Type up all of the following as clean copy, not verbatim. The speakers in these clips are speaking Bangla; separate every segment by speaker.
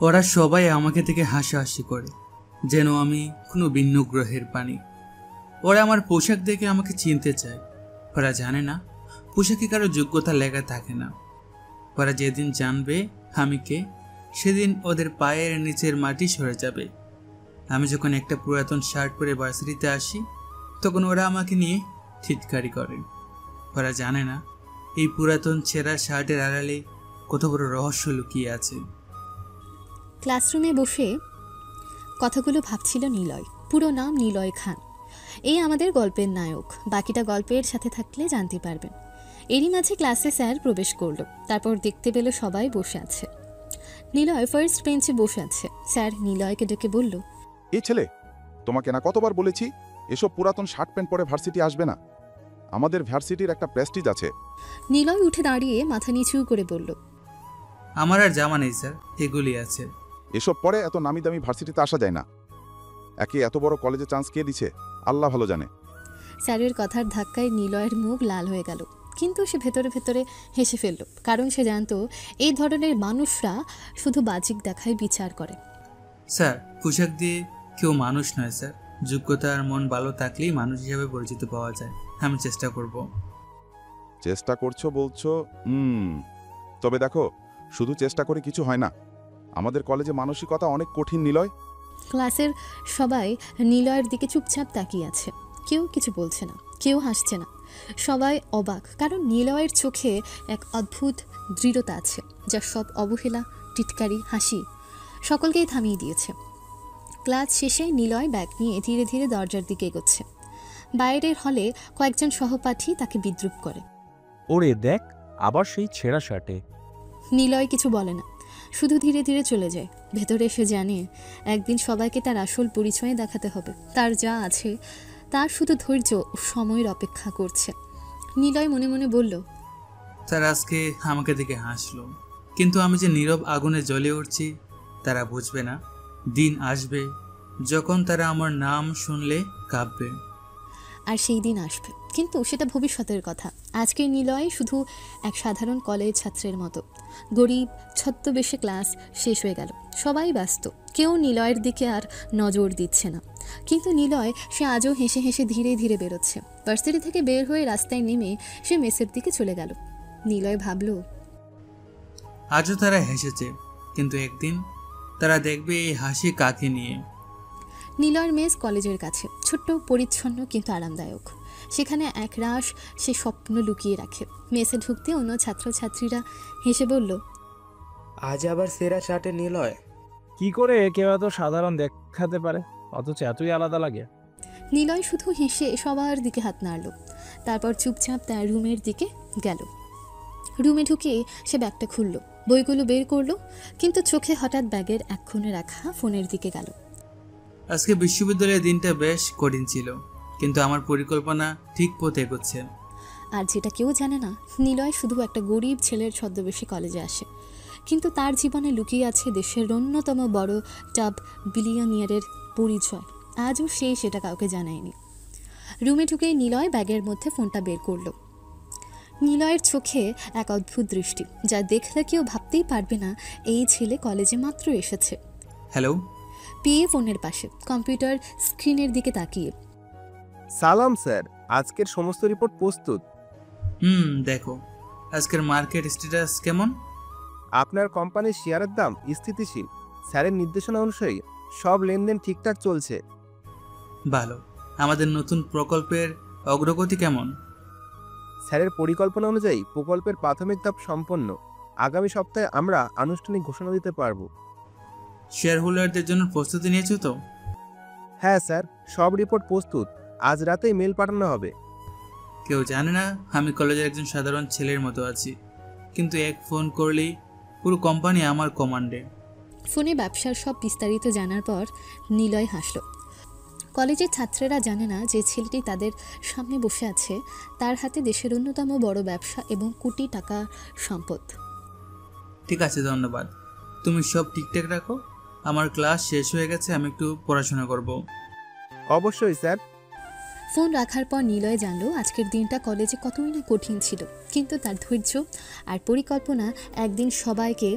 Speaker 1: ওরা সবাই আমাকে থেকে হাসাহাসি করে, যেন আমি কোনো ভিন্ন গ্রহের প্রাণী। ওরা আমার পোশাক দেখে আমাকে চিনতে চায়। ওরা জানে না পোশাকে কারো যোগ্যতা লেখা থাকে না। ওরা যেদিন জানবে আমি কে, সেদিন ওদের পায়ের নিচের মাটি সরে যাবে। আমি যখন একটা পুরাতন শার্ট পরে ভার্সিটিতে আসি, তখন ওরা আমাকে নিয়ে চিৎকারি করে। ওরা জানে না এই পুরাতন ছেঁড়া শার্টের আড়ালে কত বড় রহস্য লুকিয়ে আছে।
Speaker 2: ক্লাসরুমে বসে কথাগুলো ভাবছিল নিলয়। পুরো নাম নিলয় খান। এই আমাদের গল্পের নায়ক। বাকিটা গল্পের সাথে থাকলে জানতে পারবেন। এরই মাঝে ক্লাসে স্যার প্রবেশ করলো। তারপর দেখতে পেল সবাই বসে আছে। নিলয় ফার্স্ট বেঞ্চে বসে আছে। স্যার নিলয়কে ডেকে বলল,
Speaker 3: এই ছেলে, তোমাকে না কতবার বলেছি এসব পুরাতন শার্ট প্যান্ট পরে ভার্সিটি আসবে না। আমাদের ভার্সিটির একটা প্রেস্টিজ আছে।
Speaker 2: নিলয় উঠে দাঁড়িয়ে মাথা নিচু করে বলল,
Speaker 1: আমার আর জামা নেই স্যার, এগুলি আছে।
Speaker 3: এসব পরে এত নামি দামি ভার্সিটিতে আসা যায় না। একে এত বড় কলেজে চান্স কে দিছে আল্লাহ ভালো জানে।
Speaker 2: স্যারের কথার ধাক্কায় নিলয়ের মুখ লাল হয়ে গেল, কিন্তু সে ভেতরে ভেতরে হেসে ফেলল, কারণ সে জানতো এই ধরনের মানুষরা শুধু বাহ্যিক দেখায় বিচার করে।
Speaker 1: স্যার, পোশাক দিয়ে কেউ মানুষ নয় স্যার। যোগ্যতা আর মন ভালো থাকলেই মানুষ হিসাবে পরিচিত পাওয়া যায়। আমি চেষ্টা করব।
Speaker 3: চেষ্টা করছো বলছো? তবে দেখো, শুধু চেষ্টা করে কিছু হয় না। আমাদের কলেজে মানসিকতা অনেক কঠিন নিলয়।
Speaker 2: ক্লাসের সবাই নিলয়ের দিকে চুপচাপ তাকিয়ে আছে। কেউ কিছু বলছে না, কেউ হাসছে না। সবাই অবাক, কারণ নিলয়ের চোখে এক অদ্ভুত দৃঢ়তা আছে, যা সব অবহেলা, টিটকারি, হাসি সকলকেই থামিয়ে দিয়েছে। ক্লাস শেষে নিলয় ব্যাগ নিয়ে ধীরে ধীরে দরজার দিকে এগোচ্ছে। বাইরের হলে কয়েকজন সহপাঠী তাকে বিদ্রূপ করে।
Speaker 4: ওরে দেখ, আবার সেই ছেঁড়া শার্টে।
Speaker 2: নিলয় কিছু বলে না, শুধু ধীরে ধীরে চলে যায়। ভেতরে সে জানে একদিন সবাইকে তার আসল পরিচয় দেখাতে হবে। তার যা আছে তার শুধু ধৈর্য ও সময়ের অপেক্ষা করছে। নিলয় মনে মনে বলল,
Speaker 1: স্যার আজকে আমাকে দেখে হাসলো, কিন্তু আমি যে নীরব আগুনে জ্বলে উঠছি তারা বুঝবে না। দিন আসবে যখন তারা আমার নাম শুনলে কাঁপবে।
Speaker 2: আর সেই দিন আসবে, কিন্তু সেটা ভবিষ্যতের কথা। আজকে নিলয় শুধু এক সাধারণ কলেজ ছাত্রের মতো। গরিব ছদ্মবেশে ক্লাস শেষ হয়ে গেল, সবাই ব্যস্ত, কেউ নিলয়ের দিকে আর নজর দিচ্ছে না। কিন্তু নিলয়, সে আজও হেসে হেসে ধীরে ধীরে বেরোচ্ছে। ভার্সিটি থেকে বের হয়ে রাস্তায় নেমে সে মেসের দিকে চলে গেল। নিলয় ভাবল,
Speaker 1: আজও তারা হেসেছে, কিন্তু একদিন তারা দেখবে এই হাসি কাকে নিয়ে।
Speaker 2: নিলয়ের মেস কলেজের কাছে, ছোট্ট, পরিচ্ছন্ন কিন্তু আরামদায়ক। সেখানে একরাশ সে স্বপ্ন লুকিয়ে রাখে। মেসে ঢুকতে অন্য ছাত্রছাত্রীরা হেসে বলল,
Speaker 5: আজ আবার সেরা শার্টে নিলয়।
Speaker 4: কি করে কেউ এত সাধারণ দেখাতে পারে, অথচ এতই আলাদা লাগে?
Speaker 2: নিলয় শুধু হেসে সবার দিকে হাত নাড়ল। তারপর চুপচাপ তার রুমের দিকে গেল। রুমে ঢুকে সে ব্যাগটা খুলল, বইগুলো বের করলো, কিন্তু চোখে হঠাৎ ব্যাগের এক কোণে রাখা ফোনের দিকে গেল।
Speaker 1: আজকে বিশ্ববিদ্যালয়ের দিনটা বেশ কঠিন ছিল, কিন্তু আমার পরিকল্পনা ঠিক পথে এগোচ্ছে।
Speaker 2: আর যেটা কেউ জানে না, নিলয় শুধু একটা গরিব ছেলের ছদ্মবেশী কলেজে আসে, কিন্তু তার জীবনে লুকিয়ে আছে দেশের অন্যতম বড় টপ বিলিয়নিয়ারের পরিচয়। আজও সে সেটা কাউকে জানায়নি। রুমে ঢুকেই নিলয় ব্যাগের মধ্যে ফোনটা বের করলো। নিলয়ের চোখে এক অদ্ভুত দৃষ্টি, যা দেখলে কেউ ভাবতেই পারবে না এই ছেলে কলেজে মাত্র এসেছে।
Speaker 1: হ্যালো।
Speaker 2: পিএ ফোনের পাশে কম্পিউটার স্ক্রিনের দিকে তাকিয়ে,
Speaker 5: সালাম স্যার, আজকের সমস্ত রিপোর্ট প্রস্তুত।
Speaker 1: দেখো আজকের মার্কেট স্ট্যাটাস কেমন?
Speaker 5: আপনার কোম্পানির শেয়ারের দাম স্থিতিশীল। স্যারের নির্দেশনা অনুযায়ী সব লেনদেন ঠিকঠাক চলছে।
Speaker 1: ভালো। আমাদের নতুন প্রকল্পের অগ্রগতি কেমন?
Speaker 5: স্যারের পরিকল্পনা অনুযায়ী প্রকল্পের প্রাথমিক ধাপ সম্পন্ন। আগামী সপ্তাহে আমরা আনুষ্ঠানিক ঘোষণা দিতে পারব।
Speaker 1: শেয়ার হোল্ডারদের জন্য প্রস্তুতি নিয়েছো তো?
Speaker 5: হ্যাঁ স্যার, সব রিপোর্ট প্রস্তুত। আজ রাতেই মেল পাঠানো হবে।
Speaker 1: কেউ জানে না আমি কলেজের একজন সাধারণ ছেলের মতো আছি, কিন্তু এক ফোন করলেই পুরো কোম্পানি আমার কমান্ডে।
Speaker 2: ফোনে ব্যবসার সব বিস্তারিত জানার পর নিলয় হাসল। কলেজের ছাত্রেরা জানে না যে ছেলেটি তাদের সামনে বসে আছে, তার হাতে দেশের অন্যতম বড় ব্যবসা এবং কোটি টাকা সম্পদ।
Speaker 1: ঠিক আছে, ধন্যবাদ। তুমি সব ঠিকঠাক রাখো। আমার ক্লাস শেষ হয়ে গেছে, আমি একটু পড়াশোনা করব।
Speaker 5: অবশ্যই স্যার।
Speaker 2: ফোন রাখার পর নিলয় জানলো আজকের দিনটা কলেজে কতই না কঠিন ছিল, কিন্তু তার ধৈর্য আর পরিকল্পনা একদিন সবাইকে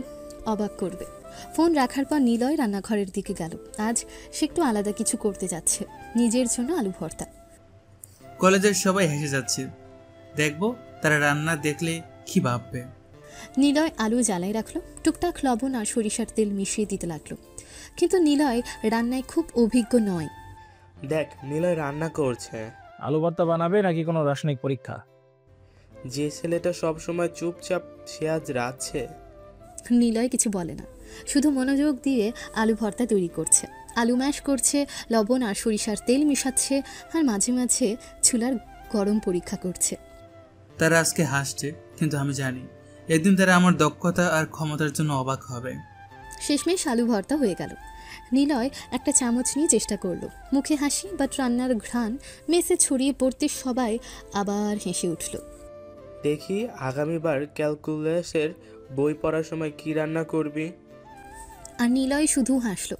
Speaker 2: অবাক করবে। ফোন রাখার পর নিলয় রান্নাঘরের দিকে গেল। আজ সে একটু আলাদা কিছু করতে যাচ্ছে, নিজের জন্য আলু ভর্তা।
Speaker 1: কলেজের সবাই হেসে যাচ্ছে, দেখবো তারা রান্না দেখলে কি ভাববে।
Speaker 2: নিলয় আলু জ্বালাই রাখলো, টুকটাক লবণ আর সরিষার তেল মিশিয়ে দিতে লাগলো। কিন্তু নিলয় রান্নায় খুব অভিজ্ঞ নয়।
Speaker 6: দেখ, নিলয় রান্না করছে।
Speaker 4: আলু ভর্তা বানাবে নাকি কোনো রাসায়নিক পরীক্ষা?
Speaker 6: যে ছেলেটা সব সময় চুপচাপ, সে আজ রাঁধছে।
Speaker 2: নিলয় কিছু বলে না, শুধু মনোযোগ দিয়ে আলু ভর্তা তৈরি করছে। আলু ম্যাশ করছে, লবণ আর সরিষার তেল মিশাচ্ছে, আর মাঝে মাঝে চুলার গরম পরীক্ষা করছে।
Speaker 1: তারা আজকে হাসছে, কিন্তু আমি জানি একদিন তারা আমার দক্ষতা আর ক্ষমতার জন্য অবাক হবে।
Speaker 2: শেষমেশ আলু ভর্তা হয়ে গেল। নিলয় একটা চামচ নিয়ে চেষ্টা করলো, মুখে হাসি, বাট রান্নার ঘ্রাণ মেসে ছড়িয়ে পড়তে সবাই আবার হেসে উঠল।
Speaker 6: দেখি আগামীবার ক্যালকুলাসের বই পড়ার সময় কি রান্না করবি।
Speaker 2: আর নিলয় শুধু হাসলো,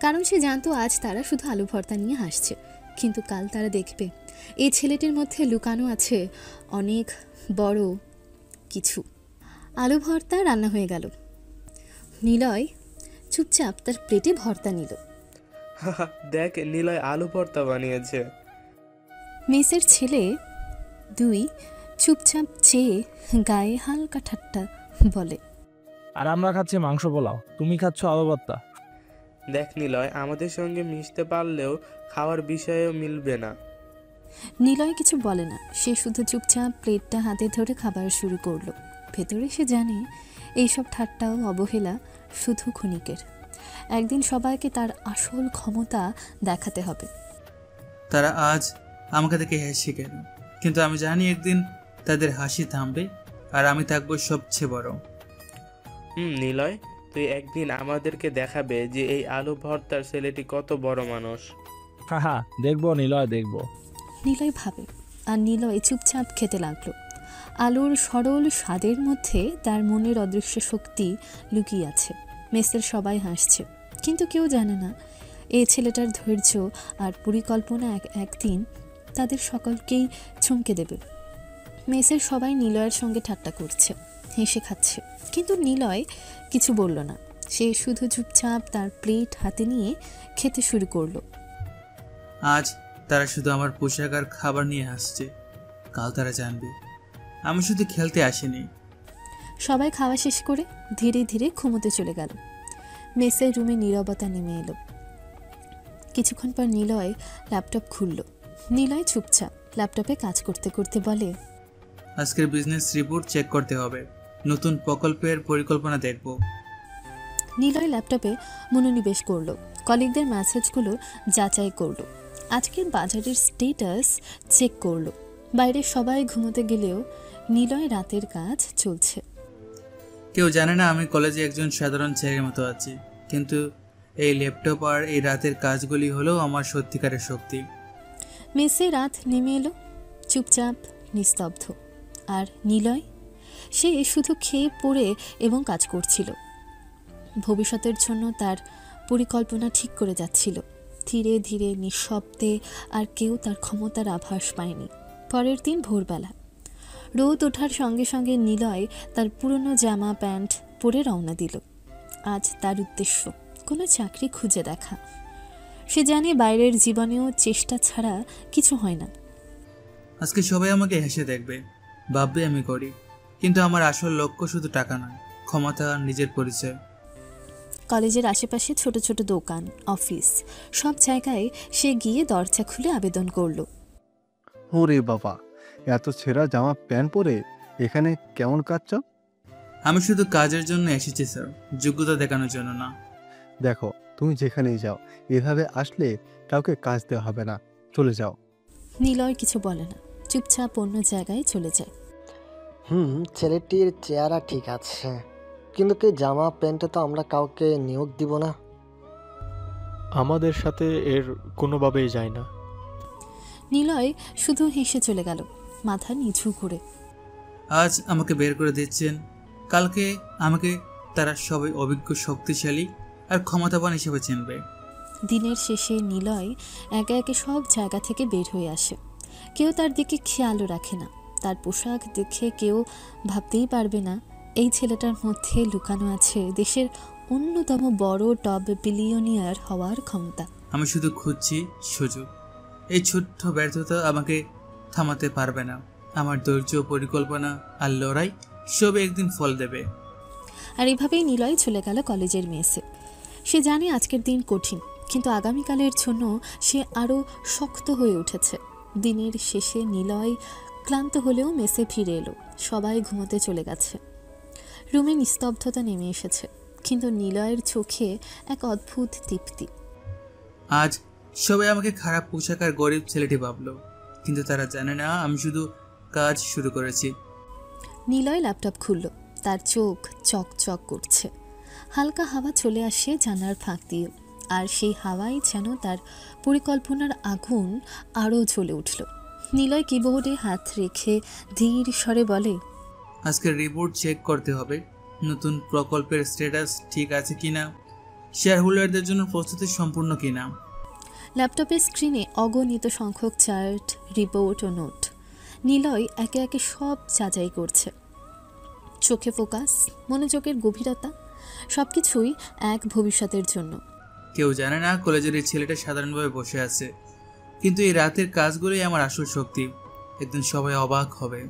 Speaker 2: কারণ সে জানতো আজ তারা শুধু আলু ভর্তা নিয়ে হাসছে, কিন্তু কাল তারা দেখবে এই ছেলেটির মধ্যে লুকানো আছে অনেক বড় কিছু। আলু ভর্তা রান্না হয়ে গেল। নিলয় চুপচাপ তার প্লেটে ভর্তা নিল।
Speaker 6: দেখ, নিলয় আলু ভর্তা বানিয়েছে।
Speaker 2: মেসের ছেলে দুই চুপচাপ চেয়ে গায়ে হালকা ঠাট্টা বলে,
Speaker 4: আর আমরা খাচ্ছি মাংস পোলাও, তুমি খাচ্ছ আলু ভর্তা।
Speaker 6: দেখ নিলয়, আমাদের সঙ্গে মিশতে পারলেও খাওয়ার বিষয়েও মিলবে না।
Speaker 2: নিলয় কিছু বলে না, সে শুধু চুপচাপ প্লেটটা হাতে ধরে খাবার শুরু করলো। ভেতরে সে জানে এইসব ঠাট্টা ও অবহেলা শুধু ক্ষণিকের, একদিন সবাইকে তার আসল ক্ষমতা দেখাতে হবে।
Speaker 1: তারা আজ আমাকে দেখে হেসে গেল, কিন্তু আমি জানি একদিন তাদের হাসি থামবে আর আমি থাকবো সবচেয়ে বড়।
Speaker 6: নিলয়, তুই একদিন আমাদেরকে দেখাবে যে এই আলু ভর্তার ছেলেটি কত বড় মানুষ।
Speaker 4: হ্যাঁ, দেখবো নিলয়, দেখবো।
Speaker 2: নিলয় ভাবে, আর নিলয় চুপচাপ খেতে লাগলো। আলুর সরল স্বাদের মধ্যে তার মনের অদৃশ্য শক্তি লুকিয়ে আছে। মেসের সবাই হাসছে, কিন্তু কেউ জানে না এই ছেলেটার ধৈর্য আর পরিকল্পনা একদিন তাদের সকলকেই চমকে দেবে। মেসের সবাই নিলয়ের সঙ্গে ঠাট্টা করছে, হেসে খাচ্ছে, কিন্তু নিলয় কিছু বলল না। সে শুধু চুপচাপ তার প্লেট হাতে নিয়ে খেতে শুরু করলো।
Speaker 1: আজ তারা শুধু আমার পোশাক আর খাবার নিয়ে আসছে, কাল তারা জানবে আমি শুধু খেলতে আসিনি।
Speaker 2: সবাই খাওয়া শেষ করে ধীরে ধীরে ঘুমোতে চলে গেল। মেসের রুমে নীরবতা নেমে এলো। কিছুক্ষণ পর নিলয় ল্যাপটপ খুলল। নিলয় চুপচাপ ল্যাপটপে কাজ করতে করতে বলে,
Speaker 1: আজকের বিজনেস রিপোর্ট চেক করতে হবে, নতুন প্রকল্পের পরিকল্পনা দেখব।
Speaker 2: নিলয় ল্যাপটপে মনোনিবেশ করলো, কলিগদের মেসেজগুলো যাচাই করলো, আজকের বাজারের স্টেটাস চেক করলো। বাইরে সবাই ঘুমোতে গেলেও নিলয় রাতের কাজ চলছে।
Speaker 1: কেউ জানে না আমি কলেজে একজন সাধারণ ছেলের মতো আছি, কিন্তু এই ল্যাপটপ আর এই রাতের কাজগুলি হলো আমার সত্যিকারের শক্তি।
Speaker 2: মেসে রাত নেমে এলো, চুপচাপ নিস্তব্ধ। আর নিলয়, সে শুধু খেয়ে পড়ে এবং কাজ করছিল। ভবিষ্যতের জন্য তার পরিকল্পনা ঠিক করে যাচ্ছিল, ধীরে ধীরে নিঃশব্দে, আর কেউ তার ক্ষমতার আভাস পায়নি। পরের দিন ভোরবেলা রোদ ওঠার সঙ্গে সঙ্গে নিলয় তার পুরনো জামা প্যান্ট পরে রওনা দিল। আজ তার উদ্দেশ্য কোনো চাকরি খুঁজে দেখা। সে জানে বাইরের জীবনেও চেষ্টা ছাড়া কিছু হয় না।
Speaker 1: আজকে সবাই আমাকে হেসে দেখবে, ভাববে আমি করি, কিন্তু আমার আসল লক্ষ্য শুধু টাকা নয়, ক্ষমতা আর নিজের পরিচয়।
Speaker 2: কলেজের আশেপাশে ছোট ছোট দোকান, অফিস, সব জায়গায় সে গিয়ে দরজা খুলে আবেদন করলো।
Speaker 7: ওরে বাবা, এত ছেঁড়া জামা প্যান্ট পরে এখানে কেমন কাজ?
Speaker 1: আমি শুধু কাজের জন্য এসেছি স্যার, যোগ্যতা দেখানোর জন্য না।
Speaker 7: দেখো, তুমি যেখানেই যাও এভাবে আসলে কাউকে কাজ দেওয়া হবে না, চলে যাও।
Speaker 2: নিলয় কিছু বলে না, চুপচাপ অন্য জায়গায় চলে যায়।
Speaker 8: ছেলেটির চেহারা ঠিক আছে, কিন্তু কি জামা প্যান্টে তো আমরা কাউকে নিয়োগ দিব না।
Speaker 9: আমাদের সাথে এর কোনোভাবেই যায় না।
Speaker 2: নিলয় শুধু হেসে চলে গেল, মাথা নিচু করে।
Speaker 1: আজ আমাকে বের করে দিচ্ছেন, কালকে আমাকে তারা সবাই অভিজ্ঞ, শক্তিশালী আর ক্ষমতাবান হিসেবে চিনবে।
Speaker 2: দিনের শেষে নিলয় একে একে সব জায়গা থেকে বের হয়ে আসে। কেউ তার দিকে খেয়ালও রাখে না। তার পোশাক দেখে কেউ ভাবতেই পারবে না এই ছেলেটার মধ্যে লুকানো আছে দেশের অন্যতম বড় টপ বিলিয়নিয়ার হওয়ার ক্ষমতা।
Speaker 1: আমি শুধু খুঁজছি সুযোগ। এই ছোট্ট ব্যর্থতা আমাকে থামাতে পারবে না। আমার ধৈর্য, পরিকল্পনা আর লড়াই সবে একদিন ফল দেবে।
Speaker 2: আর এভাবেই নিলয় চলে গেল কলেজের মেসে। সে জানে আজকের দিন কঠিন, কিন্তু আগামীকালের জন্য সে আরও শক্ত হয়ে উঠেছে। দিনের শেষে নিলয় ক্লান্ত হলেও মেসে ফিরে এলো। সবাই ঘুমোতে চলে গেছে। রুমে নিস্তব্ধতা নেমে এসেছে, কিন্তু নিলয়ের চোখে এক অদ্ভুত তৃপ্তি।
Speaker 1: আজ সবাই আমাকে খারাপ পোশাক আর গরিব ছেলেটি ভাবলো, কিন্তু তারা জানে না আমি শুধু কাজ শুরু করেছি।
Speaker 2: নিলয় ল্যাপটপ খুলল। তার চোখ চকচক করছে। হালকা হাওয়া চলে আসে জানালার ফাঁক দিয়ে, আর সেই হাওয়াই যেন তার পরিকল্পনার আগুন আরও জ্বলে উঠল। নিলয় কিবোর্ডে হাত রেখে ধীর স্বরে বলে,
Speaker 1: আজকের রিপোর্ট চেক করতে হবে, নতুন প্রকল্পের স্ট্যাটাস ঠিক আছে কিনা, শেয়ার হোল্ডারদের জন্য প্রস্তুতি সম্পূর্ণ কিনা।
Speaker 2: ল্যাপটপের স্ক্রিনে অগণিত সংখ্যক চার্ট, রিপোর্ট ও নোট। নিলয় একে একে সব যাচাই করছে। চোখে ফোকাস, মনোযোগের গভীরতা, সবকিছুই এক ভবিষ্যতের জন্য।
Speaker 1: কেউ জানে না কলেজের এই ছেলেটা সাধারণভাবে বসে আছে, কিন্তু এই রাতের কাজগুলোই আমার আসল শক্তি। একদিন সবাই অবাক হবে।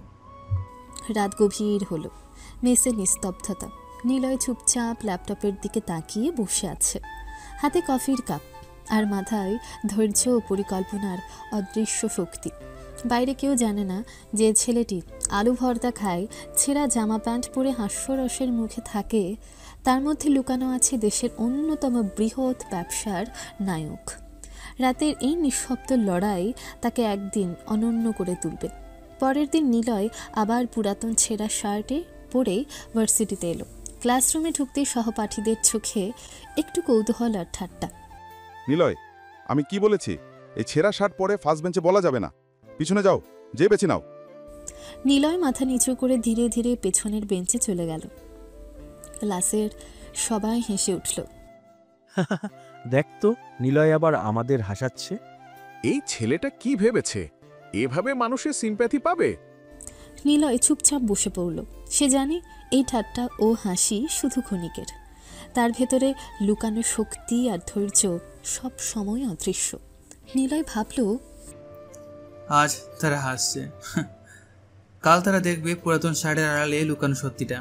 Speaker 2: রাত গভীর হলো। মেসে নিস্তব্ধতা। নিলয় চুপচাপ ল্যাপটপের দিকে তাকিয়ে বসে আছে, হাতে কফির কাপ, আর মাথায় ধৈর্য ও পরিকল্পনার অদৃশ্য শক্তি। বাইরে কেউ জানে না যে ছেলেটি আলু ভর্তা খায়, ছেঁড়া জামা প্যান্ট পরে হাস্যরসের মুখে থাকে, তার মধ্যে লুকানো আছে দেশের অন্যতম বৃহৎ ব্যবসার নায়ক। রাতের এই নিঃশব্দ লড়াই তাকে একদিন অনন্য করে তুলবে। পরের দিন নিলয় আবার পুরাতন ছেঁড়া শার্টে পরে ভার্সিটিতে এলো। ক্লাসরুমে ঢুকতেই সহপাঠীদের চোখে একটু কৌতূহল আর ঠাট্টা।
Speaker 3: নিলয়, আমি কি বলেছি? এই ছেঁড়া শার্ট পরে ফার্স্ট বেঞ্চে বলা যাবে না। পিছনে যাও, যে বেছে নাও।
Speaker 2: নিলয় মাথা নিচু করে ধীরে ধীরে পেছনের বেঞ্চে চলে গেল। ক্লাসের সবাই হেসে উঠল।
Speaker 4: দেখ তো, নিলয় আবার আমাদের হাসাচ্ছে।
Speaker 10: এই ছেলেটা কি ভেবেছে এভাবে মানুষের সিম্প্যাথি পাবে?
Speaker 2: নিলয় চুপচাপ বসে পড়ল। সে জানে এই ঠাট্টা ও হাসি শুধু ক্ষণিকের। তার ভেতরে লুকানো শক্তি আর ধৈর্য সব সময় অদৃশ্য। নিলয় ভাবল,
Speaker 1: আজ তারা হাসছে, কাল তারা দেখবে পুরাতন শাড়ির আড়ালে লুকানো সত্যিটা।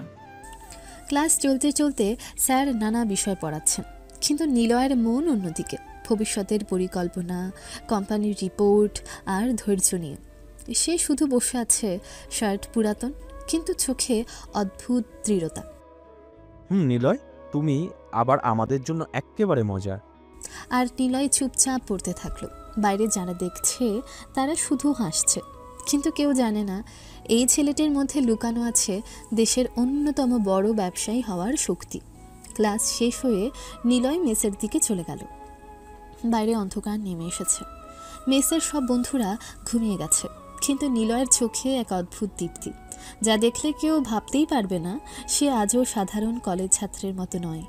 Speaker 2: ক্লাস চলতে চলতে স্যার নানা বিষয় পড়াচ্ছেন, কিন্তু নিলয়ের মন অন্যদিকে, ভবিষ্যতের পরিকল্পনা, কোম্পানির রিপোর্ট আর ধৈর্য নিয়ে। সে শুধু বসে আছে, শার্ট পুরাতন, কিন্তু চোখে অদ্ভুত দৃঢ়তা।
Speaker 4: নিলয়, তুমি আবার আমাদের জন্য একেবারে মজা।
Speaker 2: আর নিলয় চুপচাপ পড়তে থাকলো। বাইরে যারা দেখছে তারা শুধু হাসছে, কিন্তু কেউ জানে না এই ছেলেটির মধ্যে লুকানো আছে দেশের অন্যতম বড় ব্যবসায়ী হওয়ার শক্তি। ক্লাস শেষ হয়ে নিলয় মেসের দিকে চলে গেল। বাইরে অন্ধকার নেমে এসেছে। মেসের সব বন্ধুরা ঘুমিয়ে গেছে, কিন্তু নিলয়ের চোখে এক অদ্ভুত দীপ্তি, যা দেখলে কেউ ভাবতেই পারবে না সে আজও সাধারণ কলেজ ছাত্রের মতো নয়।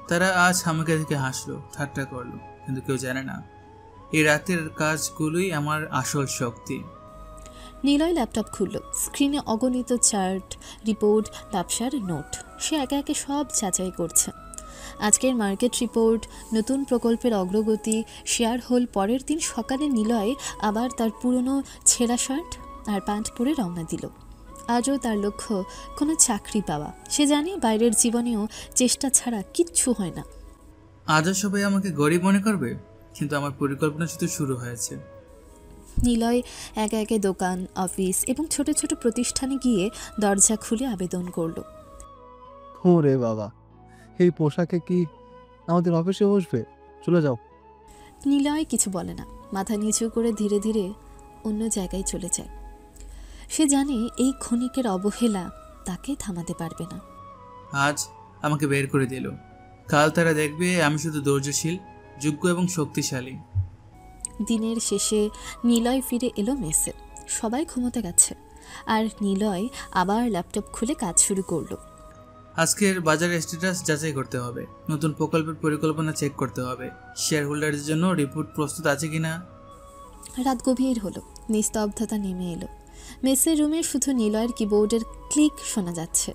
Speaker 1: তারা আজ আমাকে দেখে হাসলো, ঠাট্টা করলো, কিন্তু কেউ জানে না এই রাতের কাজগুলোই আমার আসল শক্তি।
Speaker 2: নিলয় ল্যাপটপ খুলল। স্ক্রিনে অগণিত চার্ট, রিপোর্ট, ব্যবসার নোট। সে একে একে সব যাচাই করছে। আজকের মার্কেট রিপোর্ট, নতুন প্রকল্পের অগ্রগতি, শেয়ার হোল। পরের দিন সকালে নিলয় আবার তার পুরনো ছেঁড়া শার্ট আর প্যান্ট পরে রওনা দিল। আজও তার লক্ষ্য কোনো চাকরি পাওয়া। সে জানে বাইরের জীবনেও চেষ্টা ছাড়া কিচ্ছু হয় না।
Speaker 1: আজও সবাই আমাকে গরিব মনে করবে, কিন্তু আমার পরিকল্পনা শুধু শুরু হয়েছে।
Speaker 2: নিলয় একে একে দোকান, অফিস এবং ছোট ছোট প্রতিষ্ঠানে গিয়ে দরজা খুলে আবেদন করল।
Speaker 7: ওরে বাবা, এই পোশাকে কি আমাদের অফিসে বসবে? চলে যাও।
Speaker 2: নিলয় কিছু বলে না, মাথা নিচু করে ধীরে ধীরে অন্য জায়গায় চলে যায়। সে জানে এই ক্ষণিকের অবহেলা তাকে থামাতে পারবে না।
Speaker 1: আজ আমাকে বের করে দিল, কাল তারা দেখবে আমি শুধু ধৈর্যশীল, যোগ্য এবং শক্তিশালী।
Speaker 2: দিনের শেষে নিলয় ফিরে এলো মেসে। সবাই ঘুমোতে গেছে, আর নিলয় আবার ল্যাপটপ খুলে কাজ শুরু করলো।
Speaker 1: আজকের বাজারের স্ট্যাটাস যাচাই করতে হবে, নতুন প্রকল্পের পরিকল্পনা চেক করতে হবে, শেয়ার হোল্ডারদের জন্য রিপোর্ট প্রস্তুত আছে কিনা।
Speaker 2: রাত গভীর হলো। নিস্তব্ধতা নেমে এলো। মেসের রুমে শুধু নিলয়ের কিবোর্ডের ক্লিক শোনা যাচ্ছে।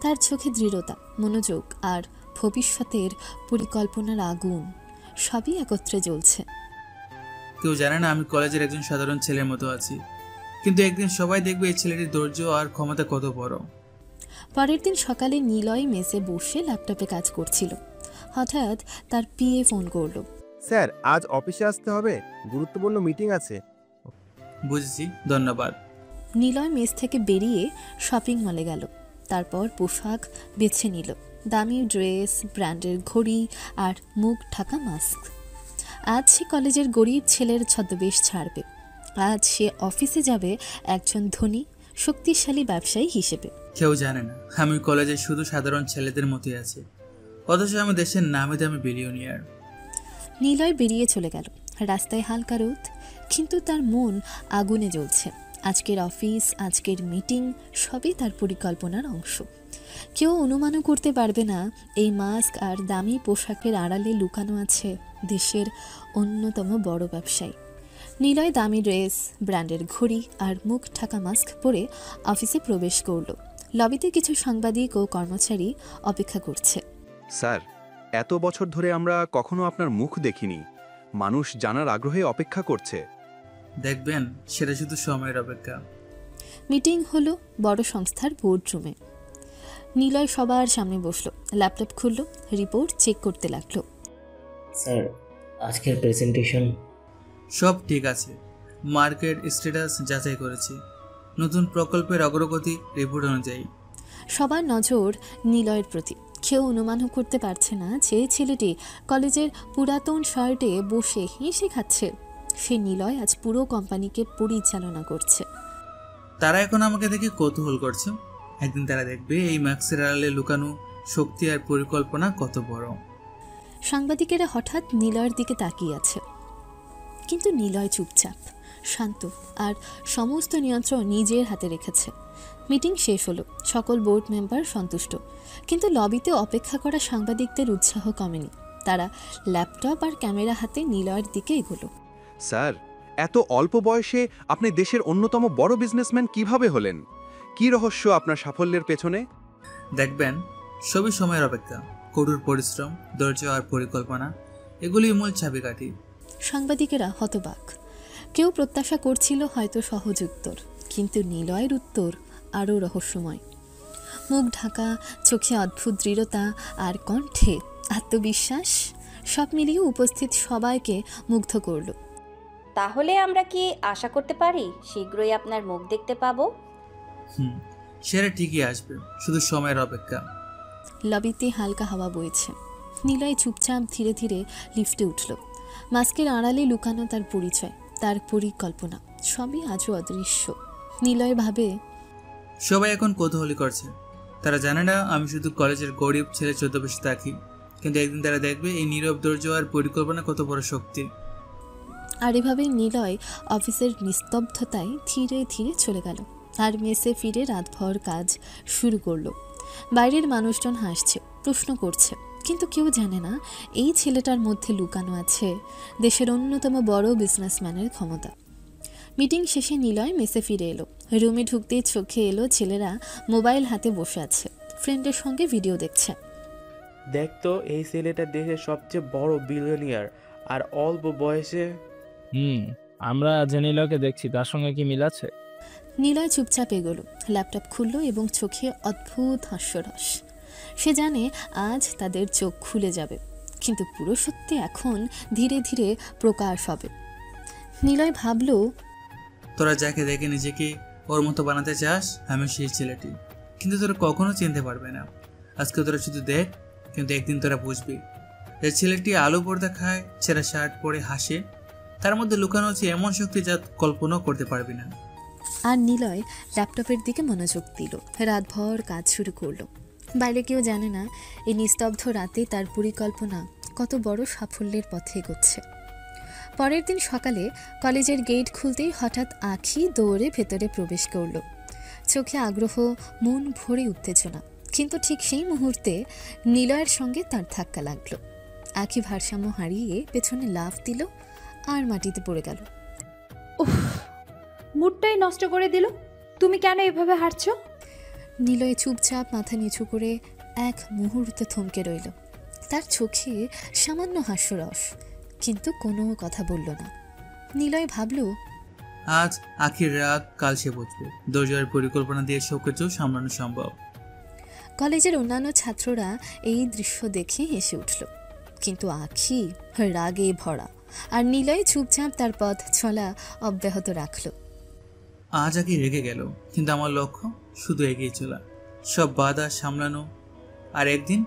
Speaker 2: তার চোখে দৃঢ়তা, মনোযোগ আর ভবিষ্যতের পরিকল্পনার আগুন সবই একত্রে জ্বলছে।
Speaker 1: কেউ জানে না আমি কলেজের একজন সাধারণ ছেলের মতো আছি, কিন্তু একদিন সবাই দেখবে এই ছেলেটির ধৈর্য আর ক্ষমতা কত বড়।
Speaker 2: পরের দিন সকালে নিলয় মেসে বসে ল্যাপটপে কাজ করছিল। হঠাৎ তার পিএ ফোন করলো।
Speaker 5: স্যার, আজ অফিসে আসতে হবে, গুরুত্বপূর্ণ মিটিং আছে।
Speaker 1: বুঝেছি, ধন্যবাদ।
Speaker 2: নিলয় মেস থেকে বেরিয়ে শপিং মলে গেল। তারপর পোশাক বেছে নিল, দামি ড্রেস, ব্র্যান্ডের ঘড়ি আর মুখ ঢাকা মাস্ক। আজ সে কলেজের গরিব ছেলের ছদ্মবেশ ছাড়বে। আজ সে অফিসে যাবে একজন ধনী, শক্তিশালী ব্যবসায়ী হিসেবে।
Speaker 1: কেউ জানে না আমি কলেজে শুধু সাধারণ ছেলেদের মতোই আছি, অথচ আমি দেশের নামে দামি বিলিয়নিয়ার।
Speaker 2: নিলয় বেরিয়ে চলে গেল। রাস্তায় হালকা রোদ, কিন্তু তার মন আগুনে জ্বলছে। আজকের অফিস, আজকের মিটিং সবই তার পরিকল্পনার অংশ। কেউ অনুমানও করতে পারবে না এই মাস্ক আর দামি পোশাকের আড়ালে লুকানো আছে দেশের অন্যতম বড় ব্যবসায়ী। নিলয় দামি ড্রেস, ব্র্যান্ডের ঘড়ি আর মুখ ঢাকা মাস্ক পরে অফিসে প্রবেশ করল। লবিতে কিছু সাংবাদিক ও কর্মচারী অপেক্ষা করছে।
Speaker 11: স্যার, এত বছর ধরে আমরা কখনো আপনার মুখ দেখিনি। মানুষ জানার আগ্রহে অপেক্ষা করছে।
Speaker 1: দেখবেন সেটা শুধু সময়ের অপেক্ষা।
Speaker 2: মিটিং হলো বড় সংস্থার বোর্ড রুমে। নিলয় সবার সামনে বসলো, ল্যাপটপ খুললো, রিপোর্ট চেক করতে লাগলো।
Speaker 12: স্যার, আজকের প্রেজেন্টেশন
Speaker 1: সব ঠিক আছে, মার্কেট স্ট্যাটাস যাচাই করেছি, নতুন প্রকল্পের অগ্রগতি রিপোর্ট অনুযায়ী।
Speaker 2: সবার নজর নিলয়ের প্রতি। কেউ অনুমানও করতে পারছে না যে ছেলেটি কলেজের পুরাতন শার্টে বসে হেসে খাচ্ছে সে নিলয় আজ পুরো কোম্পানিকে পরিচালনা করছে।
Speaker 1: তারা এখন আমাকে দেখে কৌতূহল করছে। একদিন তারা দেখবে এই ম্যাক্সের আড়ালে লুকানো শক্তি আর পরিকল্পনা কত বড়।
Speaker 2: সাংবাদিকেরা হঠাৎ নিলয়ের দিকে তাকিয়ে আছে, কিন্তু নিলয় চুপচাপ, শান্ত আর সমস্ত নিয়ন্ত্রণ নিজের হাতে রেখেছে। মিটিং শেষ হলো, সকল বোর্ড মেম্বার সন্তুষ্ট, কিন্তু লবিতে অপেক্ষা করা সাংবাদিকদের উৎসাহ কমেনি। তারা ল্যাপটপ আর ক্যামেরা হাতে নিলয়ের দিকে এগোলো।
Speaker 11: স্যার, এত অল্প বয়সে আপনি দেশের অন্যতম বড় বিজনেসম্যান কিভাবে হলেন? কি রহস্য আপনার সাফল্যের পেছনে?
Speaker 1: দেখবেন সবই সময়ের অপেক্ষা, কঠোর পরিশ্রম, ধৈর্য আর পরিকল্পনা, এগুলি মূল চাবিকাঠি।
Speaker 2: সাংবাদিকেরা হতবাক। কেউ প্রত্যাশা করছিল হয়তো সহজ উত্তর, কিন্তু নিলয়ের উত্তর আরও রহস্যময়। মুখ ঢাকা, চোখে অদ্ভুত দৃঢ়তা আর কণ্ঠে আত্মবিশ্বাস, সব মিলিয়ে উপস্থিত সবাইকে মুগ্ধ করল।
Speaker 13: তাহলে আমরা কি আশা করতে পারি শীঘ্রই আপনার মুখ দেখতে পাবো?
Speaker 1: সেটা ঠিকই আসবে, শুধু সময়ের অপেক্ষা।
Speaker 2: লবিতে হালকা হাওয়া বইছে। নিলয় চুপচাপ ধীরে ধীরে লিফটে উঠল। মাস্কের আড়ালে লুকানো তার পরিচয়, তার পরিকল্পনা, সবই আজও অদৃশ্য। নিলয় ভাবে,
Speaker 1: সবাই এখন কৌতূহলী করছে। তারা জানে না আমি শুধু কলেজের গরিব ছেলে ছদ্মবেশে থাকি, কিন্তু একদিন তারা দেখবে এই নীরব ধৈর্য আর পরিকল্পনা কত বড় শক্তি।
Speaker 2: আর এভাবেই নিলয় অফিসের নিস্তব্ধতায় ধীরে ধীরে চলে গেল আর মেসে ফিরে রাতভর কাজ শুরু করলো। বাইরের মানুষজন হাসছে, প্রশ্ন করছে, কিন্তু কেউ জানে না এই ছেলেটার মধ্যে লুকানো আছে দেশের অন্যতম বড় বিজনেসম্যানের ক্ষমতা। মিটিং শেষে নিলয় মেসে ফিরে এলো। রুমে ঢুকতেই চোখে এলো ছেলেরা মোবাইল হাতে বসে আছে, ফ্রেন্ডের সঙ্গে ভিডিও দেখছে।
Speaker 6: দেখ তো, এই ছেলেটা দেশের সবচেয়ে বড় বিলিয়নিয়ার আর অল্প বয়সে।
Speaker 4: আমরা যে নিলয়কে দেখছি তার সঙ্গে কি মিল আছে?
Speaker 2: নিলয় চুপচাপ এগোলো, ল্যাপটপ খুলল এবং চোখে অদ্ভুত হাস্যরস। সে জানে আজ তাদের চোখ খুলে যাবে, কিন্তু পুরো সত্যি এখন ধীরে ধীরে প্রকাশ হবে। নিলয় ভাবল,
Speaker 1: তোরা যাকে দেখে নিজেকে ওর মতো বানাতে চাস, আমি সেই ছেলেটি, কিন্তু তোরা কখনো চিনতে পারবে না। আজকে তোরা শুধু দেখ, কিন্তু একদিন তোরা বুঝবি যে ছেলেটি আলু পর্দা খায়, ছেঁড়া শার্ট পরে হাসে, তার মধ্যে লুকানো হচ্ছে এমন শক্তি যা কল্পনাও করতে পারবি না।
Speaker 2: আর নিলয় ল্যাপটপের দিকে মনোযোগ দিল, রাতভর কাজ শুরু করলো। বাইরে কেউ জানে না এই নিস্তব্ধ রাতে তার পরিকল্পনা কত বড় সাফল্যের পথে এগোচ্ছে। পরের দিন সকালে কলেজের গেট খুলতেই হঠাৎ আঁখি দৌড়ে ভেতরে প্রবেশ করল। চোখে আগ্রহ, মন ভরে উত্তেজনা, কিন্তু ঠিক সেই মুহূর্তে নিলয়ের সঙ্গে তার ধাক্কা লাগলো। আঁখি ভারসাম্য হারিয়ে পেছনে লাফ দিল আর মাটিতে পড়ে গেল।
Speaker 14: উফ, মুডটাই নষ্ট করে দিল। তুমি কেন এভাবে হাঁটছো?
Speaker 2: নিলয় চুপচাপ মাথা নিচু করে এক মুহূর্ত থমকে রইল। তার চোখে সামান্য হাস্যরস, কিন্তু কোনো কথা বলল না। নিলয় ভাবল,
Speaker 1: আজ আখির রাগ কাল সে বুঝবে। দুর্জয়ের পরিকল্পনা দিয়ে সবকিছু সামলানো সম্ভব।
Speaker 2: কলেজের অন্যান্য ছাত্ররা এই দৃশ্য দেখে হেসে উঠল, কিন্তু আখি রাগে ভরা, আর নিলয় চুপচাপ তার পথ চলা অব্যাহত রাখল।
Speaker 1: আজ আগে রেগে গেল, কিন্তু আমার লক্ষ্য শুধু এগিয়ে চলা, সব বাধা সামলানো, আর একদিন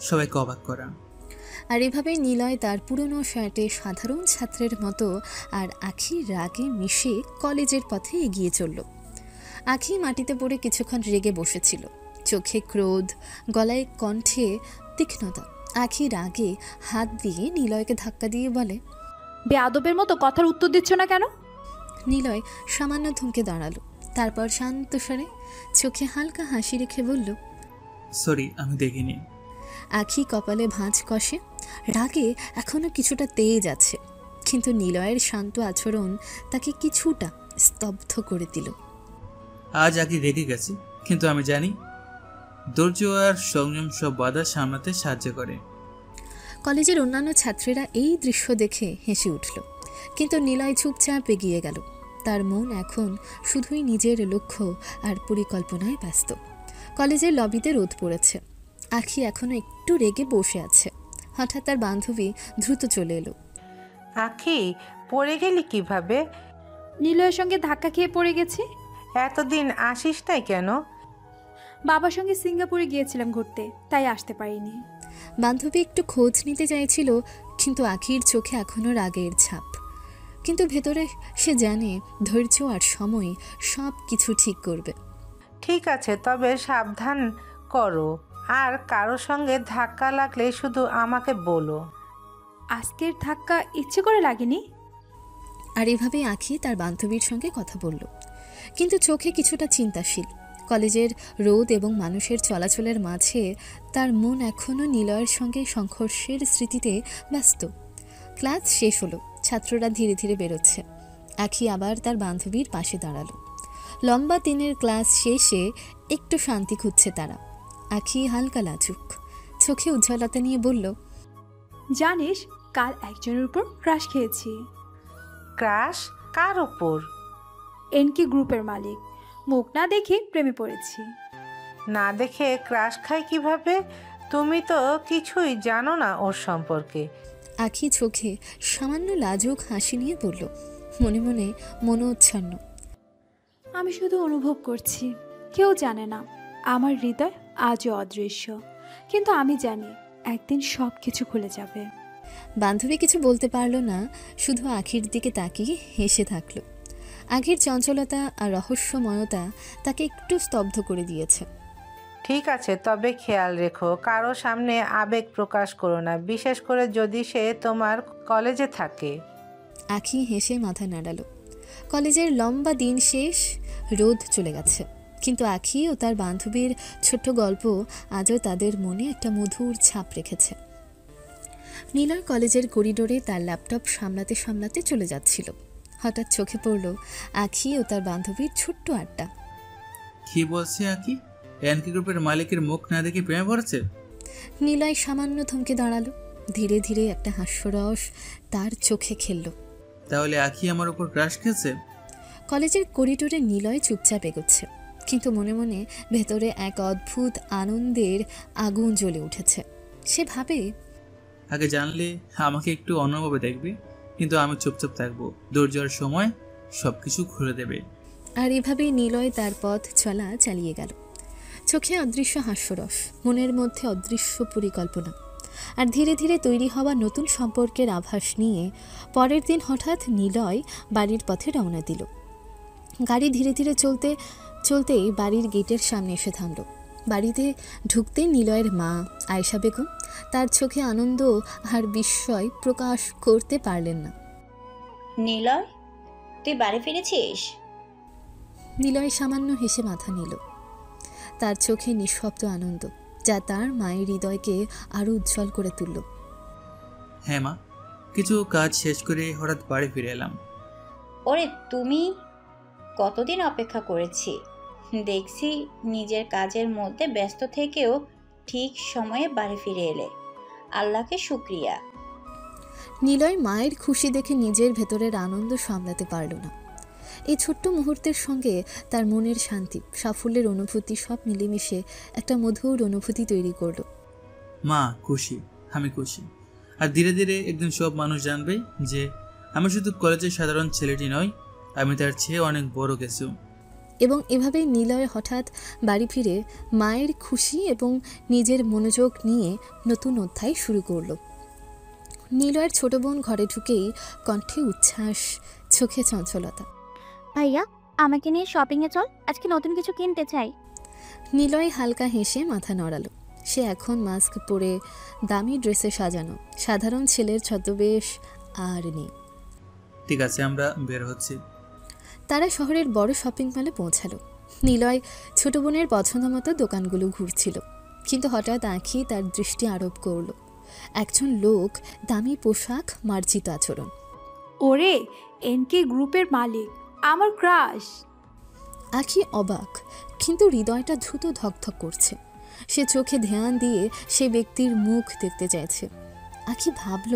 Speaker 1: সবাইকে অবাক করা।
Speaker 2: আর এভাবে নিলয় তার পুরনো শার্টে সাধারণ ছাত্রের মতো আর আখি রাগে মিশে কলেজের পথে এগিয়ে চলল। আখি মাটিতে পড়ে কিছুক্ষণ রেগে বসেছিল, চোখে ক্রোধ, গলায় কণ্ঠে তীক্ষ্ণতা। আখি রাগে হাত দিয়ে নিলয়কে ধাক্কা দিয়ে বলে,
Speaker 14: বেয়াদবের মতো কথার উত্তর দিচ্ছ না কেন?
Speaker 2: নিলয় সামান্য থমকে দাঁড়ালো, তারপর শান্ত স্বরে চোখে হালকা হাসি রেখে বলল,
Speaker 1: সরি, আমি দেখিনি।
Speaker 2: আখি কপালে ভাঁজ কষে, রাগে এখনো কিছুটা তেজ আছে, কিন্তু নিলয়ের শান্ত আচরণ তাকে কিছুটা স্তব্ধ করে দিল।
Speaker 1: আজ আগে রেগে গেছে, কিন্তু আমি জানি ধৈর্য আর সংযম সব বাধা সামলাতে সাহায্য করে।
Speaker 2: কলেজের অন্যান্য ছাত্রীরা এই দৃশ্য দেখে হেসে উঠল, কিন্তু নিলয় চুপচাপ এগিয়ে গেল। তার মন এখন শুধুই নিজের লক্ষ্য আর পরিকল্পনায় ব্যস্ত। কলেজের লবিতে রোদ পড়েছে, আখি এখনো একটু রেগে বসে আছে। হঠাৎ তার বান্ধবী দ্রুত চলে এলো।
Speaker 15: আখি, পড়ে গেলি কিভাবে?
Speaker 14: নিলয়ের সঙ্গে ধাক্কা খেয়ে পড়ে গেছি।
Speaker 15: এতদিন আসিস নাই কেন?
Speaker 14: বাবার সঙ্গে সিঙ্গাপুরে গিয়েছিলাম ঘুরতে, তাই আসতে পারিনি।
Speaker 2: বান্ধবী একটু খোঁজ নিতে চাইছিল, কিন্তু আখির চোখে এখনো রাগের ছাপ। কিন্তু ভেতরে সে জানে ধৈর্য আর সময় সব কিছু ঠিক করবে।
Speaker 15: ঠিক আছে, তবে সাবধান করো, আর কারো সঙ্গে ধাক্কা লাগলে শুধু আমাকে বলো।
Speaker 14: আজকের ধাক্কা ইচ্ছে করে লাগেনি।
Speaker 2: আর এভাবেই আখি তার বান্ধবীর সঙ্গে কথা বলল, কিন্তু চোখে কিছুটা চিন্তাশীল। কলেজের রোদ এবং মানুষের চলাচলের মাঝে তার মন এখনও নিলয়ের সঙ্গে সংঘর্ষের স্মৃতিতে ব্যস্ত। ক্লাস শেষ হলো, ছাত্ররা ধীরে ধীরে বেরোচ্ছে। আখি আবার তার বান্ধবীর পাশে দাঁড়ালো। লম্বা দিনের ক্লাস শেষে একটু শান্তি খুঁজছে তারা। আখি হালকা লাজুক, চোখে উজ্জ্বলতা নিয়ে বলল,
Speaker 14: জানিস, কাল একজনের উপর ক্রাশ খেয়েছি।
Speaker 15: ক্রাশ? কার উপর?
Speaker 14: এনকে গ্রুপের মালিক। মুখ না দেখে প্রেমে পড়েছি।
Speaker 15: না দেখে ক্রাশ খায় কিভাবে? তুমি তো কিছুই জানো না ওর সম্পর্কে।
Speaker 2: আখি চোখে সামান্য লাজুক হাসি নিয়ে বলল, মনে মনে মনোচ্ছন্ন,
Speaker 14: আমি শুধু অনুভব করছি, কেউ জানে না। আমার হৃদয় আজও অদৃশ্য, কিন্তু আমি জানি একদিন সব কিছু খুলে যাবে।
Speaker 2: বান্ধবী কিছু বলতে পারল না, শুধু আখির দিকে তাকিয়ে হেসে থাকলো। আখির চঞ্চলতা আর রহস্যময়তা তাকে একটু স্তব্ধ করে দিয়েছে।
Speaker 15: ঠিক আছে, তবে খেয়াল রেখো, কারো সামনে আবেগ প্রকাশ করো না, বিশেষ করে যদি সে তোমার কলেজে থাকে।
Speaker 2: আখি হেসে মাথা নাড়ালো। কলেজের লম্বা দিন শেষ, রোদ চলে গেছে, কিন্তু আখি ও তার বান্ধবীর ছোট্ট গল্প আজও তাদের মনে একটা মধুর ছাপ রেখেছে। নিলয় কলেজের করিডোরে তার ল্যাপটপ সামলাতে সামলাতে চলে যাচ্ছিল। হঠাৎ চোখে পড়ল আখি ও তার বান্ধবীর ছোট্ট আড্ডা।
Speaker 1: কি বলছে আখি? এনকে গ্রুপের মালিকের মুখ না দেখে প্রেমে পড়েছে?
Speaker 2: নিলয় সামান্য থমকে দাঁড়ালো, ধীরে ধীরে একটা হাস্যরস তার চোখে খেলল।
Speaker 1: তাহলে আখি আমার উপর ক্রাশ খেয়েছে?
Speaker 2: কলেজের করিডোরে নিলয় চুপচাপ এগোচ্ছে, কিন্তু মনে মনে ভেতরে এক অদ্ভুত আনন্দের আগুন জ্বলে উঠেছে। সে ভাবে,
Speaker 1: আগে জানলে আমাকে একটু অন্যভাবে দেখবে, কিন্তু আমি চুপচাপ থাকবো। ধৈর্যের সময় সবকিছু খুলে দেবে।
Speaker 2: আর এভাবেই নিলয় তার পথ চলা চালিয়ে গেল। চোখে অদৃশ্য হাস্যরস, মনের মধ্যে অদৃশ্য পরিকল্পনা, আর ধীরে ধীরে তৈরি হওয়া নতুন সম্পর্কের আভাস নিয়ে পরের দিন হঠাৎ নিলয় বাড়ির পথে রওনা দিল। গাড়ি ধীরে ধীরে চলতে চলতেই বাড়ির গেটের সামনে এসে থামল। বাড়িতে ঢুকতে নিলয়ের মা আয়েশা বেগম তার চোখে আনন্দ আর বিস্ময় প্রকাশ করতে পারলেন না।
Speaker 13: নিলয়, তুই বাড়ি ফিরেছিস?
Speaker 2: নিলয় সামান্য হেসে মাথা নিল। তার চোখে নিঃশব্দ আনন্দ, যা তার মায়ের হৃদয়কে আরো উজ্জ্বল করে তুলল।
Speaker 1: হ্যাঁ মা, কিছু কাজ শেষ করে হঠাৎ বাড়ি ফিরে এলাম।
Speaker 13: ওরে, তুমি কতদিন অপেক্ষা করেছি। দেখছি নিজের কাজের মধ্যে ব্যস্ত থেকেও ঠিক সময়ে বাড়ি ফিরে এলে, আল্লাহকে শুক্রিয়া।
Speaker 2: নিলয় মায়ের খুশি দেখে নিজের ভেতরের আনন্দ সামলাতে পারল না। এই ছোট্ট মুহূর্তের সঙ্গে তার মনের শান্তি, সাফল্যের অনুভূতি সব মিলেমিশে একটা মধুর অনুভূতি তৈরি করলো।
Speaker 1: মা খুশি, আমি খুশি। আর ধীরে ধীরে একদিন সব মানুষ জানবে যে আমি শুধু কলেজের সাধারণ ছেলেটি নই, আমি তার চেয়ে অনেক বড় কিছু।
Speaker 2: এবং এভাবেই নিলয় হঠাৎ বাড়ি ফিরে মায়ের খুশি এবং নিজের মনোযোগ নিয়ে নতুন অধ্যায় শুরু করলো। নিলয়ের ছোট বোন ঘরে ঢুকেই কণ্ঠে উচ্ছ্বাস, চোখে চঞ্চলতা।
Speaker 16: ভাইয়া, আমাকে নিয়ে শপিংয়ে চল, আজকে নতুন কিছু কিনতে চাই।
Speaker 2: নিলয় হালকা হেসে মাথা নড়ালো। সে এখন মাস্ক পরে দামি ড্রেসে সাজানো, সাধারণ ছেলের ছদ্মবেশ আর নেই।
Speaker 1: ঠিক আছে, আমরা বের হচ্ছি।
Speaker 2: তারা শহরের বড় শপিং মলে পৌঁছালো। নিলয় ছোট বোনের পছন্দ মতো দোকানগুলো ঘুরছিল, কিন্তু হঠাৎ আঁখি তার দৃষ্টি আরোপ করল। একজন লোক, দামি পোশাক, মার্জিত আচরণ।
Speaker 14: ওরে, এনকে গ্রুপের মালিক, আমার ক্রাশ।
Speaker 2: আঁখি অবাক, কিন্তু হৃদয়টা দ্রুত ধকধক করছে। সে চোখে ধ্যান দিয়ে সে ব্যক্তির মুখ দেখতে চাইছে। আঁখি ভাবল,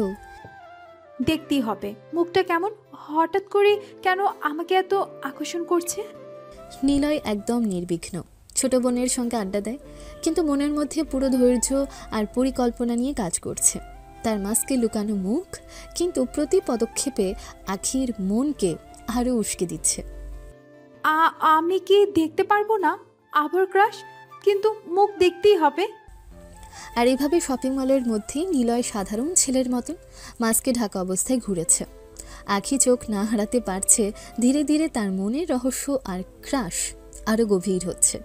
Speaker 14: দেখতেই হবে মুখটা কেমন, হঠাৎ করে কেন আমাকে এত আকর্ষণ করছে।
Speaker 2: নিলয় একদম নির্বিঘ্ন, ছোট বোনের সঙ্গে আড্ডা দেয়, কিন্তু মনের মধ্যে পুরো ধৈর্য আর পরিকল্পনা নিয়ে কাজ করছে। তার মাস্কে লুকানো মুখ কিন্তু প্রতি পদক্ষেপে আঁখির মনকে আরও উস্কে দিচ্ছে।
Speaker 14: আমি কি দেখতে পারবো না আবার ক্রাশ? কিন্তু মুখ দেখতেই হবে।
Speaker 2: আর এভাবে শপিং মলের মধ্যেই নিলয় সাধারণ ছেলের মতন মাস্কে ঢাকা অবস্থায় ঘুরেছে। আঁখি চোখ না হারাতে পারছে। ধীরে ধীরে তার মনের রহস্য আর ক্রাশ আরও গভীর হচ্ছে।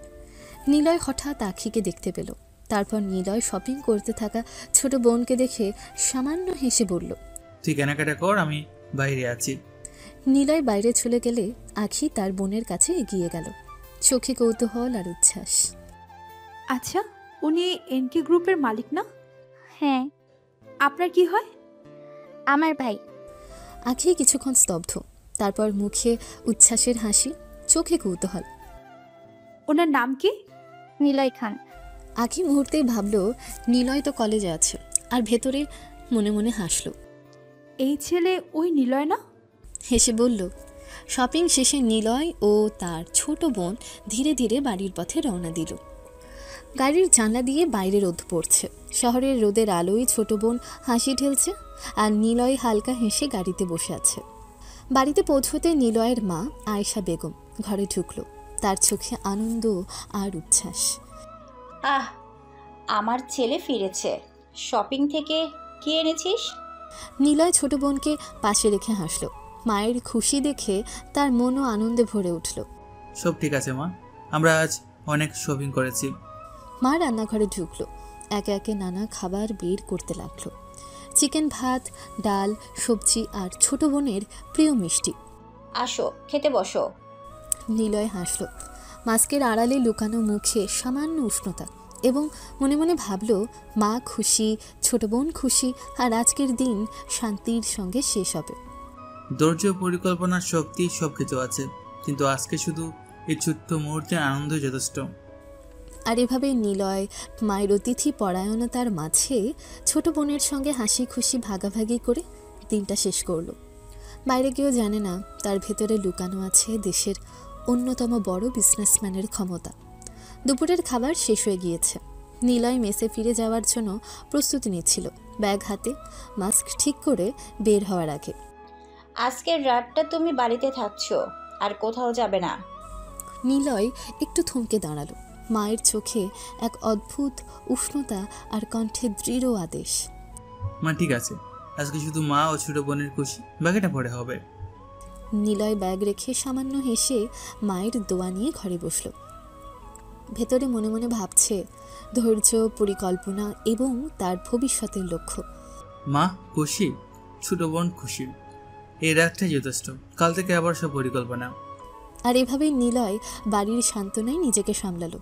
Speaker 2: নিলয় হঠাৎ আঁখিকে দেখতে পেল। তারপর নিলয় শপিং করতে থাকা ছোট বোনকে দেখে সামান্য হেসে বলল,
Speaker 1: তুই কেনাকাটা কর, আমি বাইরে আছি।
Speaker 2: নিলয় বাইরে চলে গেলে আঁখি তার বোনের কাছে এগিয়ে গেল, চোখে কৌতূহল আর উচ্ছ্বাস।
Speaker 14: আচ্ছা, উনি এনকে গ্রুপের মালিক না?
Speaker 16: হ্যাঁ।
Speaker 14: আপনার কি হয়?
Speaker 16: আমার ভাই।
Speaker 2: আঁখি কিছুক্ষণ স্তব্ধ, তারপর মুখে উচ্ছ্বাসের হাসি, চোখে কৌতূহল।
Speaker 14: ওনার নাম কি?
Speaker 16: নিলয় খান।
Speaker 2: আঁখি মুহূর্তেই ভাবল নিলয় তো কলেজে আছে, আর ভেতরে মনে মনে হাসল,
Speaker 14: এই ছেলে ওই নিলয় না?
Speaker 2: হেসে বলল। শপিং শেষে নিলয় ও তার ছোট বোন ধীরে ধীরে বাড়ির পথে রওনা দিল। গাড়ির জানলা দিয়ে বাইরে রোদ পড়ছে। শহরের রোদের আলোয় ছোট বোন হাসি ঠেলছে, আর নিলয় হালকা হেসে গাড়িতে বসে আছে। বাড়িতে পৌঁছতে নিলয়ের মা আয়েশা বেগম ঘরে ঢুকলো, তার চোখে আনন্দ আর উচ্ছ্বাস।
Speaker 13: আহ, আমার ছেলে ফিরেছে। শপিং থেকে কি এনেছিস?
Speaker 2: নিলয় ছোট বোনকে পাশে রেখে হাসল। মায়ের খুশি দেখে তার মনও আনন্দে ভরে উঠল।
Speaker 1: সব ঠিক আছে মা, আমরা আজ অনেক শপিং করেছি।
Speaker 2: মা রান্নাঘরে ঢুকলো, একে একে নানা খাবার বের করতে লাগলো। চিকেন, ভাত, ডাল, সবজি আর ছোট বোনের প্রিয় মিষ্টি।
Speaker 13: আসো, খেতে বসো।
Speaker 2: নিলয় হাসল। মাস্কের আড়ালে লুকানো মুখে সামান্য উষ্ণতা, এবং মনে মনে ভাবল মা খুশি, ছোট বোন খুশি, আর আজকের দিন শান্তির সঙ্গে শেষ হবে।
Speaker 1: ধৈর্য, পরিকল্পনার শক্তি সবকিছু আছে, কিন্তু আজকে শুধু এই ছোট্ট মুহূর্তে আনন্দ যথেষ্ট।
Speaker 2: আর এভাবে নিলয় মায়ের অতিথি পরায়ণতার মাঝে ছোট বোনের সঙ্গে হাসি খুশি ভাগাভাগি করে দিনটা শেষ করলো। বাইরে কেউ জানে না তার ভেতরে লুকানো আছে দেশের অন্যতম বড় বিজনেসম্যানের ক্ষমতা। দুপুরের খাবার শেষ হয়ে গিয়েছে। নিলয় মেসে ফিরে যাওয়ার জন্য প্রস্তুতি নিচ্ছিল, ব্যাগ হাতে, মাস্ক ঠিক করে বের হওয়ার আগে।
Speaker 13: আজকের রাতটা তুমি বাড়িতে থাকছো, আর কোথাও যাবে না?
Speaker 2: নিলয় একটু থমকে দাঁড়ালো। মায়ের চোখে এক অদ্ভুত উষ্ণতা আর কণ্ঠে দৃঢ় আদেশ।
Speaker 1: মা ঠিক আছে, আজকে শুধু মা ও ছোট বোনের খুশি, বাকিটা পরে হবে।
Speaker 2: নিলয় ব্যাগ রেখে সামান্য হেসে মায়ের দোয়া নিয়ে ঘরে বসল। ভেতরে মনে মনে ভাবছে ধৈর্য, পরিকল্পনা এবং তার ভবিষ্যতের লক্ষ্য।
Speaker 1: মা খুশি, ছোট বোন খুশি, এই রাতটাই যথেষ্ট। কাল থেকে আবার সব পরিকল্পনা।
Speaker 2: আর এভাবেই নিলয় বাড়ির সান্ত্বনায় নিজেকে সামলালো।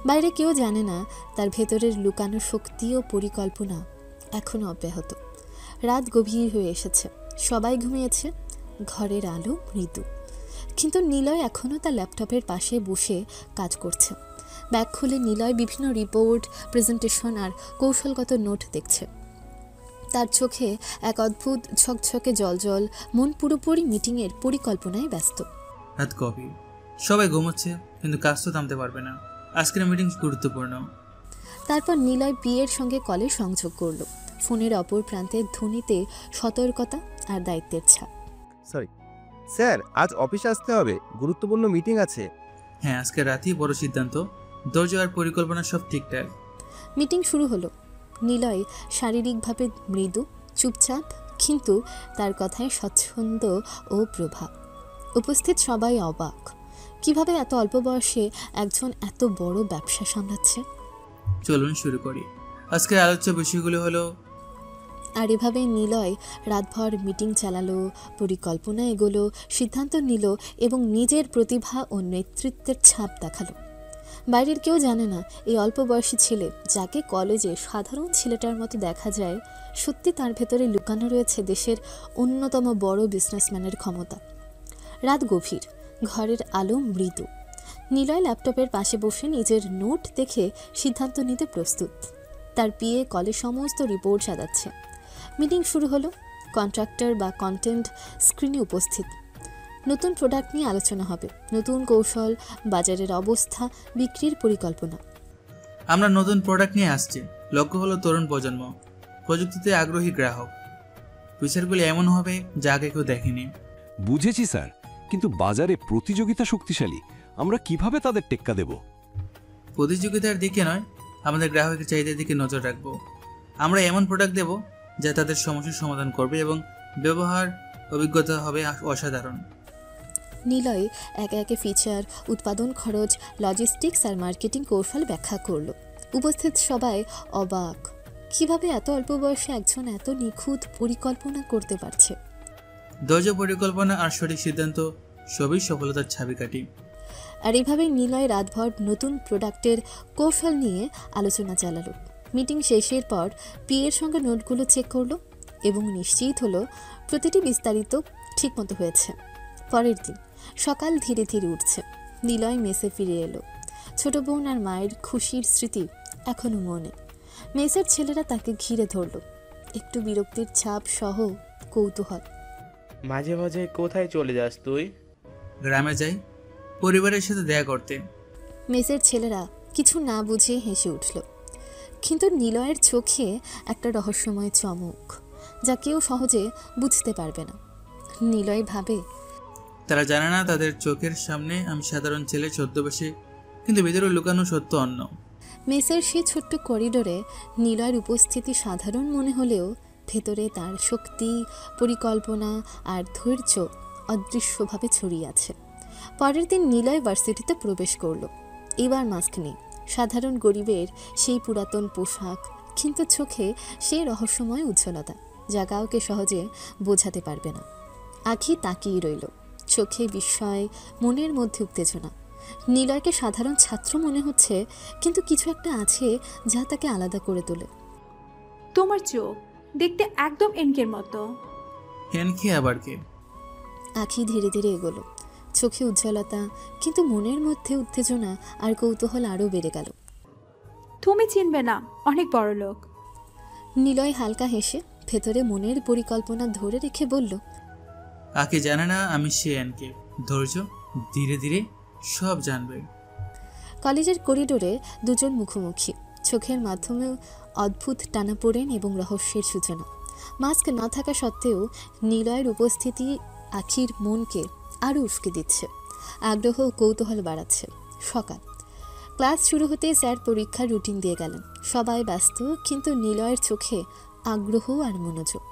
Speaker 2: বাইরে কেউ জানে না তার ভেতরের লুকানো শক্তি ও পরিকল্পনা এখনও অব্যাহত। রাত গভীর হয়ে এসেছে, সবাই ঘুমিয়েছে, ঘরের আলো মৃদু, কিন্তু নিলয় এখনও তার ল্যাপটপের পাশে বসে কাজ করছে। ব্যাগ খুলে নিলয় বিভিন্ন রিপোর্ট, প্রেজেন্টেশন আর কৌশলগত নোট দেখছে। তার চোখে এক অদ্ভুত ঝকঝকে জলজল, মন পুরোপুরি মিটিংয়ের পরিকল্পনায় ব্যস্ত।
Speaker 1: রাত গভীর, সবাই ঘুমোচ্ছে, কিন্তু কাজ তো থামতে পারবে না। আজকের মিটিং গুরুত্বপূর্ণ।
Speaker 2: তারপর নিলয় পিএর সঙ্গে কলে সংযোগ করল। ফোনের অপর প্রান্তের ধ্বনিতে সতর্কতা আর দায়িত্বের ছাপ।
Speaker 5: সরি স্যার, আজ অফিসে আসতে হবে, গুরুত্বপূর্ণ মিটিং আছে।
Speaker 1: হ্যাঁ, আজকে রাতেই বড় সিদ্ধান্ত। ধৈর্য আর পরিকল্পনা সব ঠিকঠাক।
Speaker 2: মিটিং শুরু হলো। নিলয় শারীরিকভাবে মৃদু, চুপচাপ, কিন্তু তার কথায় স্বচ্ছন্দ ও প্রভাব। উপস্থিত সবাই অবাক, কিভাবে এত অল্প বয়সে একজন এত বড় ব্যবসা সামলাচ্ছে।
Speaker 1: চলুন শুরু করি। আজকের আলোচ্য বিষয়গুলো হলো।
Speaker 2: আর এভাবে নিলয় রাতভর মিটিং চালালো, পরিকল্পনা এগোলো, সিদ্ধান্ত নিল এবং নিজের প্রতিভা ও নেতৃত্বের ছাপ দেখালো। বাইরের কেউ জানে না এই অল্প বয়সী ছেলে, যাকে কলেজে সাধারণ ছেলেটার মতো দেখা যায়, সত্যি তার ভেতরে লুকানো রয়েছে দেশের অন্যতম বড় বিজনেসম্যানের ক্ষমতা। রাত গভীর, ঘরের আলো মৃদু। নিলয় ল্যাপটপের পাশে বসে নিজের নোট দেখে সিদ্ধান্ত নিতে প্রস্তুত। তার পিএ কলে সমস্ত রিপোর্ট সাজাচ্ছে। মিটিং শুরু হলো। কন্ট্রাক্টর বা কন্টেন্ট স্ক্রিনে উপস্থিত। নতুন প্রোডাক্ট নিয়ে আলোচনা হবে, নতুন কৌশল, বাজারের অবস্থা, বিক্রির পরিকল্পনা।
Speaker 1: আমরা নতুন প্রোডাক্ট নিয়ে আসছি। লক্ষ্য হলো তরুণ প্রজন্ম, প্রযুক্তিতে আগ্রহী গ্রাহক। ফিচারগুলি এমন হবে যা আগে কেউ দেখেনি।
Speaker 17: বুঝেছি স্যার, কিন্তু বাজারে প্রতিযোগিতা শক্তিশালী। আমরা কিভাবে তাদের টেক্কা দেব?
Speaker 1: প্রতিযোগিতার দিকে নয়, আমাদের গ্রাহকের চাহিদার দিকে নজর রাখবো। আমরা এমন প্রোডাক্ট দেব যা তাদের সমস্যার সমাধান করবে এবং ব্যবহার অভিজ্ঞতা হবে অসাধারণ।
Speaker 2: নিলয় একে একে ফিচার, উৎপাদন খরচ, লজিস্টিক্স আর মার্কেটিং কৌশল ব্যাখ্যা করল। উপস্থিত সবাই অবাক, কিভাবে এত অল্প বয়সে একজন এত নিখুঁত পরিকল্পনা করতে পারছে।
Speaker 1: ধৈর্য, পরিকল্পনা আর সঠিক সিদ্ধান্ত সবই সফলতার চাবিকাঠি।
Speaker 2: আর এভাবেই নিলয় রাতভর নতুন প্রোডাক্টের কৌশল নিয়ে আলোচনা চালালো। মিটিং শেষের পর পিএর সঙ্গে নোটগুলো চেক করলো এবং নিশ্চিত হলো প্রতিটি বিস্তারিত ঠিকমতো হয়েছে। পরের দিন সকাল ধীরে ধীরে উঠছে। নিলয় মেসে ফিরে এলো। ছোট বোন আর মায়ের খুশির স্মৃতি এখনো মনে। মেসের ছেলেরা তাকে ঘিরে ধরল, একটু বিরক্তির ছাপ সহ কৌতূহল।
Speaker 6: মাঝে মাঝে কোথায় চলে যাস তুই?
Speaker 1: গ্রামে যাই, পরিবারের সাথে দেখা করতে।
Speaker 2: মেসের ছেলেরা কিছু না বুঝে হেসে উঠল, কিন্তু নিলয়ের চোখে একটা রহস্যময় চমক, যা কেউ সহজে বুঝতে পারবে না। নিলয় ভাবে,
Speaker 1: তারা জানে না তাদের চোখের সামনে আমি সাধারণ ছেলে ছদ্মবেশে, কিন্তু ভেতরে লুকানো সত্য অন্য।
Speaker 2: মেসের সেই ছোট্ট করিডোরে নিলয়ের উপস্থিতি সাধারণ মনে হলেও ভেতরে তার শক্তি, পরিকল্পনা আর ধৈর্য অদৃশ্যভাবে ছড়িয়ে আছে। পরের দিন নিলয় ভার্সিটিতে প্রবেশ করল। এবার মাস্ক নেই, সাধারণ গরিবের সেই পুরাতন পোশাক, কিন্তু চোখে সেই রহস্যময় উজ্জ্বলতা যা কাউকে সহজে বোঝাতে পারবে না। আঁখি তাকিয়ে রইল, চোখে বিস্ময়, মনের মধ্যে উত্তেজনা। নিলয়কে সাধারণ ছাত্র মনে হচ্ছে, কিন্তু কিছু একটা আছে যা তাকে আলাদা করে তোলে।
Speaker 14: তোমার চোখ দেখতে একদম এনকের মতো।
Speaker 1: এনকে আবার কে?
Speaker 2: আঁখি ধীরে ধীরে এগোলো, চোখে উজ্জ্বলতা, কিন্তু মনের মধ্যে উত্তেজনা আর কৌতূহল আরও বেড়ে গেল।
Speaker 14: তুমি চিনবে না, অনেক বড় লোক।
Speaker 2: নিলয় হালকা হেসে ভেতরে মনের পরিকল্পনা ধরে রেখে বলল,
Speaker 1: আঁকি জানে না আমি সে এনকে। ধৈর্য, ধীরে ধীরে সব জানবে।
Speaker 2: কলেজের করিডোরে দুজন মুখোমুখি, চোখের মাধ্যমেও অদ্ভুত টানাপোড়েন এবং রহস্যের সূচনা। মাস্ক না থাকা সত্ত্বেও নিলয়ের উপস্থিতি আঁখির মনকে আরও উস্কে দিচ্ছে, আগ্রহ ও কৌতূহল বাড়াচ্ছে। সকাল, ক্লাস শুরু হতেই স্যার পরীক্ষার রুটিন দিয়ে গেলেন। সবাই ব্যস্ত, কিন্তু নিলয়ের চোখে আগ্রহ আর মনোযোগ।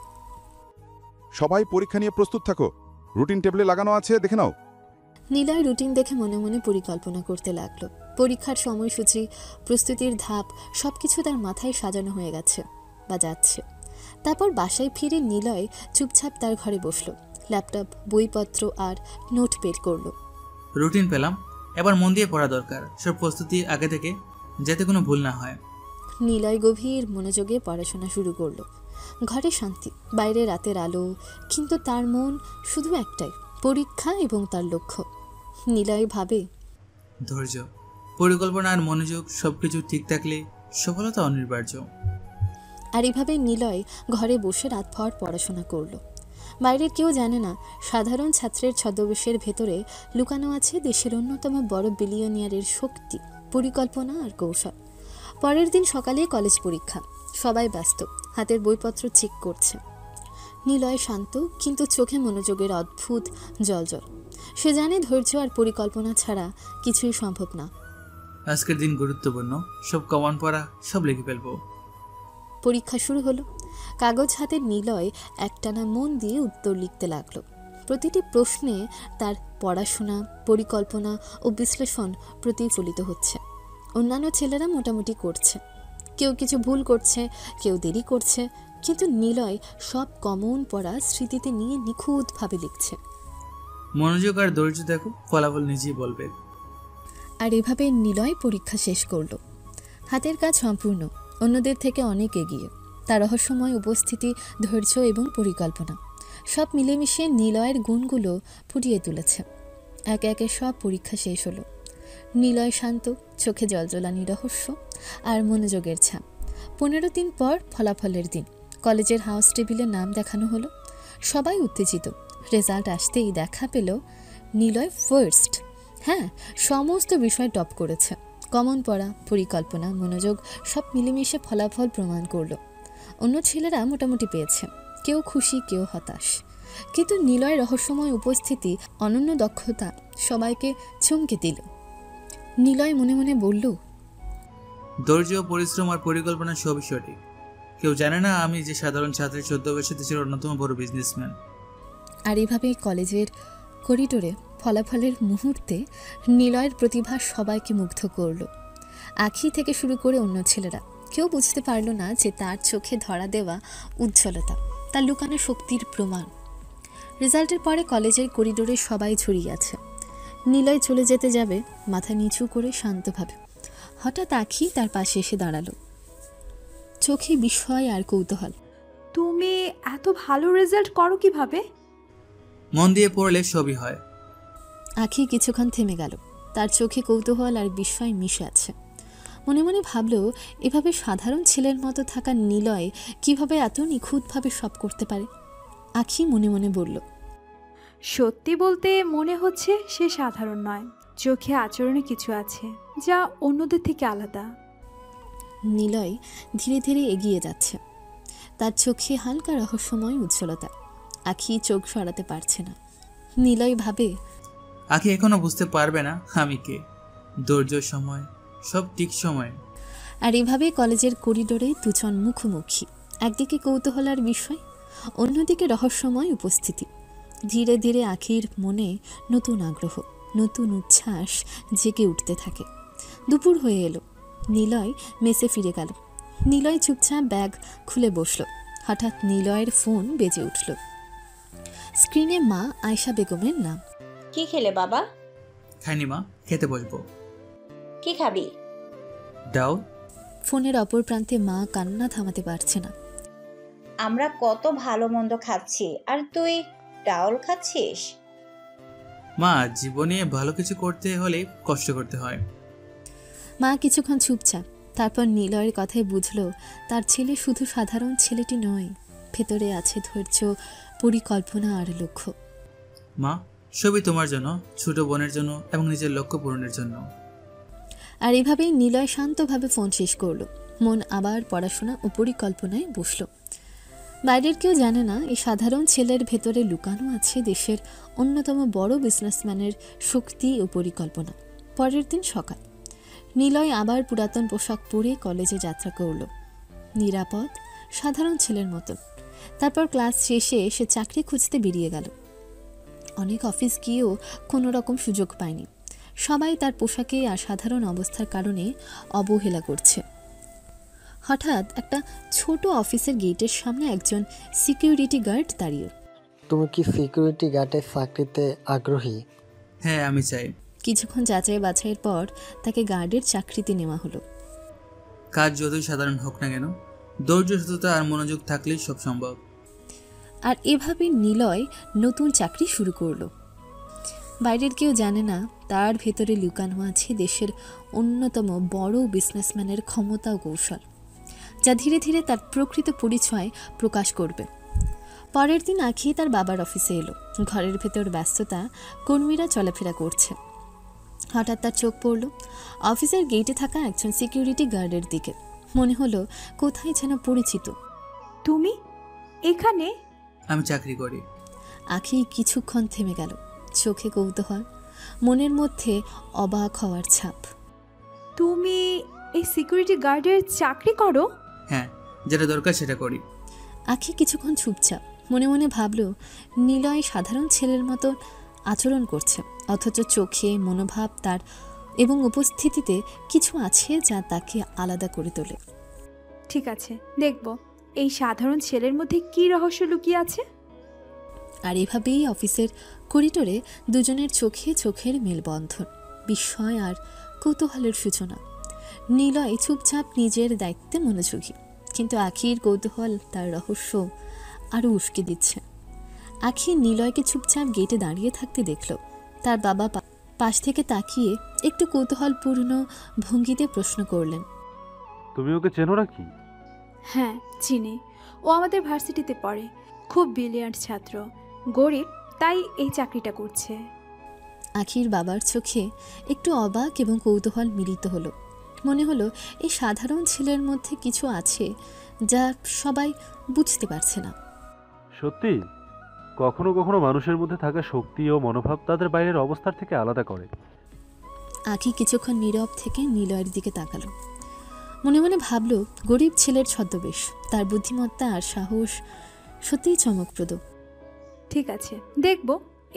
Speaker 3: সবাই পরীক্ষা নিয়ে প্রস্তুত থাকো, রুটিন টেবিলে লাগানো আছে, দেখে নাও।
Speaker 2: নিলয় রুটিন দেখে মনে মনে পরিকল্পনা করতে লাগলো। পরীক্ষার সময়সূচি, প্রস্তুতির ধাপ, সবকিছু তার মাথায় সাজানো হয়ে গেছে বা যাচ্ছে। তারপর বাসায় ফিরে নিলয় চুপচাপ তার ঘরে বসলো, ল্যাপটপ, বইপত্র আর নোট বের করলো।
Speaker 1: রুটিন পেলাম, এবার মন দিয়ে পড়া দরকার। সব প্রস্তুতি আগে থেকে, যাতে কোনো ভুল না হয়।
Speaker 2: নিলয় গভীর মনোযোগে পড়াশোনা শুরু করলো। ঘরে শান্তি, বাইরে রাতের আলো, কিন্তু তার মন শুধু একটাই, পরীক্ষা এবং তার লক্ষ্য। নিলয় ভাবে,
Speaker 1: ধৈর্য, পরিকল্পনা আর মনোযোগ সবকিছু ঠিক থাকলে সফলতা অনিবার্য।
Speaker 2: আর এভাবে নিলয় ঘরে বসে রাতভর পড়াশোনা করলো। বাইরের কেউ জানে না সাধারণ ছাত্রের ছদ্মবেশের ভেতরে লুকানো আছে দেশের অন্যতম বড় বিলিয়নিয়ারের শক্তি, পরিকল্পনা আর কৌশল। পরের দিন সকালে কলেজ পরীক্ষা, সবাই ব্যস্ত, হাতের বইপত্র চেক করছে। নিলয় শান্ত, কিন্তু চোখে মনোযোগের অদ্ভুত জ্বলজ্বল। সে জানে ধৈর্য আর পরিকল্পনা ছাড়া কিছুই সম্ভব না।
Speaker 1: আজকের দিন গুরুত্বপূর্ণ, সব কমন পড়া সব লিখে ফেলবো।
Speaker 2: পরীক্ষা শুরু হলো। কাগজ হাতে নিলয় একটানা মন দিয়ে উত্তর লিখতে লাগলো। প্রতিটি প্রশ্নে তার পড়াশোনা, পরিকল্পনা ও বিশ্লেষণ প্রতিফলিত হচ্ছে। অন্যান্য ছেলেরা মোটামুটি করছে, কেউ কিছু ভুল করছে, কেউ দেরি করছে, কিন্তু নিলয় সব কমন পড়া স্মৃতিতে নিয়ে নিখুঁতভাবে লিখছে।
Speaker 1: মনোযোগ আর ধৈর্য দেখো, ফলাফল নিজেই বলবে।
Speaker 2: আর এভাবে নিলয় পরীক্ষা শেষ করলো। হাতের কাজ সম্পূর্ণ, অন্যদের থেকে অনেক এগিয়ে। তার রহস্যময় উপস্থিতি, ধৈর্য এবং পরিকল্পনা সব মিলেমিশে নিলয়ের গুণগুলো ফুটিয়ে তুলেছে। একে একে সব পরীক্ষা শেষ হলো। নিলয় শান্ত, চোখে জলজলানি রহস্য আর মনোযোগের ছাপ। 15 দিন পর ফলাফলের দিন। কলেজের হাউস টেবিলে নাম দেখানো হলো। সবাই উত্তেজিত। রেজাল্ট আসতেই দেখা পেল নিলয় ফার্স্ট। হ্যাঁ, সমস্ত বিষয় টপ করেছে। কমন পড়া, পরিকল্পনা, মনোযোগ সব মিলেমিশে ফলাফল প্রমাণ করলো। অন্য ছেলেরা মোটামুটি পেয়েছে, কেউ খুশি, কেউ হতাশ। কিন্তু নিলয়ের রহস্যময় উপস্থিতি, অনন্য দক্ষতা সবাইকে চমকে দিল। নিলয় মনে মনে বলল,
Speaker 1: ধৈর্য, পরিশ্রম আর পরিকল্পনা সবই সঠিক। কেউ জানে না আমি যে সাধারণ ছাত্রের 14 বছর দেশের অন্যতম বড় বিজনেসম্যান।
Speaker 2: আর এভাবেই কলেজের করিডোরে ফলাফলের মুহূর্তে নিলয়ের প্রতিভা সবাইকে মুগ্ধ করল। আখি থেকে শুরু করে অন্য ছেলেরা কেউ বুঝতে পারল না যে তার চোখে ধরা দেওয়া উজ্জ্বলতা তার লুকানো শক্তির প্রমাণ। রেজাল্টের পরে কলেজের করিডোরে সবাই ছড়িয়ে আছে। নিলয় চলে যেতে যাবে মাথা নিচু করে শান্তভাবে। হঠাৎ আখি তার পাশে এসে দাঁড়ালো, চোখে বিস্ময় আর কৌতূহল।
Speaker 14: তুমি এত ভালো রেজাল্ট করো কিভাবে?
Speaker 1: মন দিয়ে পড়লে সবই হয়।
Speaker 2: আখি কিছুক্ষণ থেমে গেল, তার চোখে কৌতূহল আর বিস্ময় মিশে আছে। মনে মনে ভাবল, এভাবে সাধারণ ছেলের মতো থাকা নিলয় কিভাবে এত নিখুঁতভাবে সব করতে পারে। আখি মনে মনে বলল,
Speaker 14: সত্যি বলতে মনে হচ্ছে সে সাধারণ নয়, চোখে আচরণে কিছু আছে যা অন্যদের থেকে আলাদা।
Speaker 2: নিলয় ধীরে ধীরে এগিয়ে যাচ্ছে, তার চোখে হালকা রহস্যময় উজ্জ্বলতা। আখি চোখ সরাতে পারছে না। নিলয় ভাবে,
Speaker 1: আখি এখনো বুঝতে পারবে না আমি কে। ধৈর্য, সময়, সব ঠিক সময়।
Speaker 2: আর এভাবে কলেজের করিডোরে দুজন মুখোমুখি, একদিকে কৌতূহল আর বিস্ময়, অন্যদিকে রহস্যময় উপস্থিতি। ধীরে ধীরে আখির মনে নতুন আগ্রহ, নতুন উচ্ছ্বাস জেগে উঠতে থাকে। দুপুর হয়ে এলো। নিলয় মেসে ফিরে গেল। নিলয় চুপচাপ ব্যাগ খুলে বসল। হঠাৎ নিলয়ের ফোন বেজে উঠল। স্ক্রিনে মা আয়শা বেগমের নাম।
Speaker 13: কি খেলে বাবা?
Speaker 1: খাইনি মা, খেতে বসবো।
Speaker 13: কি খাবি?
Speaker 1: দাও।
Speaker 2: ফোনের অপর প্রান্তে মা কান্না থামাতে পারছে না।
Speaker 13: আমরা কত ভালো মন্দ খাচ্ছি আর তুই ডাউল খাচ্ছিস?
Speaker 1: মা, জীবনে ভালো কিছু করতে হলে কষ্ট করতে হয়।
Speaker 2: মা কিছুক্ষণ চুপচাপ, তারপর নিলয়ের কথায় বুঝল তার ছেলে শুধু সাধারণ ছেলেটি নয়, ভেতরে আছে ধৈর্য, পরিকল্পনা আর লক্ষ্য।
Speaker 1: মা, সবই তোমার জন্য, ছোট বোনের জন্য এবং নিজের লক্ষ্য পূরণের জন্য।
Speaker 2: আর এভাবেই নিলয় শান্তভাবে ফোন শেষ করলো। মন আবার পড়াশোনা ও পরিকল্পনায় বসল। বাইরের কেউ জানে না এই সাধারণ ছেলের ভেতরে লুকানো আছে দেশের অন্যতম বড় বিজনেসম্যানের শক্তি ও পরিকল্পনা। পরের দিন সকাল, নিলয় আবার পুরাতন পোশাক পরে কলেজে যাত্রা করল, নিরাপদ, সাধারণ ছেলের মতন। তারপর ক্লাস শেষে সে চাকরি খুঁজতে বেরিয়ে গেল। অনেক অফিস গিয়েও কোনো রকম সুযোগ পায়নি। সবাই তার পোশাকে আর সাধারণ অবস্থার কারণে অবহেলা করছে। হঠাৎ একটা ছোট অফিসের গেটের সামনে একজন সিকিউরিটি গার্ড দাঁড়িয়ে।
Speaker 8: তুমি কি সিকিউরিটি গার্ডের চাকরিতে আগ্রহী?
Speaker 1: হ্যাঁ, আমি চাই।
Speaker 2: কিছুক্ষণ যাচাই বাছাইয়ের পর তাকে গার্ডের চাকরিতে নেওয়া হলো।
Speaker 1: কাজ যতই সাধারণ হোক না কেন, ধৈর্য, সততা আর মনোযোগ থাকলেই সব সম্ভব।
Speaker 2: আর এভাবে নিলয় নতুন চাকরি শুরু করলো। বাইরের কেউ জানে না তার ভেতরে লুকানো আছে দেশের অন্যতম বড় বিজনেসম্যানের ক্ষমতা ও কৌশল, যা ধীরে ধীরে তার প্রকৃত পরিচয় প্রকাশ করবে। পরের দিন আখি তার বাবার অফিসে এলো। ঘরের ভেতর ব্যস্ততা, কর্মীরা চলাফেরা করছে। হঠাৎ তার চোখ পড়ল অফিসের গেটে থাকা একজন সিকিউরিটি গার্ডের দিকে। মনে হলো কোথায় যেন পরিচিত।
Speaker 14: তুমি এখানে?
Speaker 1: আমি চাকরি করি।
Speaker 2: আখি কিছুক্ষণ থেমে গেল, চোখে কৌতূহল, মনের মধ্যে অবাক হওয়ার ছাপ।
Speaker 14: তুমি এই সিকিউরিটি গার্ডের চাকরি করো?
Speaker 1: হ্যাঁ, যেটা দরকার সেটা করি।
Speaker 2: আখি কিছুক্ষণ চুপচাপ, মনে মনে ভাবল নিলয় সাধারণ ছেলের মতো আচরণ করছে, অথচ চোখে মনোভাব তার এবং উপস্থিতিতে কিছু আছে যা তাকে আলাদা করে তোলে।
Speaker 14: ঠিক আছে, দেখব এই সাধারণ ছেলের মধ্যে কি রহস্য লুকিয়ে আছে।
Speaker 2: আর এভাবেই অফিসের করিডোরে দুজনের চোখে চোখের মেলবন্ধন, বিস্ময় আর কৌতূহলের সূচনা। নিলয় চুপচাপ নিজের দায়িত্বে মনোযোগী, কিন্তু আখির কৌতূহল তার রহস্য আরও উস্কে দিচ্ছে। আখি নিলয়কে চুপচাপ গেটে দাঁড়িয়ে থাকতে দেখল। তার বাবা পাশ থেকে তাকিয়ে একটু কৌতূহলপূর্ণ ভঙ্গিতে প্রশ্ন করলেন,
Speaker 18: তুমি ওকে চেনো নাকি?
Speaker 14: হ্যাঁ চিনি, ও আমাদের ভার্সিটিতে পড়ে, খুব ব্রিলিয়ান্ট ছাত্র, গরিব, তাই এই চাকরিটা করছে।
Speaker 2: আখির বাবার চোখে একটু অবাক এবং কৌতূহল মিলিত হলো। মনে হলো এই সাধারণ ছেলের মধ্যে কিছু আছে যা সবাই বুঝতে পারছে না।
Speaker 18: সত্যি, কখনো কখনো মানুষের মধ্যে থাকা শক্তি ও মনোভাব তাদের বাইরের অবস্থার থেকে আলাদা করে।
Speaker 2: আখি কিছুক্ষণ নীরব থেকে নিলয়ের দিকে তাকালো। মনে মনে ভাবল গরিব ছেলের ছদ্মবেশ, তার বুদ্ধিমত্তা আর সাহস সত্যিই চমকপ্রদ।
Speaker 14: ঠিক আছে, দেখব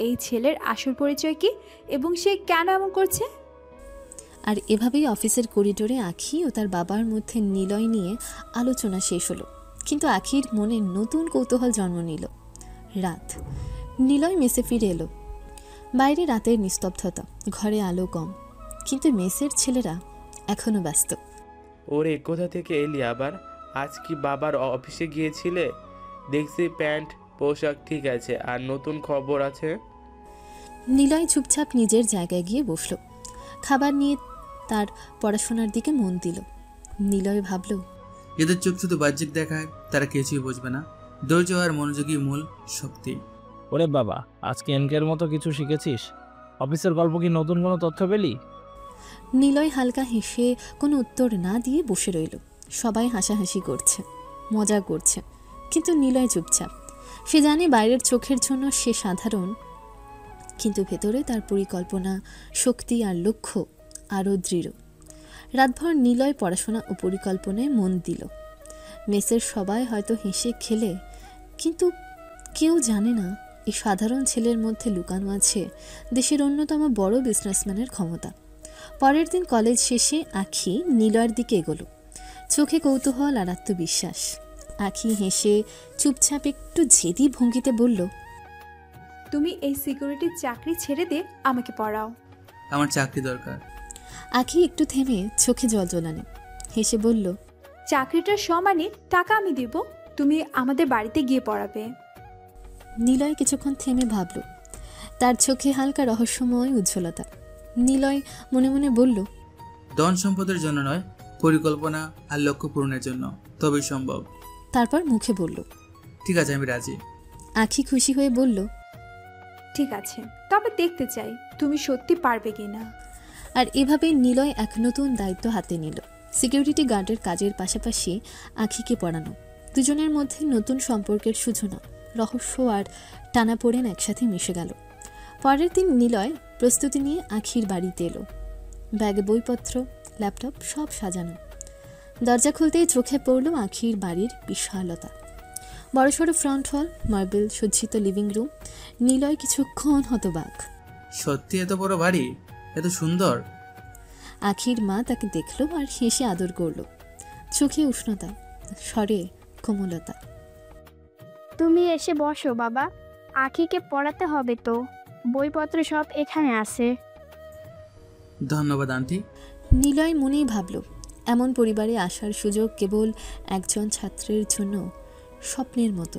Speaker 14: এই ছেলের আসল পরিচয় কি এবং সে কেন এমন করছে।
Speaker 2: আর এভাবেই অফিসের করিডোরে আখি ও তার বাবার মধ্যে নিলয় নিয়ে আলোচনা শেষ হলো। কিন্তু আখির মনে নতুন কৌতূহল জন্ম নিল। রাত, নিলয় মেসে ফিরে এলো। বাইরে রাতের নিস্তব্ধতা, ঘরে আলো কম, কিন্তু মেসের ছেলেরা এখনো ব্যস্ত।
Speaker 6: ওরে, কোথা থেকে এলি আবার? আজ কি বাবার অফিসে গিয়েছিলে? দেখছি প্যান্ট পোশাক ঠিক আছে, আর নতুন খবর আছে?
Speaker 2: নিলয় চুপচাপ নিজের জায়গায় গিয়ে বসল। খাবার নিয়ে তার পড়াশোনার দিকে মন দিল। নিলয় ভাবল,
Speaker 1: এদের চোখ শুধু বাহ্যিক দেখায়, তারা কিছুই বুঝবে না। ধৈর্য আর মনোযোগী মূল শক্তি।
Speaker 4: ওরে বাবা, আজকে এনকের মতো কিছু শিখেছিস? অফিসের গল্প কি নতুন কোনো তথ্য পেলি?
Speaker 2: নিলয় হালকা হেসে কোনো উত্তর না দিয়ে বসে রইল। সবাই হাসাহাসি করছে, মজা করছে, কিন্তু নিলয় চুপচাপ। সে জানে বাইরের চোখের জন্য সে সাধারণ, কিন্তু ভেতরে তার পরিকল্পনা, শক্তি আর লক্ষ্য আরও দৃঢ়। রাতভর নিলয় পড়াশোনা ও পরিকল্পনায় মন দিল। মেসের সবাই হয়তো হেসে খেলে, কিন্তু কেউ জানে না এই সাধারণ ছেলের মধ্যে লুকানো আছে দেশের অন্যতম বড় বিজনেসম্যানের ক্ষমতা। পরের দিন কলেজ শেষে আখি নিলয়ের দিকে এগোলো, চোখে কৌতূহল আর আত্মবিশ্বাস। আখি হেসে চুপচাপ একটু জেদি ভঙ্গিতে বলল,
Speaker 14: তুমি এই সিকিউরিটির চাকরি ছেড়ে দিয়ে আমাকে পড়াও।
Speaker 1: আমার চাকরি দরকার।
Speaker 2: আখি একটু থেমে চোখে জল জ্বলানে হেসে বলল,
Speaker 14: চাকরিটার সমানে টাকা আমি দেব, তুমি আমাদের বাড়িতে গিয়ে পড়াবে।
Speaker 2: নিলয় কিছুক্ষণ থেমে ভাবল, তার চোখে হালকা রহস্যময় উজ্জ্বলতা। নিলয় মনে মনে বলল,
Speaker 1: ধন সম্পদের জন্য নয়, পরিকল্পনা আর লক্ষ্য পূরণের জন্য, তবেই সম্ভব।
Speaker 2: তারপর মুখে বলল,
Speaker 1: ঠিক আছে, আমি রাজি।
Speaker 2: আখি খুশি হয়ে বলল,
Speaker 14: ঠিক আছে, তবে দেখতে চাই তুমি সত্যি পারবে কিনা।
Speaker 2: আর এভাবে নিলয় এক নতুন দায়িত্ব হাতে নিল, সিকিউরিটি গার্ডের কাজের পাশাপাশি আখিকে পড়ানো। দুজনের মধ্যে নতুন সম্পর্কের সূচনা, রহস্য আর টানাপোড়েন একসাথে মিশে গেল। পরের দিন নিলয় প্রস্তুতি নিয়ে আখির বাড়িতে এলো। ব্যাগে বইপত্র, ল্যাপটপ সব সাজানো। দরজা খুলতেই চোখে পড়ল আখির বাড়ির বিশালতা। বড়সড় ফ্রন্ট হল, মার্বেল সজ্জিত লিভিং রুম। নিলয় কিছুক্ষণ হতবাক।
Speaker 1: সত্যি এত বড় বাড়ি, এত সুন্দর?
Speaker 2: আখির মা তাকে দেখল আর হেসে আদর করল, চোখে উষ্ণতা, স্বরে কোমলতা।
Speaker 19: তুমি এসে বসো বাবা, আখিকে পড়াতে হবে তো, বইপত্র সব এখানে আছে।
Speaker 1: ধন্যবাদ আন্টি।
Speaker 2: নিলয় মনেই ভাবল, এমন পরিবারে আসার সুযোগ কেবল একজন ছাত্রের জন্য স্বপ্নের মতো।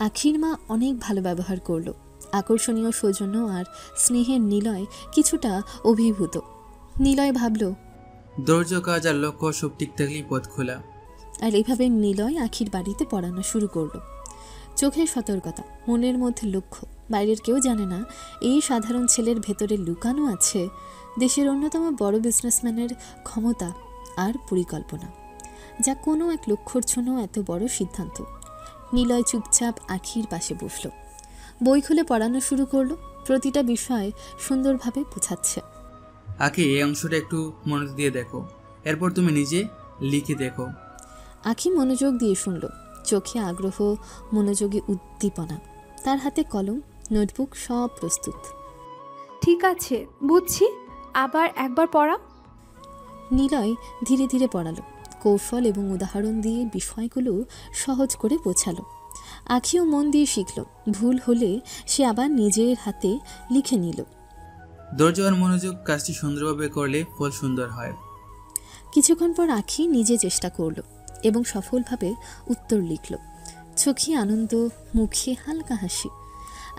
Speaker 2: আখির মা অনেক ভালো ব্যবহার করলো, আকর্ষণীয় সৌজন্য আর স্নেহের নিলয় কিছুটা অভিভূত। নিলয় ভাবল,
Speaker 1: ধৈর্য, কাজ আর লক্ষ্য সব ঠিক থাকলেই পথ খোলা।
Speaker 2: আর এভাবে নিলয় আখির বাড়িতে পড়ানো শুরু করলো। চোখের সতর্কতা, মনের মধ্যে লক্ষ্য। বাইরের কেউ জানে না এই সাধারণ ছেলের ভেতরে লুকানো আছে দেশের অন্যতম বড় বিজনেসম্যানের ক্ষমতা আর পরিকল্পনা, যা কোনো এক লক্ষ্যর জন্য এত বড় সিদ্ধান্ত। নিলয় চুপচাপ আখির পাশে বসল, বই খুলে পড়ানো শুরু করলো। প্রতিটা বিষয় সুন্দরভাবে বোঝাচ্ছে।
Speaker 1: আঁকি, এই অংশটা একটু মনোযোগ দিয়ে দেখো, এরপর তুমি নিজে লিখে দেখো।
Speaker 2: আখি মনোযোগ দিয়ে শুনল, চোখে আগ্রহ, মনোযোগী উদ্দীপনা। তার হাতে কলম, নোটবুক, সব প্রস্তুত।
Speaker 14: ঠিক আছে, বুঝছি, আবার একবার পড়া।
Speaker 2: নিলয় ধীরে ধীরে পড়ালো, কৌশল এবং উদাহরণ দিয়ে বিষয়গুলো সহজ করে বোঝালো। আখিও মন দিয়ে শিখল, ভুল হলে সে আবার নিজের হাতে লিখে নিল।
Speaker 1: ধৈর্য আর মনোযোগ, কাজটি সুন্দরভাবে করলে ফল সুন্দর হয়।
Speaker 2: কিছুক্ষণ পর আখি নিজে চেষ্টা করলো এবং সফলভাবে উত্তর লিখল। চোখে আনন্দ, মুখে হালকা হাসি।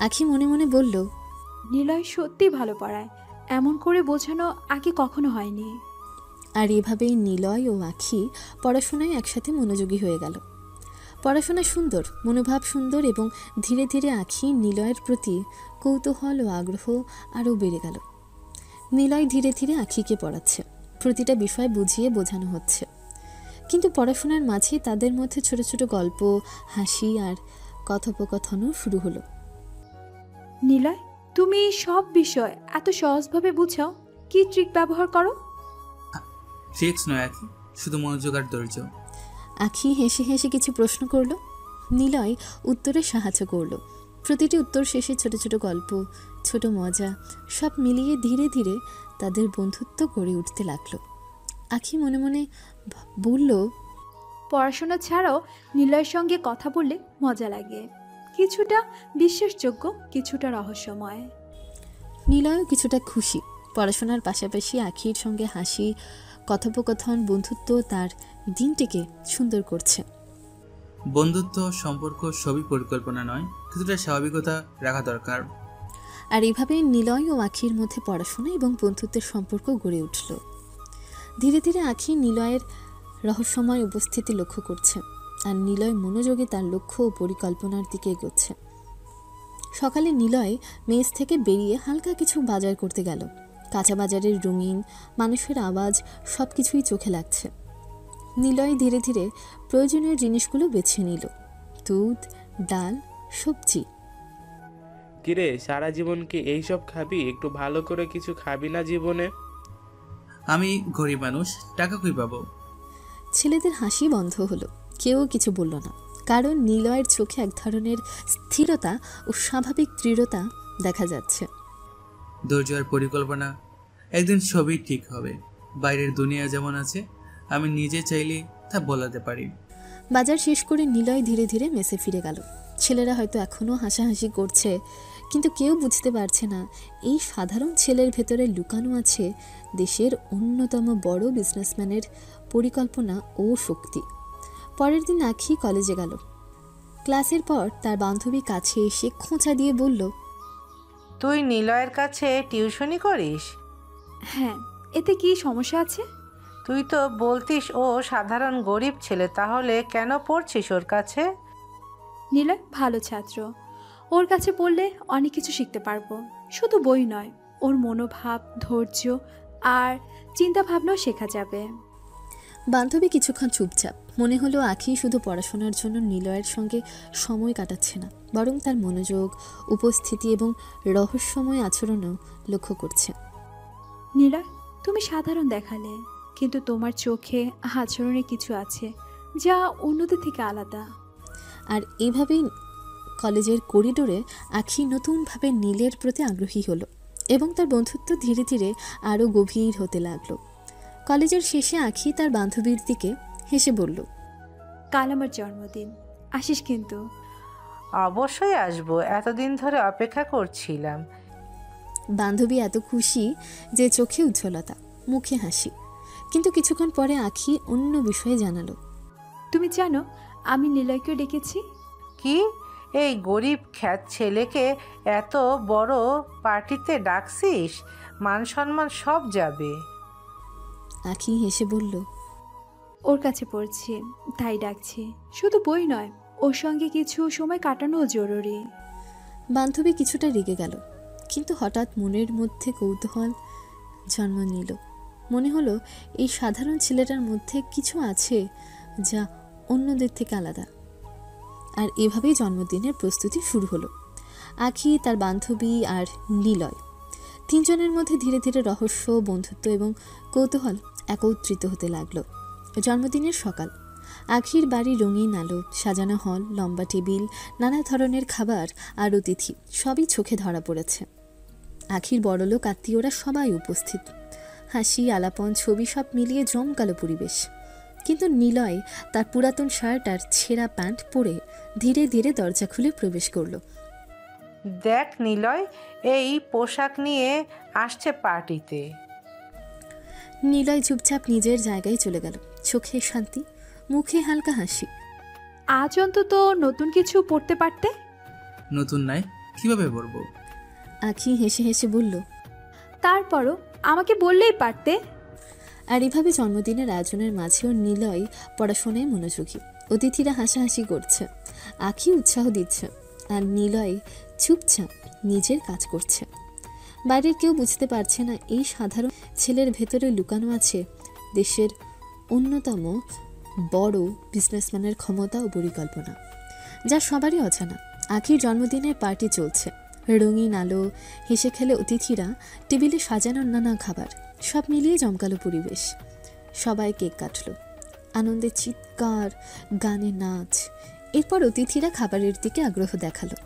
Speaker 2: আখি মনে মনে বলল,
Speaker 14: নিলয় সত্যি ভালো পড়ায়, এমন করে বোঝানো আগে কখনো হয়নি।
Speaker 2: আর এভাবেই নিলয় ও আখি পড়াশোনায় একসাথে মনোযোগী হয়ে গেল। পড়াশোনা সুন্দর, মনোভাব সুন্দর এবং ধীরে ধীরে আখি নিলয়ের প্রতি কৌতূহল ও আগ্রহ আরও বেড়ে গেল। নিলয় ধীরে ধীরে আখিকে পড়াচ্ছে, প্রতিটা বিষয় বুঝিয়ে বোঝানো হচ্ছে। কিন্তু পড়াশোনার মাঝে তাদের মধ্যে ছোট ছোট গল্প, হাসি আর কথোপকথনও শুরু হলো।
Speaker 14: নিলয়, তুমি সব বিষয় এত সহজভাবে বুঝাও, কি ট্রিক ব্যবহার করো?
Speaker 1: ট্রিক্স নয় আঁকি, শুধু মনোযোগ আর ধৈর্য।
Speaker 2: আখি হেসে হেসে কিছু প্রশ্ন করলো, নিলয় উত্তরে সাহায্য করলো। প্রতিটি উত্তর শেষে ছোট ছোট গল্প, ছোট মজা, সব মিলিয়ে ধীরে ধীরে তাদের বন্ধুত্ব গড়ে উঠতে লাগলো। আখি মনে মনে বলল,
Speaker 14: পড়াশোনা ছাড়াও নিলয়ের সঙ্গে কথা বললে মজা লাগে, কিছুটা বিশ্বাসযোগ্য, কিছুটা রহস্যময়।
Speaker 2: নিলয়ও কিছুটা খুশি। পড়াশোনার পাশাপাশি আখির সঙ্গে হাসি, কথোপকথন, বন্ধুত্ব তার দিনটিকে সুন্দর করছে।
Speaker 1: বন্ধুত্ব, সম্পর্ক সবই পরিকল্পনা নয়, কিছুটা স্বাভাবিকতা রাখা দরকার।
Speaker 2: আর এভাবেই নিলয় ও আখির মধ্যে পড়াশোনা এবং বন্ধুত্বের সম্পর্ক গড়ে উঠল। ধীরে ধীরে আখি নিলয়ের রহস্যময় উপস্থিতি লক্ষ্য করছে, আর নিলয় মনোযোগে তার লক্ষ্য ও পরিকল্পনার দিকে এগোচ্ছে। সকালে নিলয় মেস থেকে বেরিয়ে হালকা কিছু বাজার করতে গেল। কাঁচা বাজারের রঙিন মানুষের আওয়াজ সব কিছুই চোখে লাগছে। নিলয় ধীরে ধীরে প্রয়োজনীয় জিনিসগুলো বেছে নিল, দুধ, ডাল, সবজি।
Speaker 6: কিরে, সারা জীবন কি এইসব খাবি? একটু ভালো করে কিছু খাবি না জীবনে?
Speaker 1: আমি গরিব মানুষ, টাকা কই পাবো?
Speaker 2: ছেলেদের হাসি বন্ধ হলো, কেউ কিছু বলল না, কারণ নিলয়ের চোখে এক ধরনের স্থিরতা ও স্বাভাবিক দৃঢ়তা দেখা যাচ্ছে।
Speaker 1: ধৈর্য আর পরিকল্পনা, একদিন সবই ঠিক হবে। বাইরের দুনিয়া যেমন আছে, আমি নিজে চাইলে তা বলাতে পারি।
Speaker 2: বাজার শেষ করে নিলয় ধীরে ধীরে মেসে ফিরে গেল। ছেলেরা হয়তো এখনও হাসাহাসি করছে, কিন্তু কেউ বুঝতে পারছে না এই সাধারণ ছেলের ভেতরে লুকানো আছে দেশের অন্যতম বড় বিজনেসম্যানের পরিকল্পনা ও শক্তি। পরের দিন আখি কলেজে গেল। ক্লাসের পর তার বান্ধবী কাছে এসে খোঁচা দিয়ে বলল,
Speaker 15: তুই নিলয়ের কাছে টিউশনি করিস?
Speaker 14: হ্যাঁ, এতে কি সমস্যা আছে?
Speaker 15: তুই তো বলতিস ও সাধারণ গরিব ছেলে, তাহলে কেন পড়ছিস ওর কাছে?
Speaker 14: নিলয় ভালো ছাত্র, ওর কাছে পড়লে অনেক কিছু শিখতে পারবো। শুধু বই নয়, ওর মনোভাব, ধৈর্য আর চিন্তাভাবনাও শেখা যাবে।
Speaker 2: বান্ধবী কিছুক্ষণ চুপচাপ। মনে হলো আখি শুধু পড়াশোনার জন্য নিলয়ের সঙ্গে সময় কাটাচ্ছে না, বরং তার মনোযোগ, উপস্থিতি এবং রহস্যময় আচরণও লক্ষ্য করছে।
Speaker 14: নিলয়, তুমি সাধারণ দেখালে, কিন্তু তোমার চোখে, আচরণে কিছু আছে যা অন্যদের থেকে আলাদা।
Speaker 2: আর এইভাবেই কলেজের করিডোরে আখি নতুনভাবে নীলের প্রতি আগ্রহী হলো এবং তার বন্ধুত্ব ধীরে ধীরে আরও গভীর হতে লাগলো। কলেজের শেষে আখি তার বান্ধবীর দিকে হেসে বলল,
Speaker 14: কাল আমার জন্মদিন, আসিস কিন্তু?
Speaker 15: অবশ্যই আসবো, এতদিন ধরে অপেক্ষা করছিলাম।
Speaker 2: বান্ধবী এত খুশি যে চোখে উজ্জ্বলতা, মুখে হাসি। কিন্তু কিছুক্ষণ পরে আখি অন্য বিষয়ে জানালো,
Speaker 14: তুমি জানো আমি নিলয়কে ডেকেছি।
Speaker 15: কি? এই গরিব খ্যাত ছেলেকে এত বড় পার্টিতে ডাকছিস? মান সম্মান সব যাবে।
Speaker 2: আখি হেসে বলল,
Speaker 14: ওর কাছে পড়ছি তাই ডাকছি। শুধু বই নয়, ওর সঙ্গে কিছু সময় কাটানোও জরুরি।
Speaker 2: বান্ধবী কিছুটা রেগে গেল, কিন্তু হঠাৎ মনের মধ্যে কৌতূহল জন্ম নিল। মনে হলো এই সাধারণ ছেলেটার মধ্যে কিছু আছে যা অন্যদের থেকে আলাদা। আর এভাবেই জন্মদিনের প্রস্তুতি শুরু হলো। আখি, তার বান্ধবী আর নিলয়, তিনজনের মধ্যে ধীরে ধীরে রহস্য, বন্ধুত্ব এবং কৌতূহল একত্রিত হতে লাগলো। জন্মদিনের সকাল। আখির বাড়ি রঙিন আলো, সাজানো হল, লম্বা টেবিল, নানা ধরনের খাবার আর অতিথি সবই চোখে ধরা পড়েছে। আখির বড়লোক আত্মীয়রা সবাই উপস্থিত। হাসি, আলাপন, ছবি সব মিলিয়ে জমকালো পরিবেশ। কিন্তু নিলয় তার পুরাতন শার্ট আর ছেঁড়া প্যান্ট পরে ধীরে ধীরে দরজা খুলে প্রবেশ করল।
Speaker 15: দেখ নিলয়, এই পোশাক নিয়ে আসছে পার্টিতে।
Speaker 2: নিলয় চুপচাপ নিজের জায়গায় চলে গেল, চোখে শান্তি, মুখে হালকা হাসি।
Speaker 14: আজ অন্তত নতুন কিছু পড়তে পারতে।
Speaker 1: নতুন নাই, কিভাবে পড়বো?
Speaker 2: আখি হেসে হেসে বলল,
Speaker 14: তারপরও আমাকে বললেই পারতে।
Speaker 2: আর এভাবে জন্মদিনের আয়োজনের মাঝেও নিলয় পড়াশোনায় মনোযোগী। অতিথিরা হাসাহাসি করছে, আখি উৎসাহ দিচ্ছে, আর নিলয় চুপচাপ নিজের কাজ করছে। বাইরের কেউ বুঝতে পারছে না এই সাধারণ ছেলের ভেতরে লুকানো আছে দেশের অন্যতম বড় বিজনেসম্যানের ক্ষমতা ও পরিকল্পনা, যা সবারই অজানা। আখির জন্মদিনের পার্টি চলছে, রঙিন আলো, হেসে খেলে অতিথিরা, টেবিলে সাজানোর নানা খাবার, সব মিলিয়ে জমকালো পরিবেশ। সবাই কেক কাটলো, আনন্দে চিৎকার, গানে নাচ। এরপর অতিথিরা খাবারের দিকে আগ্রহ দেখালো।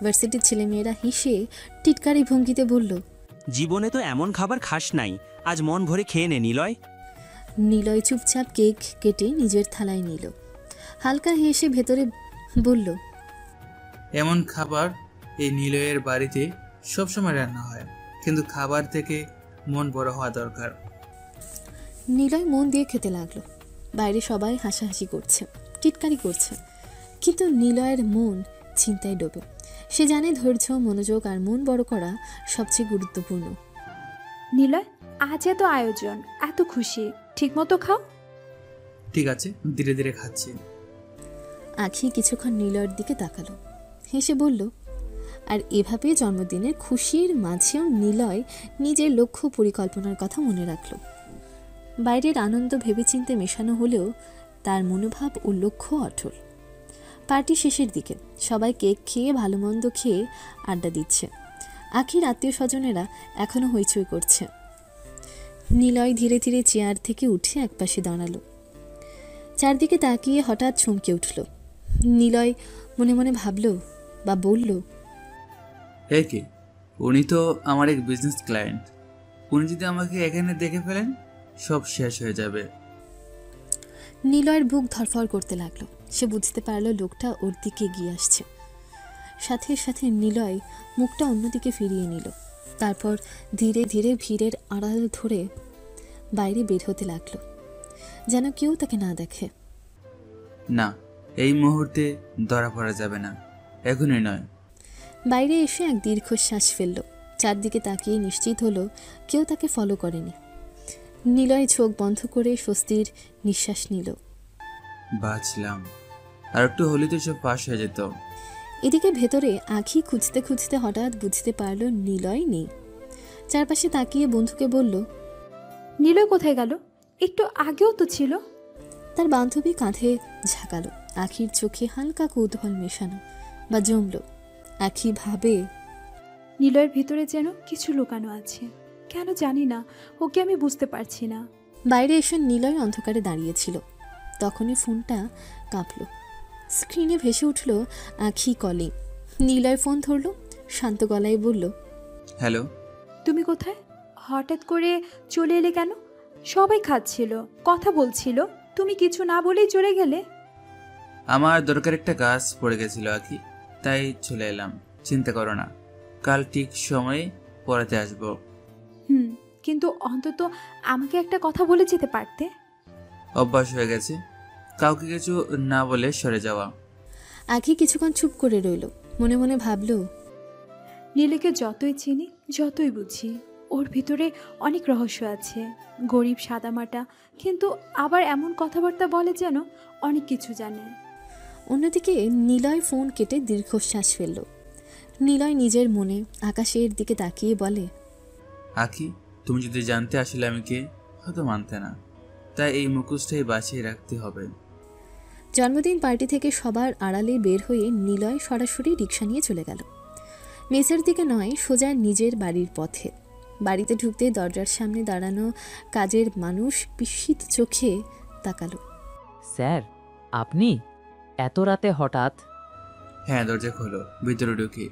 Speaker 2: ভার্সিটির ছেলেমেয়েরা হেসে টিটকারি ভঙ্গিতে বলল,
Speaker 20: জীবনে তো এমন খাবার খাস নাই, আজ মন ভরে খেয়ে নে নিলয়।
Speaker 2: নিলয় চুপচাপ কেক কেটে নিজের থালায় নিল, হালকা হেসে ভেতরে বলল,
Speaker 1: এমন খাবার এই নিলয়ের বাড়িতে সবসময় রান্না হয়, কিন্তু খাবার থেকে মন বড় হওয়া দরকার।
Speaker 2: নিলয় মন দিয়ে খেতে লাগলো। বাইরে সবাই হাসাহাসি করছে, টিটকারি করছে, কিন্তু নিলয়ের মন চিন্তায় ডোবে। সে জানে ধৈর্য, মনোযোগ আর মন বড় করা সবচেয়ে গুরুত্বপূর্ণ।
Speaker 14: নিলয়, আজ এত আয়োজন, এত খুশি, ঠিকমতো খাও।
Speaker 1: ঠিক আছে, ধীরে ধীরে খাচ্ছি।
Speaker 2: আখি কিছুক্ষণ নিলয়ের দিকে তাকালো, হেসে বলল, আর এভাবে জন্মদিনের খুশির মাঝেও নিলয় নিজের লক্ষ্য পরিকল্পনার কথা মনে রাখল। বাইরের আনন্দ ভেবেচিন্তে মেশানো হলেও তার মনোভাব ও লক্ষ্য অটল। পার্টি শেষের দিকে সবাই কেক খেয়ে, ভালো মন্দ খেয়ে আড্ডা দিচ্ছে। আখির আত্মীয় স্বজনেরা এখনও হইচই করছে। নিলয় ধীরে ধীরে চেয়ার থেকে উঠে একপাশে দাঁড়ালো, চারদিকে তাকিয়ে হঠাৎ চমকে উঠল। নিলয় মনে মনে ভাবল বা বলল,
Speaker 1: এই কি, উনি তো আমার এক বিজনেস ক্লায়েন্ট। উনি যদি আমাকে এখানে দেখে ফেলেন, সব শেষ হয়ে যাবে।
Speaker 2: নিলয়ের বুক ধরফর করতে লাগলো। সে বুঝতে পারল লোকটা ওর দিকে এগিয়ে আসছে। সাথে সাথে নিলয় মুখটা অন্যদিকে ফিরিয়ে নিল, তারপর ধীরে ধীরে ভিড়ের আড়াল ধরে বাইরে বের হতে লাগলো, যেন কেউ তাকে না দেখে।
Speaker 1: না, এই মুহূর্তে ধরা পড়া যাবে না, এখনই নয়।
Speaker 2: বাইরে এসে এক দীর্ঘশ্বাস ফেলল, চারদিকে তাকিয়ে নিশ্চিত হলো কেউ তাকে ফলো করেনি। নিলয় চোখ বন্ধ করে স্বস্তির নিঃশ্বাস নিল।
Speaker 1: বাঁচলাম, আর একটু হলে তো সব পাশ হয়ে যেত।
Speaker 2: এদিকে ভেতরে আখি খুঁজতে খুঁজতে হঠাৎ বুঝতে পারল নিলয় নেই। চারপাশে তাকিয়ে বন্ধুকে বলল,
Speaker 14: নিলয় কোথায় গেল? একটু আগেও তো ছিল।
Speaker 2: তার বান্ধবী কাঁধে ঝাঁকালো, আখির চোখে হালকা কৌতূহল মেশানো বা জমল। আখি ভাবে,
Speaker 14: নিলয়ের ভিতরে যেন কিছু লুকানো আছে, কেন জানি না, ওকে আমি বুঝতে পারছি না।
Speaker 2: বাইরে এসে নিলয় অন্ধকারে দাঁড়িয়েছিল। তখনই ফোনটা কাঁপল, স্ক্রিনে ভেসে উঠল আখি কলিং। নিলয় ফোন ধরল, শান্ত গলায় বলল,
Speaker 1: হ্যালো।
Speaker 14: তুমি কোথায়? হঠাৎ করে চলে এলে কেন? সবাই খাচ্ছিল, কথা বলছিল, তুমি কিছু না বলেই চলে গেলে।
Speaker 1: আমার দরকার একটা কাজ পড়ে গেছিল আখি, তাই চলে এলাম। চিন্তা করো না, কাল ঠিক সময়ে পড়াতে আসবো।
Speaker 14: কিন্তু অন্তত আমাকে একটা কথা বলে যেতে পারতে।
Speaker 1: অভ্যাস হয়ে গেছে কাউকে কিছু না বলে সরে যাওয়া।
Speaker 2: আখি কিছুক্ষণ চুপ করে রইল, মনে মনে ভাবল,
Speaker 14: নীলিকে যতই চিনি যতই বুঝি, ওর ভিতরে অনেক রহস্য আছে। গরিব সাদামাটা, কিন্তু আবার এমন কথাবার্তা বলে যেন অনেক কিছু জানে।
Speaker 2: অন্যদিকে নিলয় ফোন কেটে দীর্ঘশ্বাস ফেলল। নিলয় নিজের মনে আকাশের দিকে তাকিয়ে বলে,
Speaker 1: আখি, তুমি যদি জানতে আসলে আমি কে, হয়তো মানতে না, তাই এই মুখোশটাই বাঁচিয়ে রাখতে হবে।
Speaker 2: জন্মদিন পার্টি থেকে সবার আড়ালে বের হয়ে নিলয় সরাসরি রিক্সা নিয়ে চলে গেল। মেসের দিকে নয়, সোজা নিজের বাড়ির পথে। বাড়িতে ঢুকতে দরজার সামনে দাঁড়ানো কাজের মানুষ বিস্মিত চোখে তাকালো।
Speaker 21: স্যার, আপনি এত রাতে হঠাৎ?
Speaker 1: হ্যাঁ, দরজা খোলো, ভিতরে ঢুকি।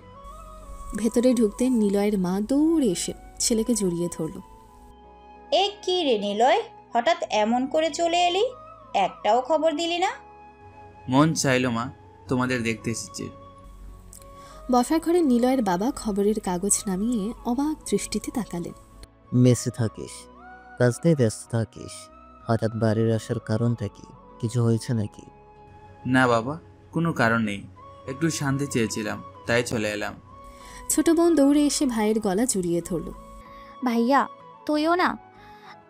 Speaker 2: ভেতরে ঢুকতে নিলয়ের মা দৌড়ে এসে ছেলেকে জড়িয়ে ধরল।
Speaker 13: এ কি রে নিলয়, হঠাৎ এমন করে চলে এলি? একটাও খবর দিলি না?
Speaker 1: মন চাইলো মা, তোমাদের দেখতে এসেছি।
Speaker 2: বসার ঘরে নিলয়ের বাবা খবরের কাগজ নামিয়ে অবাক দৃষ্টিতে তাকালেন।
Speaker 22: মেসে থাকিস, কাজ নিয়ে ব্যস্ত থাকিস, হঠাৎ বাড়ির আসার কারণটা কি? কিছু হয়েছে নাকি?
Speaker 1: না বাবা, কোনো কারণ নেই, একটু শান্তি চেয়েছিলাম, তাই চলে এলাম।
Speaker 2: ছোট বোন দৌড়ে এসে ভাইয়ের গলা জড়িয়ে ধরল।
Speaker 16: ভাইয়া, তুইও না,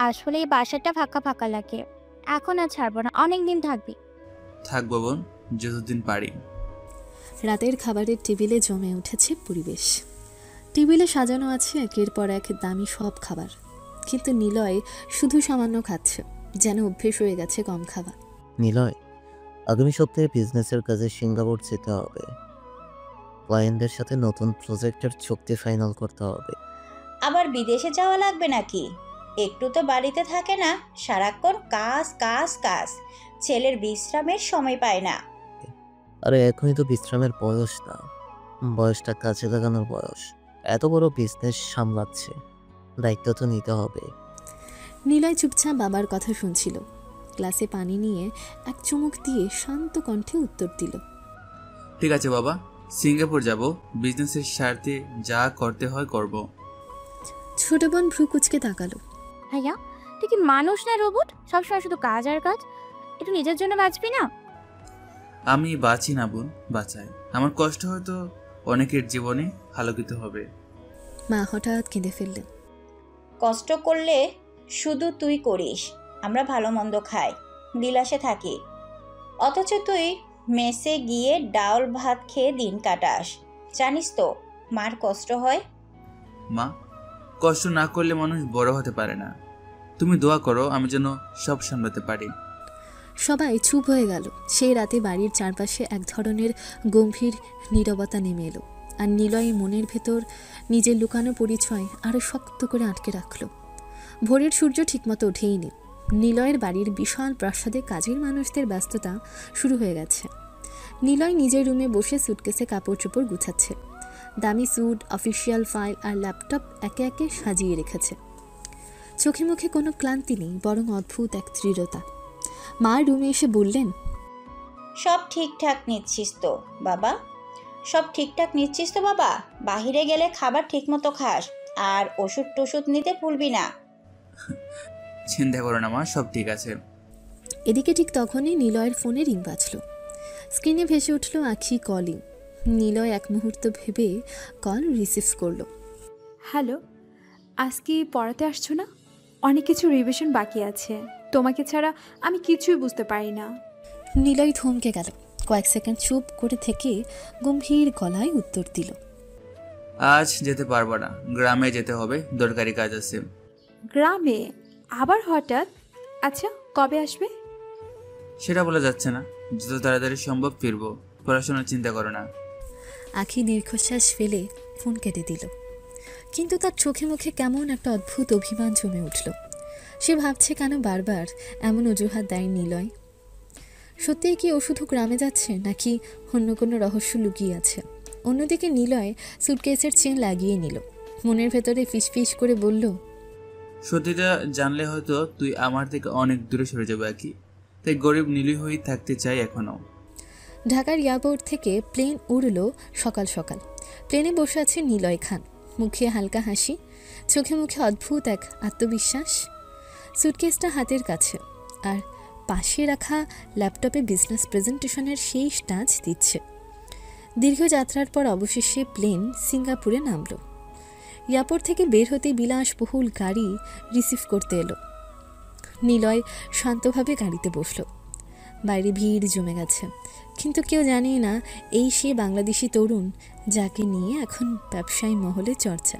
Speaker 16: আসলে এই বাসাটা ফাঁকা ফাঁকা লাগে। এখন আর ছাড়বো না, অনেক দিন থাকবি।
Speaker 1: থাকবো বোন, যতদিন পারি।
Speaker 2: রাতের খাবারের টেবিলে জমে উঠেছে পরিবেশ। টেবিলে সাজানো আছে একের পর এক দামি সব খাবার, কিন্তু নিলয় শুধু সামান্য খাচ্ছে, যেন অভ্যেস হয়ে গেছে কম খাওয়া।
Speaker 22: নিলয়, আগামী সপ্তাহে বিজনেসের কাজে সিঙ্গাপুর যেতে হবে। ক্লায়েন্টদের সাথে নতুন প্রজেক্টের চুক্তি ফাইনাল করতে হবে।
Speaker 13: আবার বিদেশে যাওয়া লাগবে নাকি? একটু তো বাড়িতে থাকে না, সারাক্ষণ কাজ কাজ কাজ, ছেলের বিশ্রামের সময় পায় না।
Speaker 22: আরে এখনই তো বিশ্রামের বয়স না, বয়সটা কাজে লাগানোর বয়স। এত বড় বিজনেস সামলাচ্ছে, দায়িত্ব তো নিতে হবে।
Speaker 2: নিলয় চুপচাপ বাবার কথা শুনছিল। গ্লাসে পানি নিয়ে এক চুমুক দিয়ে শান্ত কণ্ঠে উত্তর দিল,
Speaker 1: ঠিক আছে বাবা, সিঙ্গাপুর যাব, বিজনেসের স্বার্থে যা করতে হয় করব।
Speaker 2: ছোট বোন ভ্রু কুচকে তাকালো।
Speaker 16: ভাইয়া, তুই কি মানুষ না রোবট? সবসময় শুধু কাজ আর কাজ। একটু নিজের জন্য বাঁচবি না?
Speaker 1: আমি বাঁচি না বোন, বাঁচাই। আমার কষ্ট হয়তো অনেকের জীবনে আলোকিত হবে।
Speaker 2: মা হঠাৎ কেঁদে ফেললেন।
Speaker 13: কষ্ট করলে শুধু তুই করিস, আমরা ভালো মন্দ খাই, বিলাসে থাকি, অথচ তুই মেসে গিয়ে ডাউল ভাত খেয়ে দিন কাটাস। জানিস তো মার কষ্ট হয়।
Speaker 1: মা, কষ্ট না করলে মানুষ বড় হতে পারে না। তুমি দোয়া করো আমি যেন সব সামলাতে পারি।
Speaker 2: সবাই চুপ হয়ে গেল। সেই রাতে বাড়ির চারপাশে এক ধরনের গম্ভীর নীরবতা নেমে এলো, আর নিলয় মনের ভেতর নিজের লুকানো পরিচয় আরও শক্ত করে আটকে রাখল। ভোরের সূর্য ঠিকমতো ওঠেইনি। নিলয়ের বাড়ির বিশাল প্রাসাদে কাজের মানুষদের ব্যস্ততা শুরু হয়ে গেছে। নিলয় নিজের রুমে বসে সুটকেসে কাপড় চোপড় গুছাচ্ছে। দামি স্যুট, অফিসিয়াল ফাইল আর ল্যাপটপ একে একে সাজিয়ে রেখেছে। চোখে মুখে কোনো ক্লান্তি নেই, বরং অদ্ভুত এক দৃঢ়তা। মা রুমে এসে বললেন,
Speaker 13: সব ঠিকঠাক নিচ্ছিস তো বাবা? সব ঠিকঠাক নিচ্ছিস তো বাবা? বাহিরে গেলে খাবার ঠিকমতো খাস, আর ওষুধ টষুধ নিতে ভুলবি না।
Speaker 1: চিন্তা করো না মা, সব ঠিক আছে।
Speaker 2: এদিকে ঠিক তখনই নিলয়ের ফোনে রিং বাজল। স্ক্রিনে ভেসে উঠল আখি কলিং। নিলয় এক মুহূর্ত ভেবে কল রিসিভ করলো।
Speaker 14: হ্যালো, আজ কি পড়াতে আসছো না? অনেক কিছু রিভিশন বাকি আছে, তোমাকে ছাড়া আমি কিছুই বুঝতে পারি না।
Speaker 2: নিলয় থমকে গেল। কয়েক সেকেন্ড চুপ করে থেকে গম্ভীর গলায় উত্তর দিল,
Speaker 1: আজ যেতে পারবো না, গ্রামে যেতে হবে, দরকারি কাজ আছে।
Speaker 14: গ্রামে? আবার হঠাৎ? আচ্ছা, কবে আসবে?
Speaker 1: সেটা বলা যাচ্ছে না, যত তাড়াতাড়ি সম্ভব ফিরবো। পড়াশোনার চিন্তা করো না।
Speaker 2: আখি দীর্ঘশ্বাস ফেলে ফোন কেটে দিল, কিন্তু তার চোখে মুখে কেমন একটা অদ্ভুত অভিমান জমে উঠল। সে ভাবছে কেন বারবার এমন অজুহাত দেয় নিলয়। সত্যিই কি ও শুধু গ্রামে যাচ্ছে, নাকি অন্য কোনো রহস্য লুকিয়ে আছে? অন্যদিকে নিলয় সুটকেসের চেন লাগিয়ে নিল। মনের ভেতরে ফিসফিস করে বলল,
Speaker 1: সত্যিটা জানলে হয়তো তুই আমার থেকে অনেক দূরে সরে যাবে আকি, তাই গরিব নিলয় হয়েই থাকতে চাই এখনো।
Speaker 2: ঢাকার এয়ারপোর্ট থেকে প্লেন উড়ল সকাল সকাল। প্লেনে বসে আছে নিলয় খান, মুখে হালকা হাসি, চোখে মুখে অদ্ভুত এক আত্মবিশ্বাস। সুটকেসটা হাতের কাছে, আর পাশে রাখা ল্যাপটপে বিজনেস প্রেজেন্টেশনের সেই টাচ দিচ্ছে। দীর্ঘ যাত্রার পর অবশেষে প্লেন সিঙ্গাপুরে নামল। এয়ারপোর্ট থেকে বের হতে বিলাসবহুল গাড়ি রিসিভ করতে এলো। নিলয় শান্তভাবে গাড়িতে বসল। বাইরে ভিড় জমে গেছে, কিন্তু কেউ জানে না এই সে বাংলাদেশি তরুণ যাকে নিয়ে এখন ব্যবসায়ী মহলে চর্চা।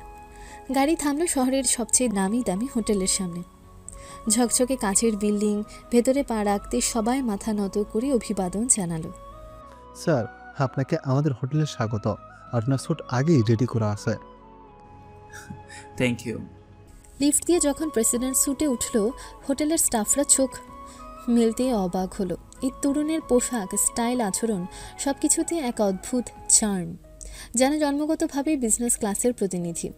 Speaker 2: গাড়ি থামল শহরের সবচেয়ে দামি দামি হোটেলের সামনে। ঝকঝকে কাঁচের বিল্ডিং, ভেতরে পা রাখতে সবাই মাথা নত করে অভিবাদন জানালো।
Speaker 7: স্যার, আপনাকে আমাদের হোটেলে স্বাগত। আপনার স্যুট আগেই রেডি করা আছে।
Speaker 1: Thank you.
Speaker 2: লিফট দিয়ে যখন প্রেসিডেন্ট স্যুটে উঠল, হোটেলের স্টাফরা চোখ মেলতে অবাক হলো। এই তরুণের পোশাক, স্টাইল, আচরণ সবকিছুতে এক অদ্ভুত চার্ম, যেন জন্মগতভাবেই বিজনেস ক্লাসের প্রতিনিধি।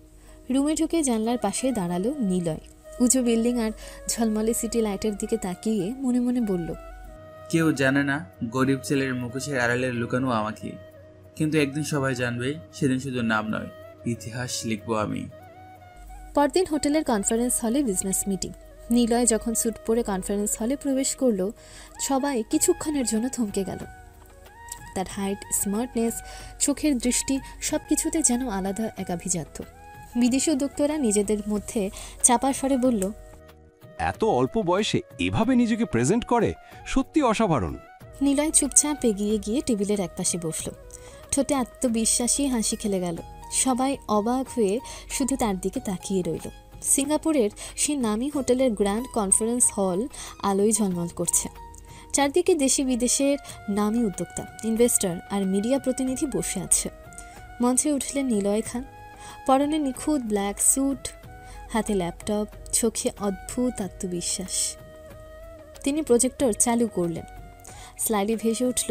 Speaker 2: রুমে ঢুকে জানলার পাশে দাঁড়ালো নিলয়। উঁচু বিল্ডিং আর ঝলমলে সিটি লাইটের দিকে তাকিয়ে মনে মনে বলল,
Speaker 1: কেউ জানে না গরিব ছেলের মুখোশের আড়ালে লুকানো আমাকে, কিন্তু একদিন সবাই জানবে। সেদিন শুধু নাম নয়, ইতিহাস লিখবো আমি।
Speaker 2: পরদিন হোটেলের কনফারেন্স হলে বিজনেস মিটিং। নিলয় যখন স্যুট পরে কনফারেন্স হলে প্রবেশ করলো, সবাই কিছুক্ষণের জন্য থমকে গেল। তার হাইট, স্মার্টনেস, চোখের দৃষ্টি সব কিছুতে যেন আলাদা এক আভিজাত্য। বিদেশি উদ্যোক্তারা নিজেদের মধ্যে চাপা স্বরে বলল,
Speaker 17: এত অল্প বয়সে এভাবে নিজেকে প্রেজেন্ট করে, সত্যি অসাধারণ।
Speaker 2: নিলয় চুপচাপ এগিয়ে গিয়ে টেবিলের একপাশে বসল। ঠোঁটে আত্মবিশ্বাসী হাসি খেলে গেল। সবাই অবাক হয়ে শুধু তার দিকে তাকিয়ে রইল। সিঙ্গাপুরের সেই নামী হোটেলের গ্র্যান্ড কনফারেন্স হল আলোয় ঝলমল করছে। চারদিকে দেশি বিদেশের নামী উদ্যোক্তা, ইনভেস্টর আর মিডিয়া প্রতিনিধি বসে আছে। মঞ্চে উঠলেন নিলয় খান। পরনে নিখুঁত ব্ল্যাক স্যুট, হাতে ল্যাপটপ, চোখে অদ্ভুত আত্মবিশ্বাস। তিনি প্রজেক্টর চালু করলেন। স্লাইডে ভেসে উঠল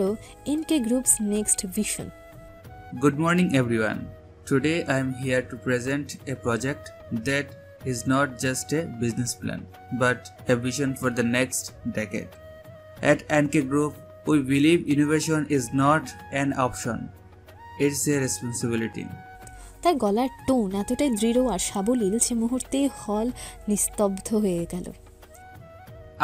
Speaker 2: NK groups next vision.
Speaker 1: Good morning everyone. Today I am here to present a project that is not just a business plan but a vision for the next decade. At NK Group, we believe innovation is not an option. It's a responsibility.
Speaker 2: তার গলার টোন এতটাই দৃঢ় আর সাবলীল যে মুহূর্তে হল নিস্তব্ধ হয়ে গেল।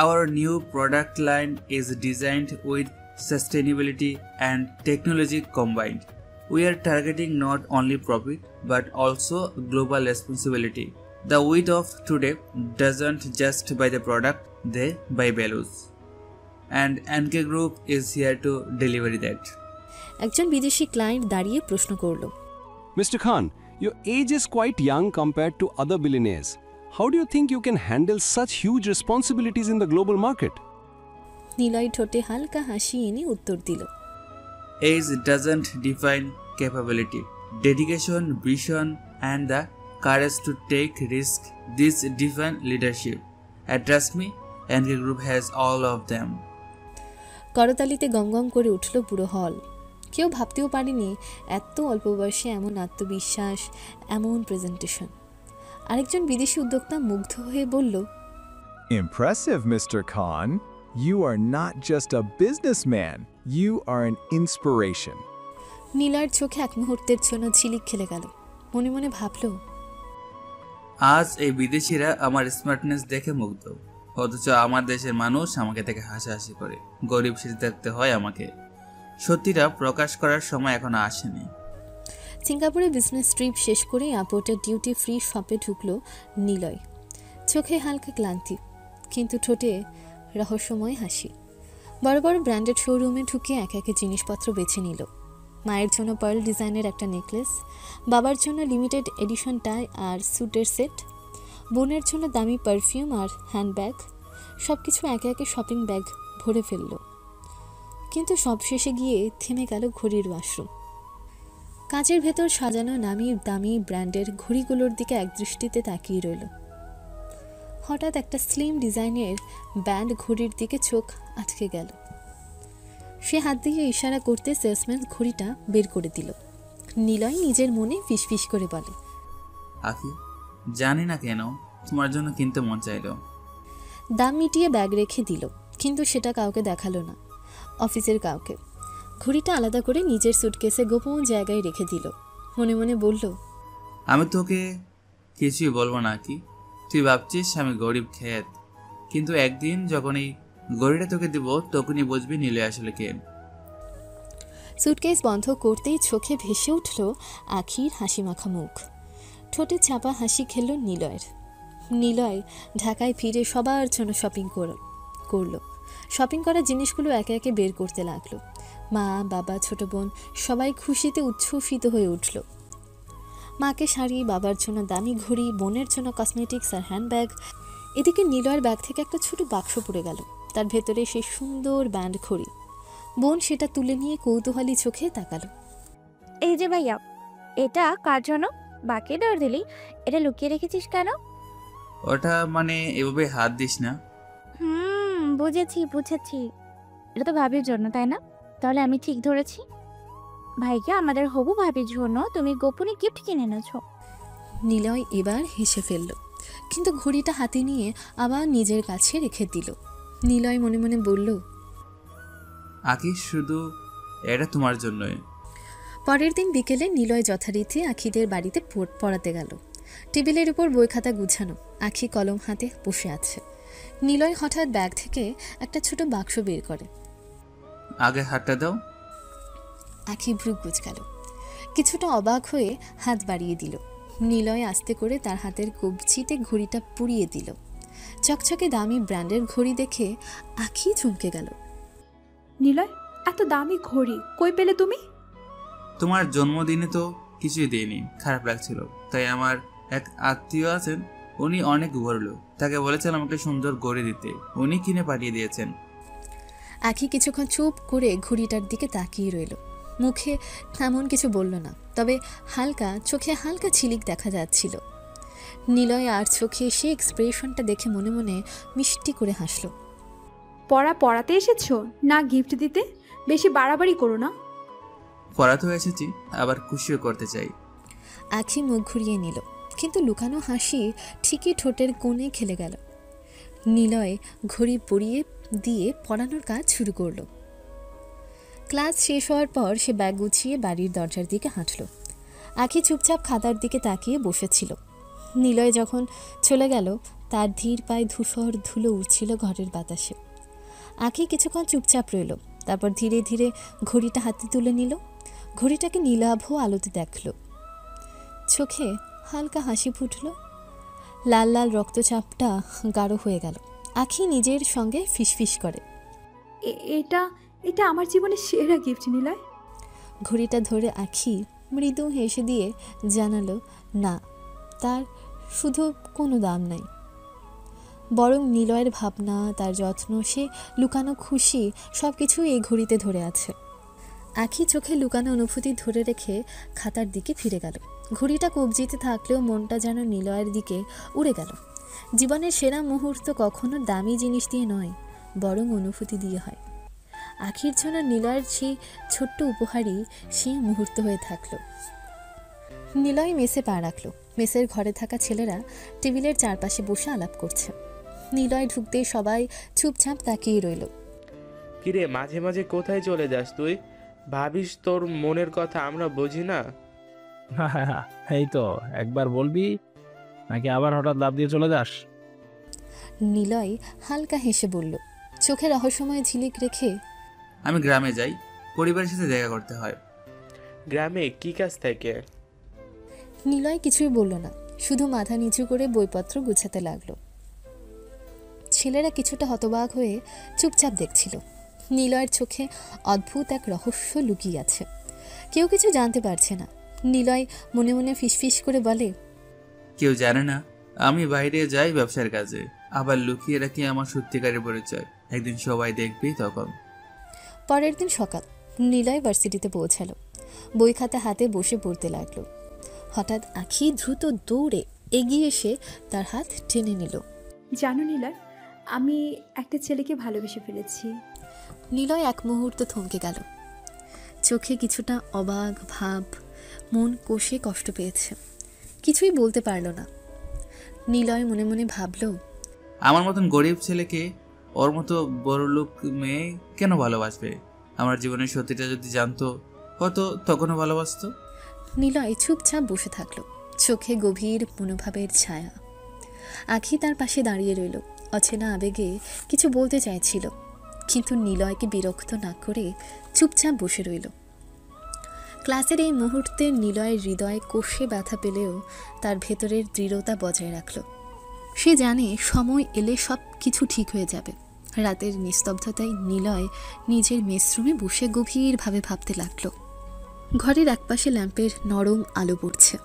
Speaker 1: Our new product line is designed with sustainability and technology combined. We are targeting not only profit but also global responsibility. The youth of today doesn't just buy the product, they buy values. And NK Group is here to deliver that.
Speaker 2: একজন বিদেশি ক্লায়েন্ট দাঁড়িয়ে প্রশ্ন করল,
Speaker 17: Mr. Khan, your age is quite young compared to other billionaires. How do you think you can handle such huge responsibilities in the global market?
Speaker 2: Niloy ঠোঁটে হালকা হাসি এনে উত্তর দিল,
Speaker 1: Age doesn't define capability. Dedication, vision, and the courage to take risk, this define leadership. And trust me, NK Group has all of them.
Speaker 2: করতালিতে গমগম করে উঠল পুরো হল। কেউ ভাবতেও পারেনি এত অল্প বয়সে এমন আত্মবিশ্বাস, এমন প্রেজেন্টেশন। আরেকজন বিদেশি উদ্যোক্তা মুগ্ধ হয়ে বলল,
Speaker 9: Impressive, Mr. Khan. You are not just a businessman, you are an inspiration.
Speaker 2: নীলার চোখে এক মুহূর্তের জন্য ঝিলিক খেলে গেল। মনে মনে ভাবল,
Speaker 1: আজ এই বিদেশিরা আমার স্মার্টনেস দেখে মুগ্ধ, অথচ আমার দেশের মানুষ আমাকে দেখে হাসাহাসি করে। গরিব সেজে থাকতে হয় আমাকে। সত্যিটা প্রকাশ করার সময় এখনো আসেনি।
Speaker 2: সিঙ্গাপুরে বিজনেস ট্রিপ শেষ করে এয়ারপোর্টের ডিউটি ফ্রি শপে ঢুকল নিলয়। চোখে হালকা ক্লান্তি, কিন্তু ঠোঁটে রহস্যময় হাসি। বড় বড় ব্র্যান্ডেড শোরুমে ঢুকে এক একে জিনিসপত্র বেছে নিল। মায়ের জন্য পার্ল ডিজাইনের একটা নেকলেস, বাবার জন্য লিমিটেড এডিশন টাই আর স্যুটের সেট, বোনের জন্য দামি পারফিউম আর হ্যান্ডব্যাগ। সব কিছু একে একে শপিং ব্যাগ ভরে ফেলল। কিন্তু সব শেষে গিয়ে থেমে গেল ঘড়ির ওয়াশরুম। কাঁচের ভেতর সাজানো নামি দামি ব্র্যান্ডের ঘড়িগুলোর দিকে একদৃষ্টিতে তাকিয়ে রইল। হঠাৎ একটা স্লিম ডিজাইনের ব্যান্ড ঘড়ির দিকে চোখ আটকে গেল। সে হাত দিয়ে ইশারা করতে সেলসম্যান ঘড়িটা বের করে দিল। নিলয় নিজের মনে ফিসফিস করে বলে,
Speaker 1: আফি, জানি না কেন তোমার জন্য কিনতে মন চাইল।
Speaker 2: দাম মিটিয়ে ব্যাগ রেখে দিল, কিন্তু সেটা কাউকে দেখালো না, অফিসের কাউকে। ঘড়িটা আলাদা করে নিজের সুটকেসে গোপন জায়গায় রেখে দিল। মনে মনে বলল,
Speaker 1: আমি তোকে কিছুই বলবো না কি, তুই ভাবছিস আমি গরিব খেত, কিন্তু একদিন যখন এই গড়িটা তোকে দিব, তখনই বুঝবি নিলয় আসলে কে।
Speaker 2: সুটকেস বন্ধ করতেই চোখে ভেসে উঠল আখির হাসিমাখা মুখ। ঠোঁটে চাপা হাসি খেলল নিলয়ের। নিলয় ঢাকায় ফিরে সবার জন্য শপিং করলো। শপিং করা জিনিসগুলো একে একে বের করতে লাগলো। মা, বাবা, ছোট বোন সবাই খুশিতে উচ্ছ্বসিত হয়ে উঠল। মাকে শাড়ি, বাবার জন্য দামি ঘড়ি, বোনের জন্য কসমেটিক্স আর হ্যান্ডব্যাগ। এদিকে নিলয়ের ব্যাগ থেকে একটা ছোট বাক্স পড়ে গেল, তার ভেতরে সেই সুন্দর ব্যান্ড ঘড়ি। বোন সেটা তুলে নিয়ে কৌতূহলী চোখে তাকালো।
Speaker 16: এই যে ভাইয়া, এটা কার জন্য? বাকি দর দিলি, এটা লুকিয়ে রেখেছিস কেন?
Speaker 1: ওটা মানে এভাবে হাত দিস না।
Speaker 16: বুঝেছি। এটা তো ভাবির জন্য, তাই না? তাহলে আমি ঠিক ধরেছি। ভাইকে আমাদের হবু ভাবির জন্য তুমি গোপনে গিফট কিনে এনেছো।
Speaker 2: নিলয় এবার হেসে ফেলল, কিন্তু ঘড়িটা হাতে নিয়ে আবার নিজের কাছে রেখে দিল। নিলয় মনে মনে বলল,
Speaker 1: আখি, শুধু এটা তোমার জন্যই।
Speaker 2: পরের দিন বিকেলে নিলয় যথারীতি আখিদের বাড়িতে পড়াতে গেল। টেবিলের উপর বই খাতা গুছানো, আখি কলম হাতে বসে আছে। নিলয় হঠাৎ ব্যাগ থেকে একটা ছোট বাক্স বের করে।
Speaker 1: আগে হাতটা দাও।
Speaker 2: আখি ভ্রু কুঁচকাল, কিছুটা অবাক হয়ে হাত বাড়িয়ে দিল। নিলয় আস্তে করে তার হাতের কবজিতে ঘড়িটা পুড়িয়ে দিল। চকচকে দামি ব্র্যান্ডের ঘড়ি দেখে আখি চমকে গেল।
Speaker 14: নিলয়, এত দামি ঘড়ি কই পেলে তুমি?
Speaker 1: তোমার জন্মদিনে তো কিছুই দিইনি, খারাপ লাগছিল, তাই আমার এক আত্মীয় আছেন, উনি অনেক গড়ল, তাকে বলেছেন আমাকে সুন্দর ঘড়ি দিতে, উনি কিনে পাঠিয়ে দিয়েছেন।
Speaker 2: আখি কিছুক্ষণ চুপ করে ঘড়িটার দিকে তাকিয়ে রইল। মুখে তেমন কিছু বলল না, তবে চোখে হালকা ঝিলিক দেখা যাচ্ছিল। নিলয় আর চোখে সেই এক্সপ্রেশনটা দেখে মনে মনে মিষ্টি করে হাসল।
Speaker 14: পড়াতে এসেছো না গিফট দিতে? বেশি বাড়াবাড়ি করো না।
Speaker 1: পড়াতেও এসেছি, আবার খুশিও করতে চাই।
Speaker 2: আখি মুখ ঘুরিয়ে নিল, কিন্তু লুকানো হাসি ঠিকই ঠোঁটের কোণে খেলে গেল। নিলয় ঘড়ি পরিয়ে দিয়ে পড়ানোর কাজ শুরু করল। ক্লাস শেষ হওয়ার পর সে ব্যাগ গুছিয়ে বাড়ির দরজার দিকে হাঁটল। আখি চুপচাপ খাতার দিকে তাকিয়ে বসেছিল। নিলয় যখন চলে গেল, তার ধীর পায়ে ধূসর ধুলো উড়ছিল ঘরের বাতাসে। আখি কিছুক্ষণ চুপচাপ রইল, তারপর ধীরে ধীরে ঘড়িটা হাতে তুলে নিল। ঘড়িটাকে নীলাভ আলোতে দেখল, চোখে হালকা হাসি ফুটল। লাল লাল রক্তচাপটা গাঢ় হয়ে গেল। আখি নিজের সঙ্গে ফিসফিস করে,
Speaker 14: এটা আমার জীবনের সেরা গিফট নিলয়।
Speaker 2: ঘড়িটা ধরে আখি মৃদু হেসে দিয়ে জানালো, না, তার শুধু কোনো দাম নাই, বরং নিলয়ের ভাবনা, তার যত্ন, সে লুকানো খুশি, সব কিছু এই ঘড়িতে ধরে আছে। আখি চোখে লুকানো অনুভূতি ধরে রেখে খাতার দিকে ফিরে গেল। ঘড়িটা কবজিতে থাকলেও মনটা যেন নিলয়ের দিকে উড়ে গেল। জীবনের সেরা মুহূর্ত কখনো দামি জিনিস দিয়ে নয়, বরং অনুভূতি দিয়ে হয়। আখির জন্য নিলয়ের সেই ছোট্ট উপহারই সেই মুহূর্ত হয়ে থাকলো। নিলয় মেসে পা রাখলো। মেসের ঘরে থাকা ছেলেরা টেবিলের চারপাশে বসে আলাপ করছে। নিলয় ঢুকতেই সবাই চুপচাপ তাকিয়ে রইল।
Speaker 6: কিরে, মাঝে মাঝে কোথায় চলে যাস তুই? ভাবিস তোর মনের কথা আমরা বুঝি না?
Speaker 4: এই তো, একবার বলবি নাকি আবার হঠাৎ লাফ দিয়ে চলে যাস?
Speaker 2: নিলয় হালকা হেসে বলল, চোখে রহস্যময় ঝিলিক রেখে,
Speaker 1: আমি গ্রামে যাই, পরিবারের সাথে দেখা করতে হয়।
Speaker 6: গ্রামে কি কাজ থাকে?
Speaker 2: নিলয় কিছুই বলল না, শুধু মাথা নিচু করে বইপত্র গুছাতে লাগলো। ছেলেরা কিছুটা হতবাক হয়ে চুপচাপ দেখছিল। নিলয়ের চোখে অদ্ভুত এক রহস্য লুকিয়ে আছে, কেউ কিছু জানতে পারছে না। নিলয় মনে মনে ফিসফিস করে বলে,
Speaker 1: কেউ জানে না আমি বাইরে যাই ব্যবসার কাজে, আবার লুকিয়ে রাখি আমার সত্যিকারের পরিচয়, একদিন সবাই দেখবেই তখন।
Speaker 2: পরের দিন সকাল নিলয় ভার্সিটিতে পৌঁছালো। বই খাতা হাতে বসে পড়তে লাগলো। হঠাৎ আখি দ্রুত দৌড়ে এগিয়ে এসে তার হাত টেনে নিল।
Speaker 14: জানো নিলয়, আমি একটা ছেলেকে ভালোবেসে ফেলেছি।
Speaker 2: নিলয় এক মুহূর্ত থমকে গেল, চোখে কিছুটা অবাক ভাব, মন কষে কষ্ট পেয়েছে, কিছুই বলতে পারল না। নিলয় মনে মনে ভাবল,
Speaker 1: আমার মতন গরিব ছেলেকে ওর মতো বড়লোক মেয়ে কেন ভালোবাসবে? আমার জীবনের সত্যিটা যদি জানতো, হয়তো তখনও ভালোবাসতো।
Speaker 2: নিলয় চুপচাপ বসে থাকলো, চোখে গভীর মনোভাবের ছায়া। আখি তার পাশে দাঁড়িয়ে রইল। অচেনা আবেগে কিছু বলতে চাইছিল, কিন্তু নিলয়কে বিরক্ত না করে চুপচাপ বসে রইল। ক্লাসের এই মুহূর্তে নিলয়ের হৃদয়ে কষে ব্যথা পেলেও তার ভেতরের দৃঢ়তা বজায় রাখল। সে জানে সময় এলে সব কিছু ঠিক হয়ে যাবে। রাতের নিস্তব্ধতায় নিলয় নিজের মেসরুমে বসে গভীরভাবে ভাবতে লাগলো। ঘরের একপাশে ল্যাম্পের নরম আলো পড়ছে,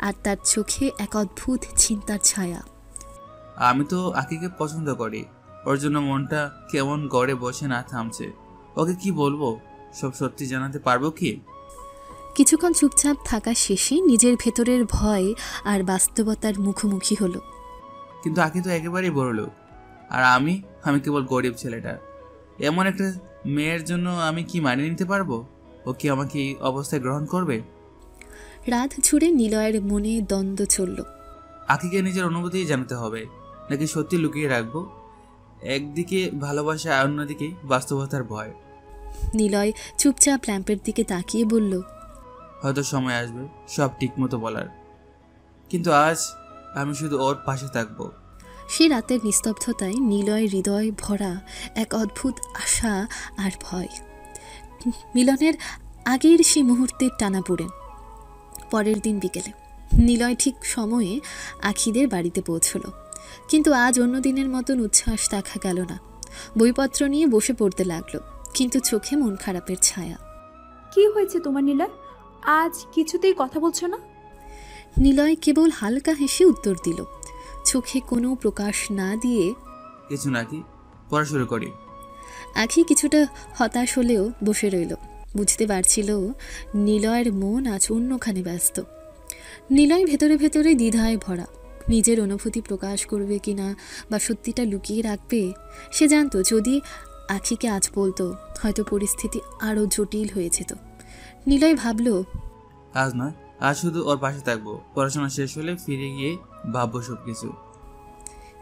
Speaker 2: আর তার চোখে এক অদ্ভুত চিন্তার ছায়া।
Speaker 1: আমি তো আকিকে পছন্দ করি, ওর জন্য মনটা কেমন গড়ে বসে না থামছে। ওকে কি বলবো, সব সত্যি জানাতে পারবো কি?
Speaker 2: কিছুক্ষণ চুপচাপ থাকা শেষে নিজের ভেতরের ভয় আর বাস্তবতার মুখোমুখি হলো।
Speaker 1: কিন্তু আকি তো একেবারেই বড়লোক, আর আমি কেবল গরিব ছেলেটা। এমন একটা মেয়ের জন্য আমি কি মানিয়ে নিতে পারবো? ও কি আমাকে এই অবস্থায় গ্রহণ করবে?
Speaker 2: রাত জুড়ে নিলয়ের মনে দ্বন্দ্ব চলল।
Speaker 1: আকিকে নিজের অনুভূতি জানাতে হবে নাকি সত্যি লুকিয়ে রাখবো? একদিকে ভালোবাসা, আর অন্যদিকে বাস্তবতার ভয়।
Speaker 2: নিলয় চুপচাপ ল্যাম্পের দিকে তাকিয়ে বলল,
Speaker 1: হয়তো সময় আসবে সব ঠিকমতো বলার, কিন্তু আজ আমি শুধু ওর পাশে থাকবো।
Speaker 2: সে রাতের নিস্তব্ধতায় নিলয় হৃদয় ভরা এক অদ্ভুত আশা আর ভয়। মিলনের আগের সেই মুহূর্তের টানাপোড়েন। পরের দিন বিকেলে নিলয় ঠিক সময়ে আখিদের বাড়িতে পৌঁছল, কিন্তু আজ অন্য দিনের মতন উচ্ছ্বাস দেখা গেল না। বইপত্র নিয়ে বসে পড়তে লাগলো, কিন্তু চোখে মন খারাপের ছায়া।
Speaker 14: কি হয়েছে তোমার নিলয়? আজ কিছুতেই কথা বলছো না?
Speaker 2: নিলয় কেবল হালকা হেসে উত্তর দিল, চোখে কোনো প্রকাশ না দিয়ে।
Speaker 1: কিছু নাকি, পড়া শুরু করি।
Speaker 2: আখি কিছুটা হতাশ হলেও বসে রইল। বুঝতে পারছিল নিলয়ের মন আজ অন্যখানে ব্যস্ত। নিলয় ভেতরে ভেতরে দ্বিধায় ভরা, নিজের অনুভূতি প্রকাশ করবে কিনা বা সত্যিটা লুকিয়ে রাখবে। সে জানতো যদি আখিকে আজ বলতো হয়তো পরিস্থিতি আরও জটিল হয়ে যেত। নিলয় ভাবল,
Speaker 1: আজ নয়, আজ শুধু ওর পাশে থাকবো। পড়াশোনা শেষ হলে ফিরে গিয়ে ভাববো সব কিছু।